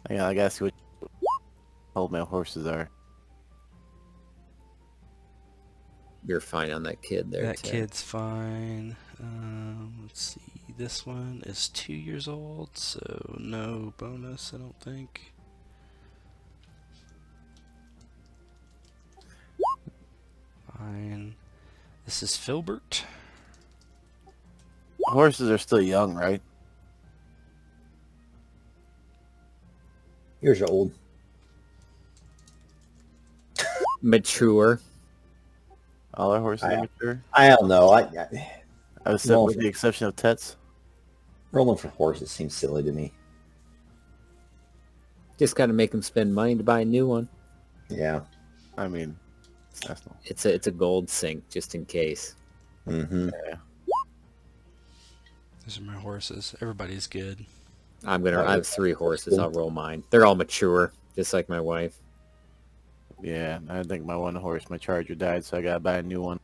I guess what old male horses are. You're fine on that kid there. That Ted. kid's fine. Let's see. This one is 2 years old, so no bonus, I don't think. Fine. This is Filbert. Horses are still young, right? Yours are old. Mature. All our horses are mature. I don't know. I was No. with the exception of Tets. Rolling for horses seems silly to me. Just got to make him spend money to buy a new one. Yeah. I mean, that's not... It's a gold sink just in case. Mm-hmm. Yeah. These are my horses. Everybody's good. I have 3 horses. I'll roll mine. They're all mature, just like my wife. Yeah, I think my one horse, my Charger, died, so I gotta buy a new one.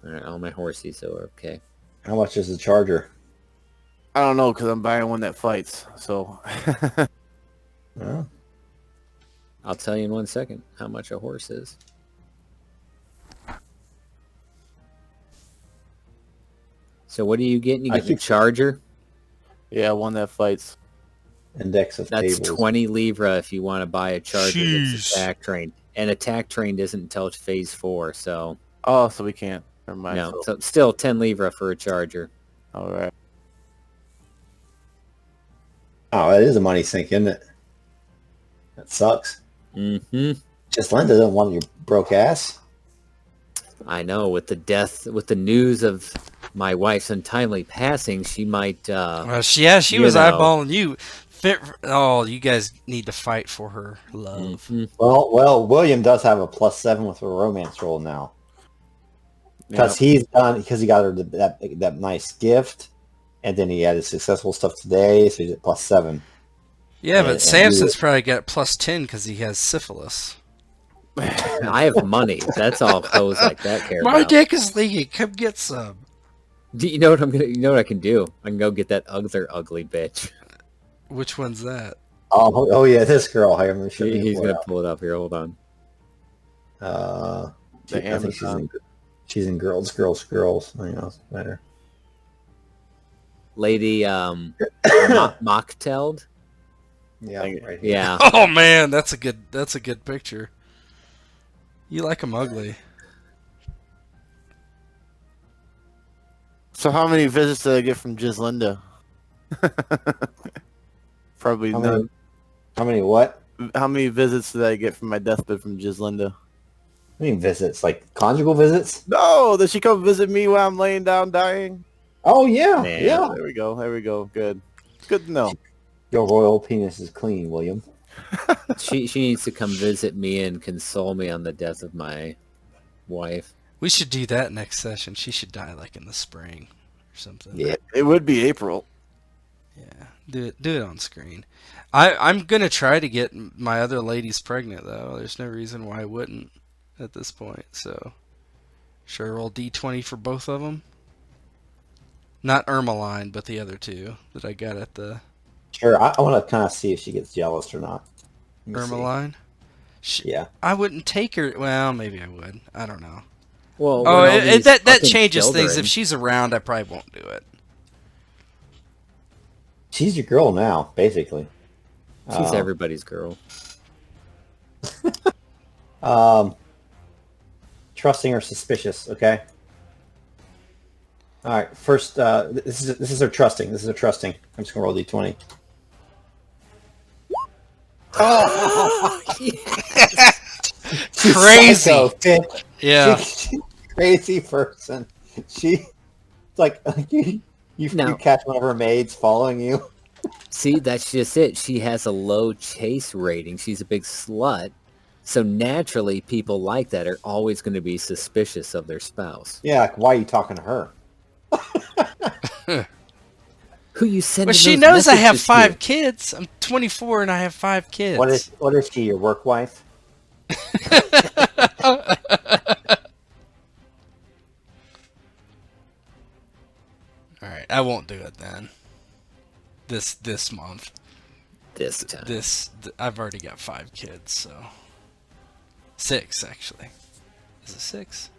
All right, all my horsies are okay. How much is the Charger? I don't know, because I'm buying one that fights, so... Oh. I'll tell you in 1 second how much a horse is. So what are you getting? You I get the keep- Charger? Yeah, one that fights. Index of That's tables. 20 Libra if you want to buy a Charger Jeez. that's attack trained. And attack trained isn't until phase 4, so... Oh, so we can't. Never mind. No, so still 10 Libra for a Charger. All right. Oh, that is a money sink, isn't it? That sucks. Mm-hmm. Just Linda doesn't want your broke ass. I know, with the news of my wife's untimely passing, she might. Well, she was eyeballing you. You guys need to fight for her love. Mhm. Well, William does have a +7 with a romance roll now. Because he got her that nice gift, and then he had his successful stuff today, so he's at +7. Yeah, but Samson's probably got +10 because he has syphilis. I have money. That's all hoes like that care My about. dick is leaking. Come get some. You know what You know what I can do? I can go get that other ugly bitch. Which one's that? Oh yeah, this girl. I remember He's gonna pull it up here. Hold on. I think she's in girls. I know it's better. Lady Mochteld. Yeah, right here. Yeah. Oh man, that's a good picture. You like them ugly. So how many visits did I get from Linda? Probably none. How many what? How many visits did I get from my deathbed from Linda? I mean visits, like conjugal visits? No, did she come visit me while I'm laying down dying? Oh yeah, Man. yeah. There we go. Good to know. Your royal penis is clean, William. She needs to come visit me and console me on the death of my wife. We should do that next session. She should die like in the spring or something. Yeah. It would be April. Yeah. Do it on screen. I'm gonna try to get my other ladies pregnant though. There's no reason why I wouldn't at this point. So, should I roll D20 for both of them? Not Ermeline, but the other two that I got at the Sure, I want to kind of see if she gets jealous or not. Let me see. Ermeline. Yeah. I wouldn't take her. Well, maybe I would. I don't know. Well, That changes things. If she's around, I probably won't do it. She's your girl now, basically. She's everybody's girl. Trusting or suspicious, okay? All right, first, this is her trusting. I'm just gonna roll D20. Oh, She's crazy! psycho, bitch. Yeah. She's a crazy person. It's like you catch one of her maids following you. See, that's just it. She has a low chase rating. She's a big slut. So naturally, people like that are always going to be suspicious of their spouse. Yeah, like, why are you talking to her? Who you sending? Well, she knows I have 5 kids. I'm 24 and I have 5 kids. What is she, your work wife? All right, I won't do it then. This month. This time. I've already got 5 kids, so 6 actually. Is it 6?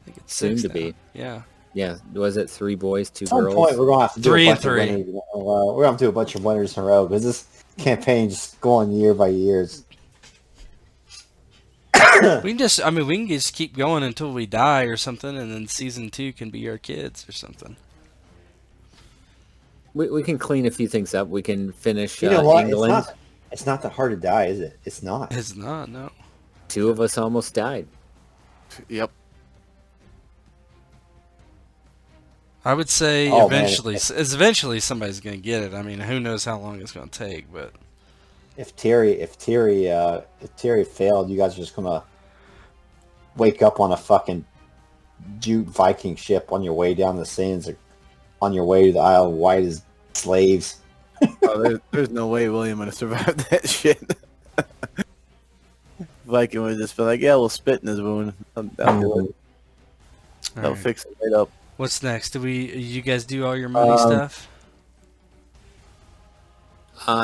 I think it's Soon 6 to now. be. Yeah. Yeah. Was it 3 boys, 2 At some girls? point, we're gonna have to do 3 a and bunch of 3. winners in a row. We're gonna have to do a bunch of winners in a row because this campaign just going year by year. We can just keep going until we die or something, and then season 2 can be our kids or something. We can clean a few things up. We can finish You know what? England. It's not that hard to die, is it? It's not. It's not, no. 2 of us almost died. Yep. I would say Oh, eventually somebody's going to get it. I mean, who knows how long it's going to take, but If Terry failed, you guys are just gonna wake up on a fucking Jute Viking ship on your way down the sands, or on your way to the Isle of Wight as slaves. Oh, there's no way William would have survived that shit. Viking would just be like, yeah, we'll spit in his wound. That'll Alright. fix it right up. What's next? You guys do all your money stuff?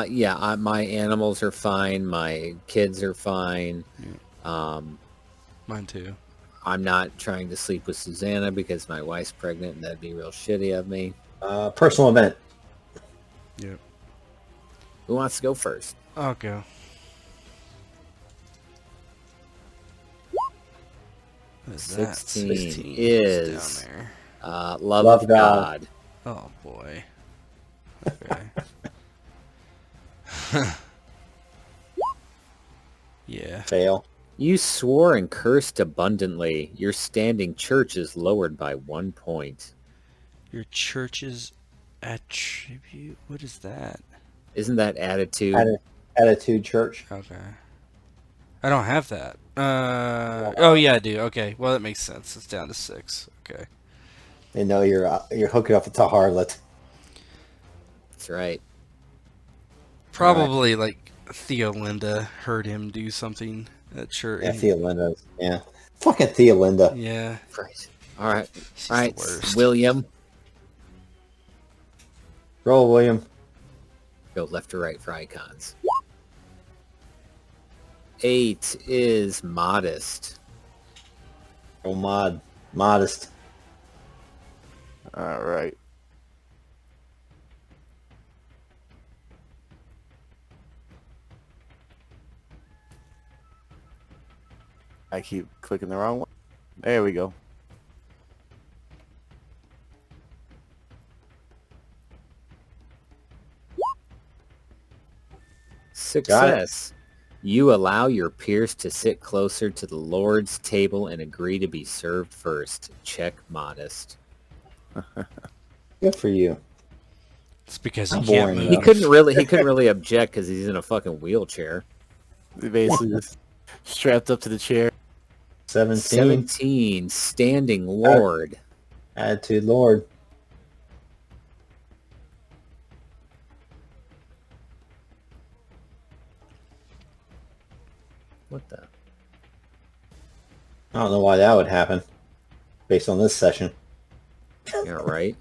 Yeah, my animals are fine. My kids are fine. Mine too. I'm not trying to sleep with Susanna because my wife's pregnant, and that'd be real shitty of me. Personal event. Yep. Who wants to go first? I'll go. What is that? 16 is down there. Love of God. Oh boy. Okay. Yeah. Fail. You swore and cursed abundantly. Your standing church is lowered by 1 point. Your church's attribute? What is that? Isn't that attitude? Attitude church. Okay. I don't have that. Oh yeah, I do. Okay, well that makes sense. It's down to 6. Okay. They know you're hooking up with the harlot. That's right. Probably like Theolinda heard him do something at church. Yeah, Theolinda. Yeah. Fucking Theolinda. Yeah. Right. All right. She's All right, the worst. William. Roll, William. Go left or right for icons. 8 is modest. Roll modest. All right. I keep clicking the wrong one. There we go. Success. You allow your peers to sit closer to the Lord's table and agree to be served first. Check modest. Good for you. It's because How he can't boring, move. He couldn't really object because he's in a fucking wheelchair. They basically just strapped up to the chair. 17. 17, standing Lord. Attitude Lord. What the? I don't know why that would happen based on this session. Yeah, right.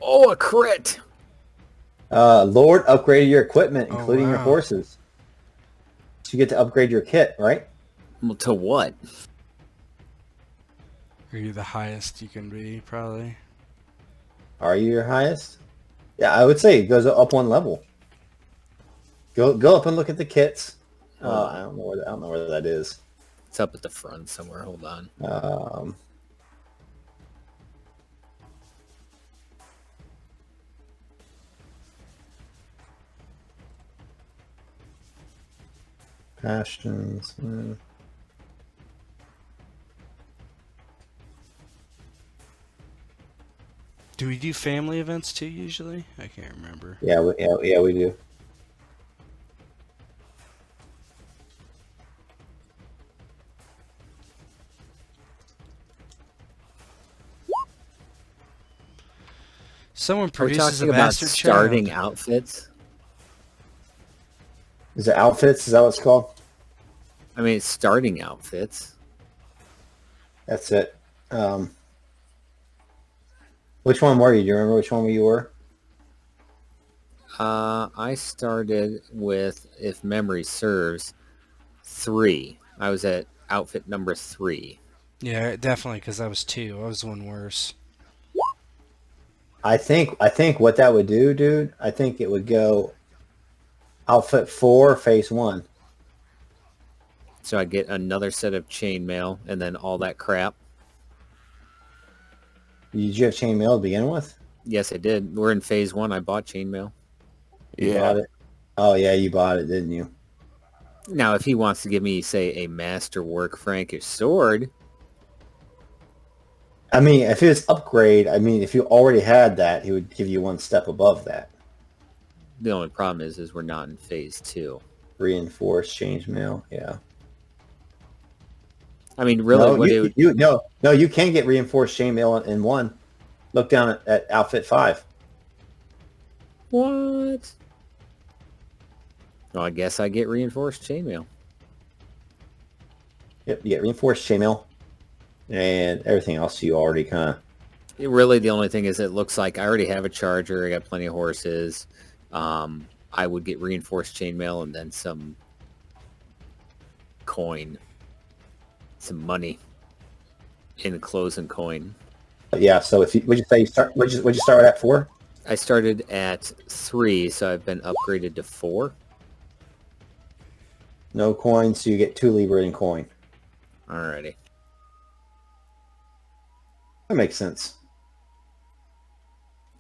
Oh, a crit! Lord upgraded your equipment, Oh, including your wow. horses. So you get to upgrade your kit, right? Well, to what? Are you the highest you can be, probably? Are you your highest? Yeah, I would say it goes up 1 level. Go up and look at the kits. I don't know where that is. It's up at the front somewhere. Hold on. Passions. Do we do family events too, usually? I can't remember. Yeah, we do. Someone Are we produces a talking about bastard starting child. outfits? Is it outfits? Is that what it's called? I mean, it's starting outfits. That's it. Which one were you? Do you remember which one you were? I started with, if memory serves, 3. I was at outfit number 3. Yeah, definitely, because I was 2. I was one worse. I think what that would do, dude, I think it would go outfit 4, phase 1. So I get another set of chainmail and then all that crap. Did you have chainmail to begin with? Yes, I did. We're in phase 1. I bought chainmail. You Yeah. bought it? Oh, yeah, you bought it, didn't you? Now, if he wants to give me, say, a masterwork Frankish sword, I mean, if it's upgrade, I mean, if you already had that, he would give you 1 step above that. the only problem is we're not in phase 2. Reinforced chainmail, yeah. I mean, really, you can get reinforced chainmail in 1. Look down at outfit 5. What? Well, I guess I get reinforced chainmail. Yep, you get reinforced chainmail, and everything else you already kind of. Really, the only thing is it looks like I already have a charger. I got plenty of horses. I would get reinforced chainmail and then some coin, some money in clothes and coin. Yeah, so if you would you say you start? Would you start at 4? I started at 3, so I've been upgraded to 4. No coin, so you get 2 Libra in coin. Alrighty. That makes sense.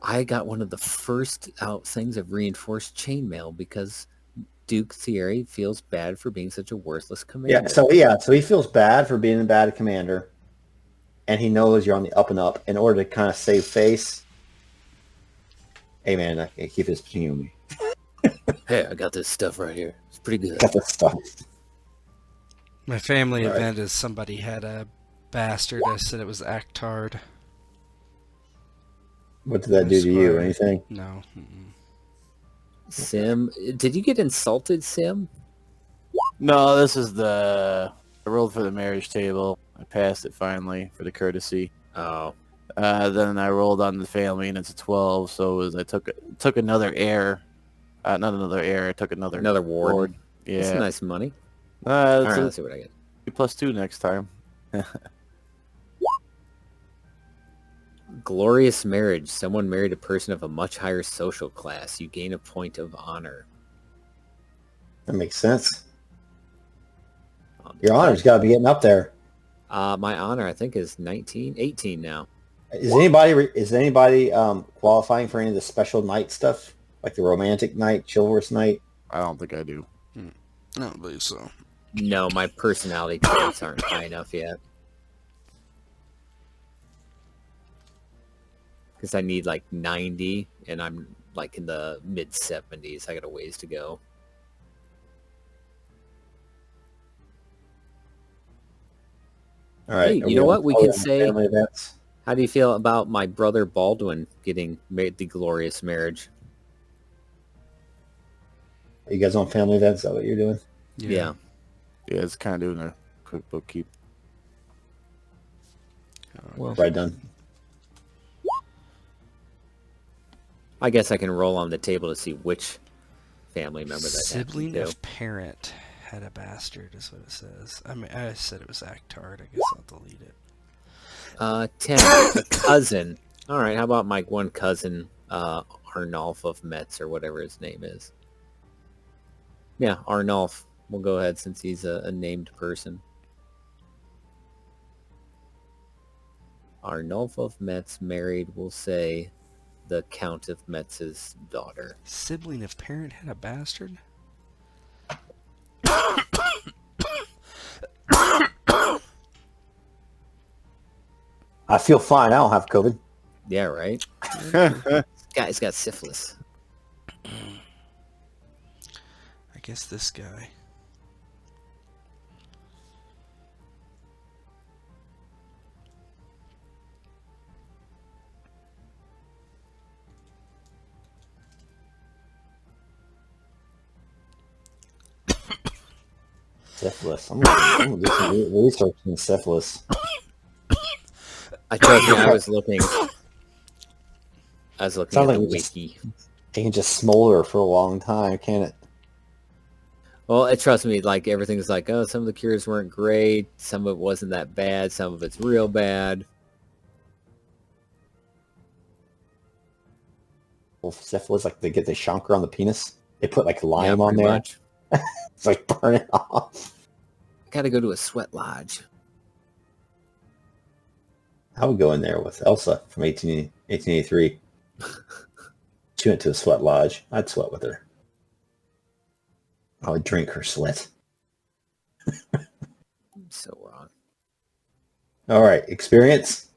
I got one of the first out things of reinforced chainmail because Duke Thierry feels bad for being such a worthless Yeah, commander. so he feels bad for being a bad commander, and he knows you're on the up and up. In order to kind of save face, hey man, I can't keep this between you and me. Hey, I got this stuff right here. It's pretty good. Got this stuff. My family All right. event is somebody had a bastard. I said it was Actard. What did that do to you? Anything? No. Mm-mm. Sim, did you get insulted, Sim? No, this is I rolled for the marriage table. I passed it finally for the courtesy. Oh, Then I rolled on the family, and it's a 12. So I took another heir. Not another heir. I took another ward. Yeah. That's nice money. All All right, let's see what I get. 2+2 next time. Glorious marriage. Someone married a person of a much higher social class. You gain a point of honor. That makes sense. Your honor's got to be getting up there. My honor, I think, is 18 now. Is anybody qualifying for any of the special night stuff, like the romantic night, chivalrous night? I don't think I do. I don't believe so. No, my personality traits aren't high enough yet. Because I need like 90, and I'm like in the mid 70s. I got a ways to go. All right. Hey, are you know on what? We other can say, family events? how do you feel about my brother Baldwin getting made the glorious marriage? Are you guys on family events? Is that what you're doing? Yeah. Yeah, it's kind of doing a quick bookkeep. Well, Right done. I guess I can roll on the table to see which family member that Sibling happened to. of parent had a bastard, is what it says. I mean, I said it was Actard. I guess I'll delete it. 10, a cousin. All right, how about my one cousin, Arnulf of Metz, or whatever his name is? Yeah, Arnulf. We'll go ahead since he's a named person. Arnulf of Metz married, we'll say, the Count of Metz's daughter. Sibling of parent had a bastard? I feel fine. I don't have COVID. Yeah, right? This guy's got syphilis. I guess this guy. Syphilis. I'm gonna do some research on syphilis. I trust you, I was looking Sounds at like the we just- wiki. It can just smolder for a long time, can't it? Well, trust me, like everything's like, oh, some of the cures weren't great, some of it wasn't that bad, some of it's real bad. Well, syphilis, like they get the chancre on the penis. They put like Yeah, lime on pretty there. much. It's like burn it off. Gotta go to a sweat lodge. I would go in there with Elsa from 1883. She went to a sweat lodge. I'd sweat with her. I would drink her sweat. So wrong. All right, experience.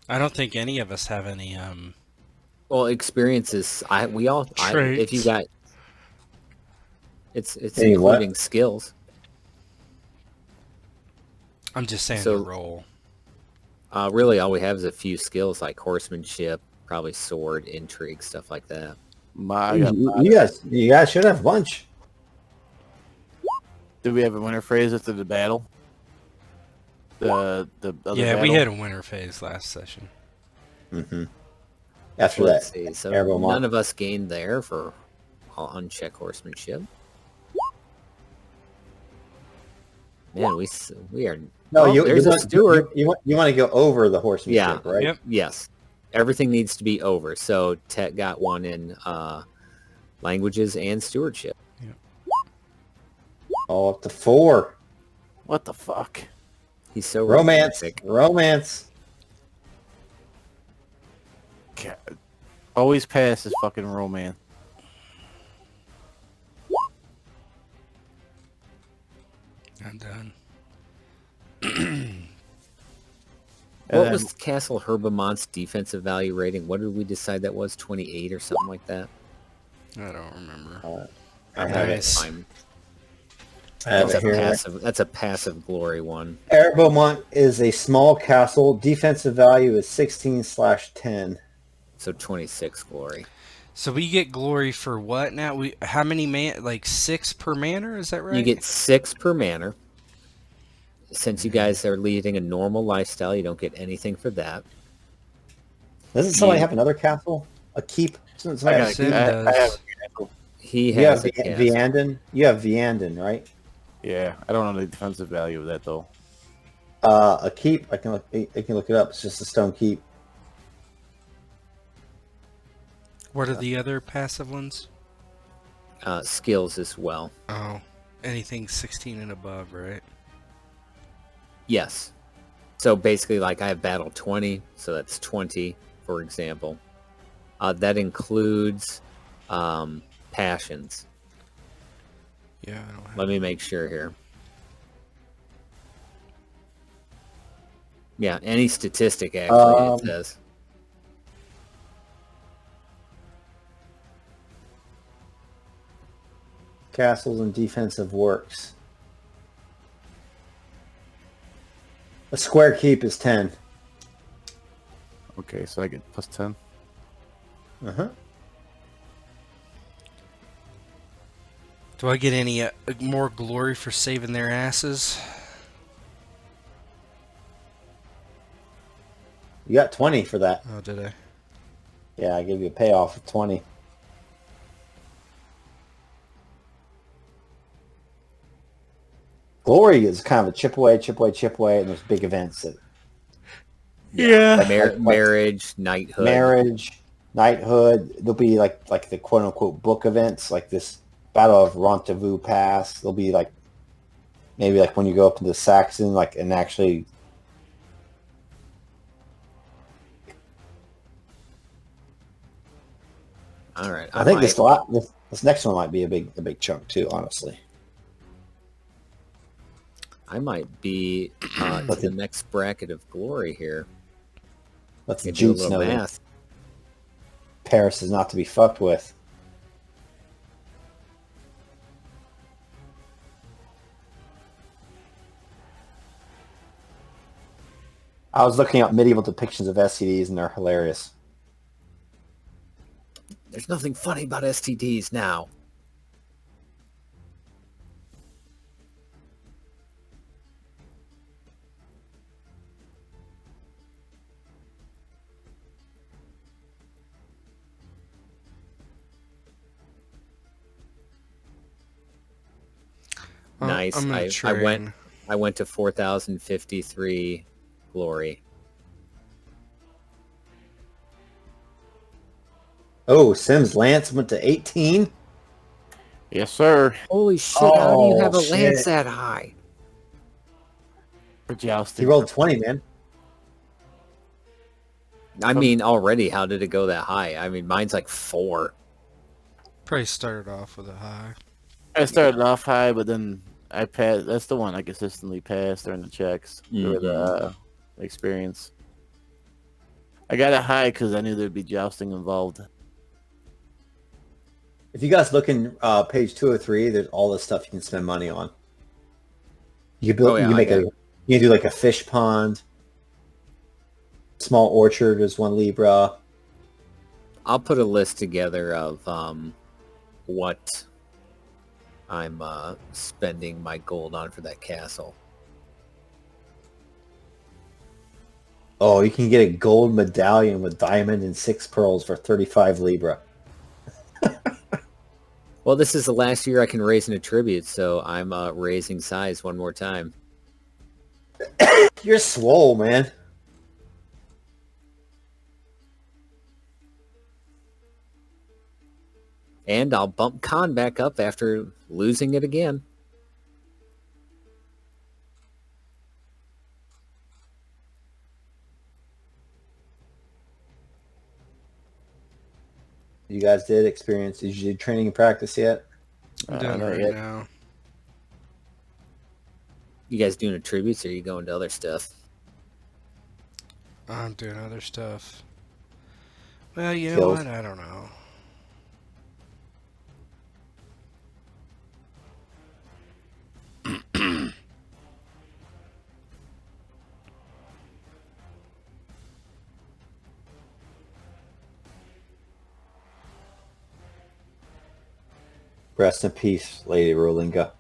I don't think any of us have any, Well, experiences. If you Traits. got, it's Any what? including skills. I'm just saying So- the roll. Really, all we have is a few skills like horsemanship, probably sword, intrigue, stuff like that. You guys should have lunch. Did we have a winter phrase after the battle? The other Yeah, we battle? had a winter phase last session. Mm-hmm. After Let's that, see. So Airborne none Mark. of us gained there for unchecked horsemanship. Man, we are. no, Oh, there's a want, steward. You want to go over the horsemanship, Yeah. right? Yep. Yes, everything needs to be over. So Tet got one in languages and stewardship. Oh, up to 4. What the fuck? He's so Romance. romantic. Romance. Okay. Always pass this fucking roll, man. I'm done. What then- was Castle Herbamont's defensive value rating? What did we decide that was? 28 or something like that? I don't remember. I have it. Nice. Fine. I have That's it a here. passive. That's a passive glory one. Beaumont is a small castle. Defensive value is 16/10. So 26 glory. So we get glory for what now? How many like 6 per manor? Is that right? You get 6 per manor. Since you guys are leading a normal lifestyle, you don't get anything for that. Doesn't somebody You- have another castle? A keep? Somebody I have got Sim I does. have a castle. He You have has a castle. Vianden? You have Vianden, right? Yeah, I don't know the defensive value of that though. A keep, I can look it up. It's just a stone keep. What are the other passive ones? Skills as well. Oh, anything 16 and above, right? Yes. So basically, like I have battle 20, so that's 20, for example. That includes passions. Yeah, I don't have. Let me make sure here. Yeah, any statistic actually, it says. Castles and defensive works. A square keep is 10. Okay, so I get plus 10. Uh-huh. Do I get any more glory for saving their asses? You got 20 for that. Oh, did I? Yeah, I gave you a payoff of 20. Glory is kind of a chip away, and there's big events that Yeah. Marriage, knighthood. marriage, knighthood. There'll be like the quote unquote book events, like this Battle of Rendezvous Pass. There'll be like maybe like when you go up into Saxon, like and actually. All right. I think this next one might be a big chunk too, honestly. I might be to the next bracket of glory here. Let's You do a Jutes little know that math. Paris is not to be fucked with. I was looking up medieval depictions of STDs and they're hilarious. There's nothing funny about STDs now. Nice. I'm gonna I train. went to 4,053 glory. Oh, Sims Lance went to 18. Yes, sir. Holy shit! How do you have a Oh, lance shit. that high? For He jousting. rolled 20, man. I mean, already, how did it go that high? I mean, mine's like 4. Probably started off with a high. I started off high, but then I passed. That's the one I consistently passed during the checks or the experience. I got it high because I knew there'd be jousting involved. If you guys look in page 203, there's all this stuff you can spend money on. You can build, Oh, yeah, you can make I a, got you can do like a fish pond. Small orchard is 1 Libra. I'll put a list together of what I'm spending my gold on for that castle. Oh, you can get a gold medallion with diamond and 6 pearls for 35 Libra. Well, this is the last year I can raise an attribute, so I'm raising size one more time. You're swole, man. And I'll bump con back up after losing it again. You guys did experience. Did you do training and practice yet? I'm doing it not right yet. now. You guys doing attributes, or are you going to other stuff? I'm doing other stuff. Well, you know Skills. what? I don't know. Rest in peace, Lady Rolinga.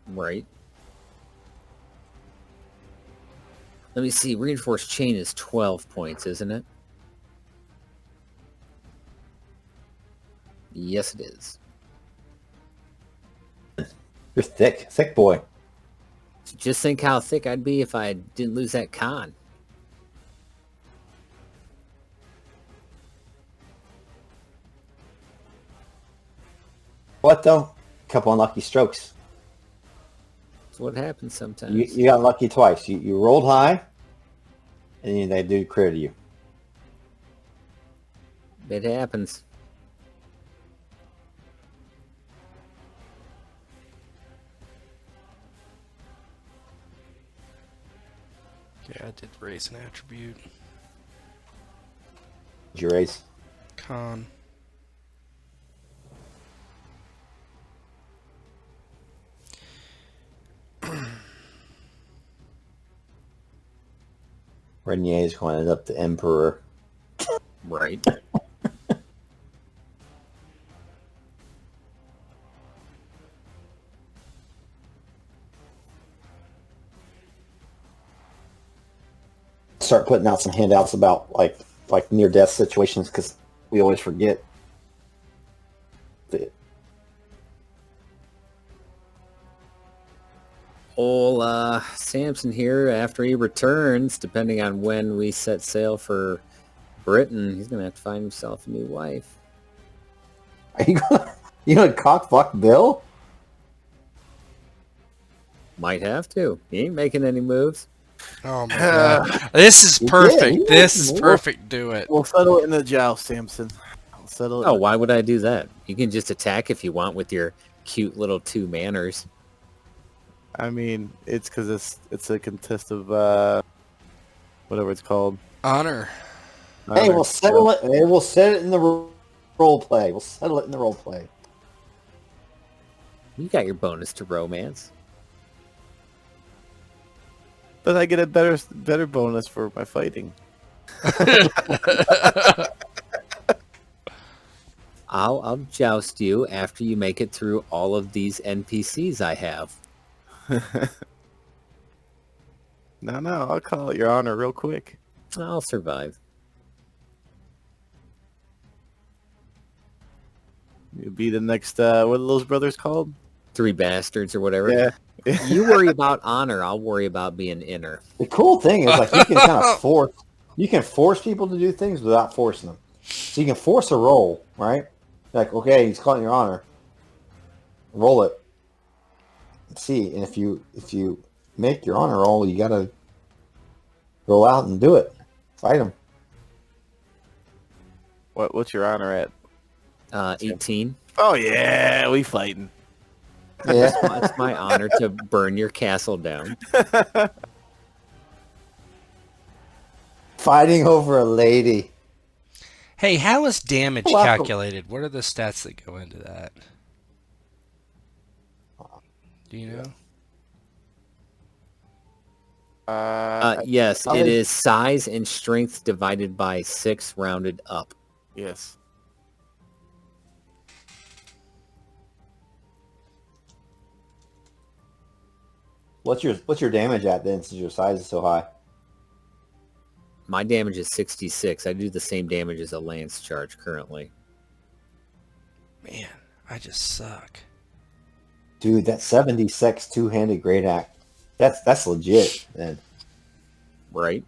Right. Let me see. Reinforced chain is 12 points, isn't it? Yes, it is. You're thick boy. So just think how thick I'd be if I didn't lose that con. What though? Couple unlucky strokes. That's what happens sometimes. You got lucky twice. You rolled high, and they do crit you. It happens. Yeah, I did raise an attribute. Did you raise? Con. Renier's going to end up the Emperor. Right. Start putting out some handouts about like near death situations because we always forget. Old Samson here, after he returns, depending on when we set sail for Britain, he's going to have to find himself a new wife. Are you gonna cockfuck Bill? Might have to. He ain't making any moves. Oh my god. This is perfect. He This did. is perfect. Do it. We'll settle it in the joust, Samson. We'll settle it. Oh, why would I do that? You can just attack if you want with your cute little 2 manners. I mean, it's because it's a contest of whatever it's called. Honor. Hey, we'll settle it. Hey, we'll set it in the role play. We'll settle it in the role play. You got your bonus to romance. But I get a better bonus for my fighting. I'll joust you after you make it through all of these NPCs I have. No, I'll call it your honor real quick. I'll survive. You'll be the next, what are those brothers called? 3 bastards or whatever. Yeah. You worry about honor, I'll worry about being inner. The cool thing is like you can kind of force people to do things without forcing them. So you can force a roll, right? Like, okay, he's calling your honor. Roll it. See, and if you make your honor roll, you gotta roll out and do it. Fight him. What's your honor at? 18. Oh yeah, we fighting. Yeah. It's my honor to burn your castle down. Fighting over a lady. Hey, how is damage Well, calculated? What are the stats that go into that? Do you know? Yes, it is size and strength divided by 6 rounded up. Yes. What's your damage at then, since your size is so high? My damage is 66. I do the same damage as a lance charge currently. Man, I just suck. Dude, that 76 two-handed great axe. That's legit, man. Right?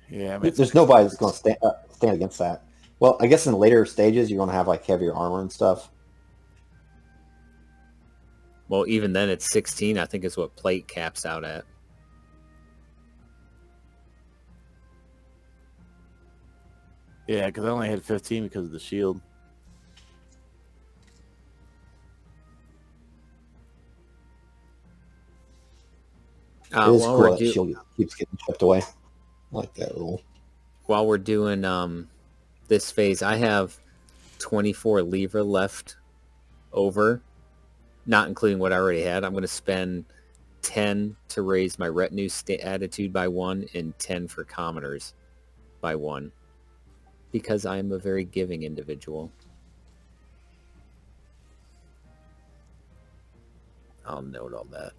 Yeah, I mean, There's nobody that's going to stand against that. Well, I guess in later stages you're going to have like heavier armor and stuff. Well, even then it's 16, I think is what plate caps out at. Yeah, because I only had 15 because of the shield. It is While cool we're that shield keeps getting chipped away. I like that rule. while we're doing this phase, I have 24 lever left over, not including what I already had. I'm going to spend 10 to raise my retinue attitude by 1 and 10 for commoners by 1 because I'm a very giving individual. I'll note all that.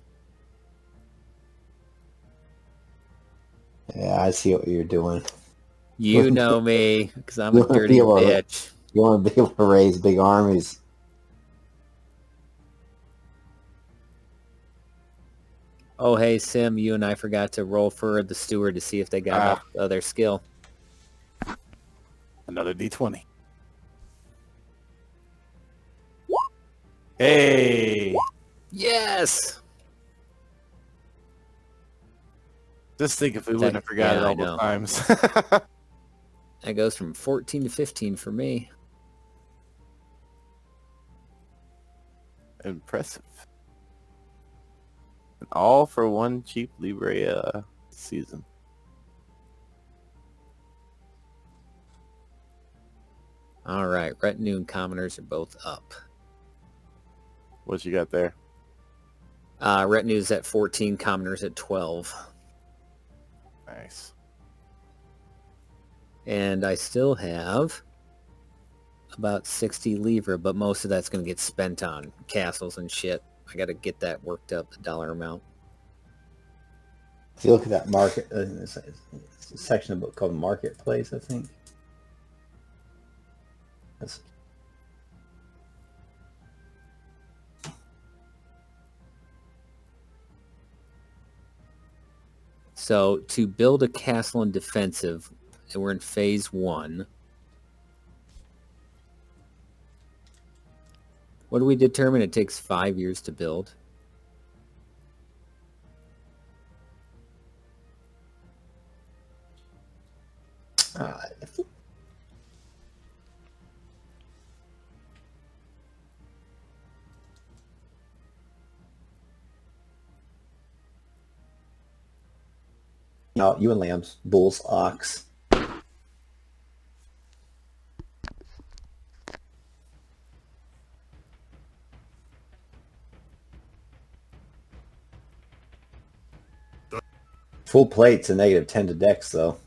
Yeah, I see what you're doing. You know me because I'm You a wanna dirty be able to- bitch. You want to be able to raise big armies. Oh, hey, Sim, you and I forgot to roll for the steward to see if they got up their skill. Another D20. Hey! Yes! Just think if we wouldn't have forgot it I all know. the times. That goes from 14 to 15 for me. Impressive. And all for one cheap Libre season. All right, retinue and commoners are both up. What you got there? Retinue's at 14, commoners at 12. Nice. And I still have about 60 livre, but most of that's going to get spent on castles and shit. I got to get that worked up, the dollar amount. If you look at that market, it's a section of the book called Marketplace, I think. That's, So to build a castle and defensive, and we're in phase 1. What do we determine? It takes 5 years to build. no, you and lambs, bulls, ox. Full plate's a negative 10 to dex, though.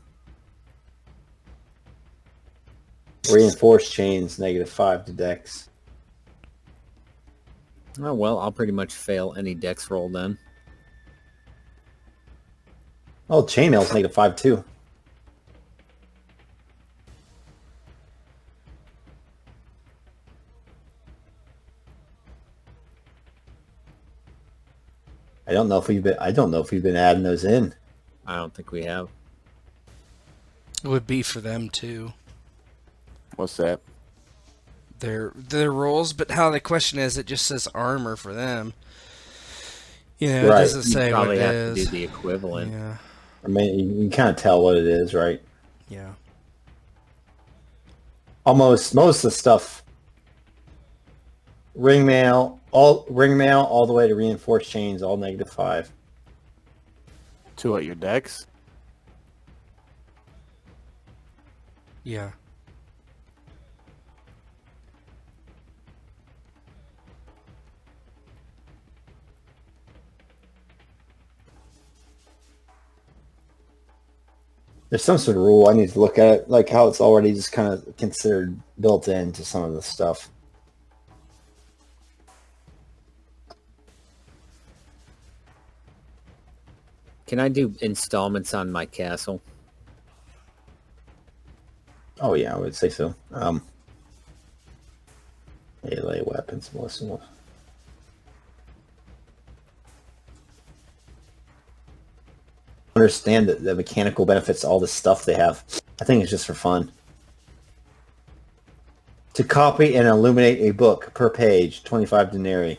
Reinforced chains, negative 5 to dex. Oh, well, I'll pretty much fail any dex roll then. Oh, chainmail's negative 5 too. I don't know if we've been adding those in. I don't think we have. It would be for them too. What's that? Their rolls, but how the question is, it just says armor for them. You know, Right. it doesn't You say what probably it have is. to do the equivalent. Yeah, I mean, you can kind of tell what it is, right? yeah. Almost most of the stuff. Ring mail, all the way to reinforced chains, all negative 5. To what, your decks? Yeah. There's some sort of rule I need to look at it, like how it's already just kind of considered built into some of the stuff. Can I do installments on my castle? Oh yeah, I would say so. Melee weapons, Melissa. Understand the mechanical benefits, all the stuff they have. I think it's just for fun. To copy and illuminate a book per page, 25 denarii.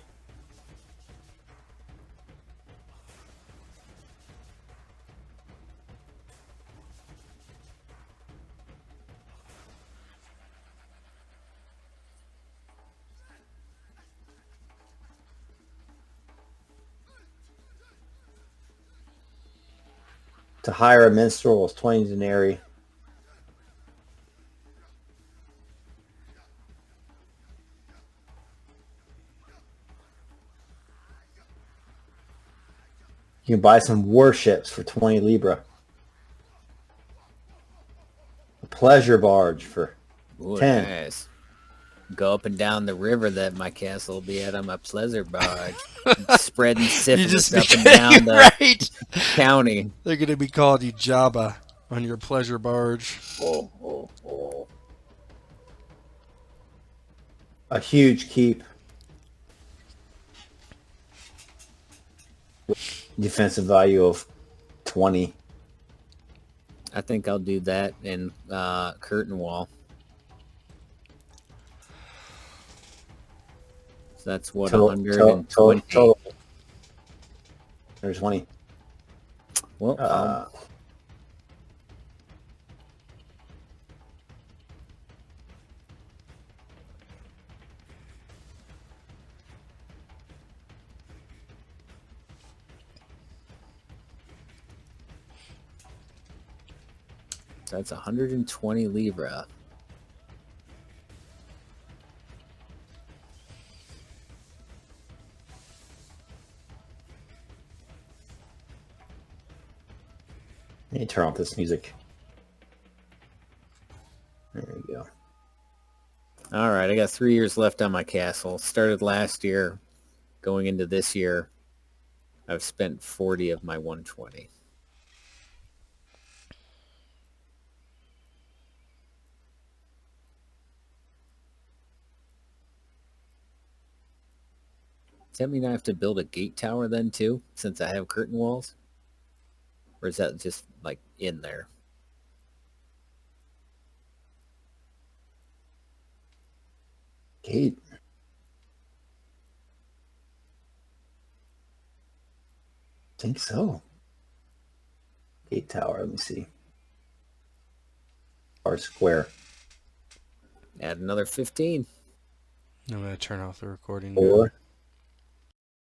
To hire a minstrel was 20 denarii. You can buy some warships for 20 libra. A pleasure barge for Ooh, 10. nice. Go up and down the river that my castle will be at on my pleasure barge. Spreading You syphilis just up and became down the right. county. They're gonna be called you Jabba on your pleasure barge. Oh. A huge keep. Defensive value of 20. I think I'll do that in curtain wall. So that's what, Total. 120. There's 20. Well, so that's 120 libra. Let me turn off this music. There we go. All right, I got 3 years left on my castle. Started last year, going into this year. I've spent 40 of my 120. Does that mean I have to build a gate tower then too, since I have curtain walls? Or is that just like in there? Gate. I think so. Gate tower. Let me see. Or square. Add another 15. I'm gonna turn off the recording. 4.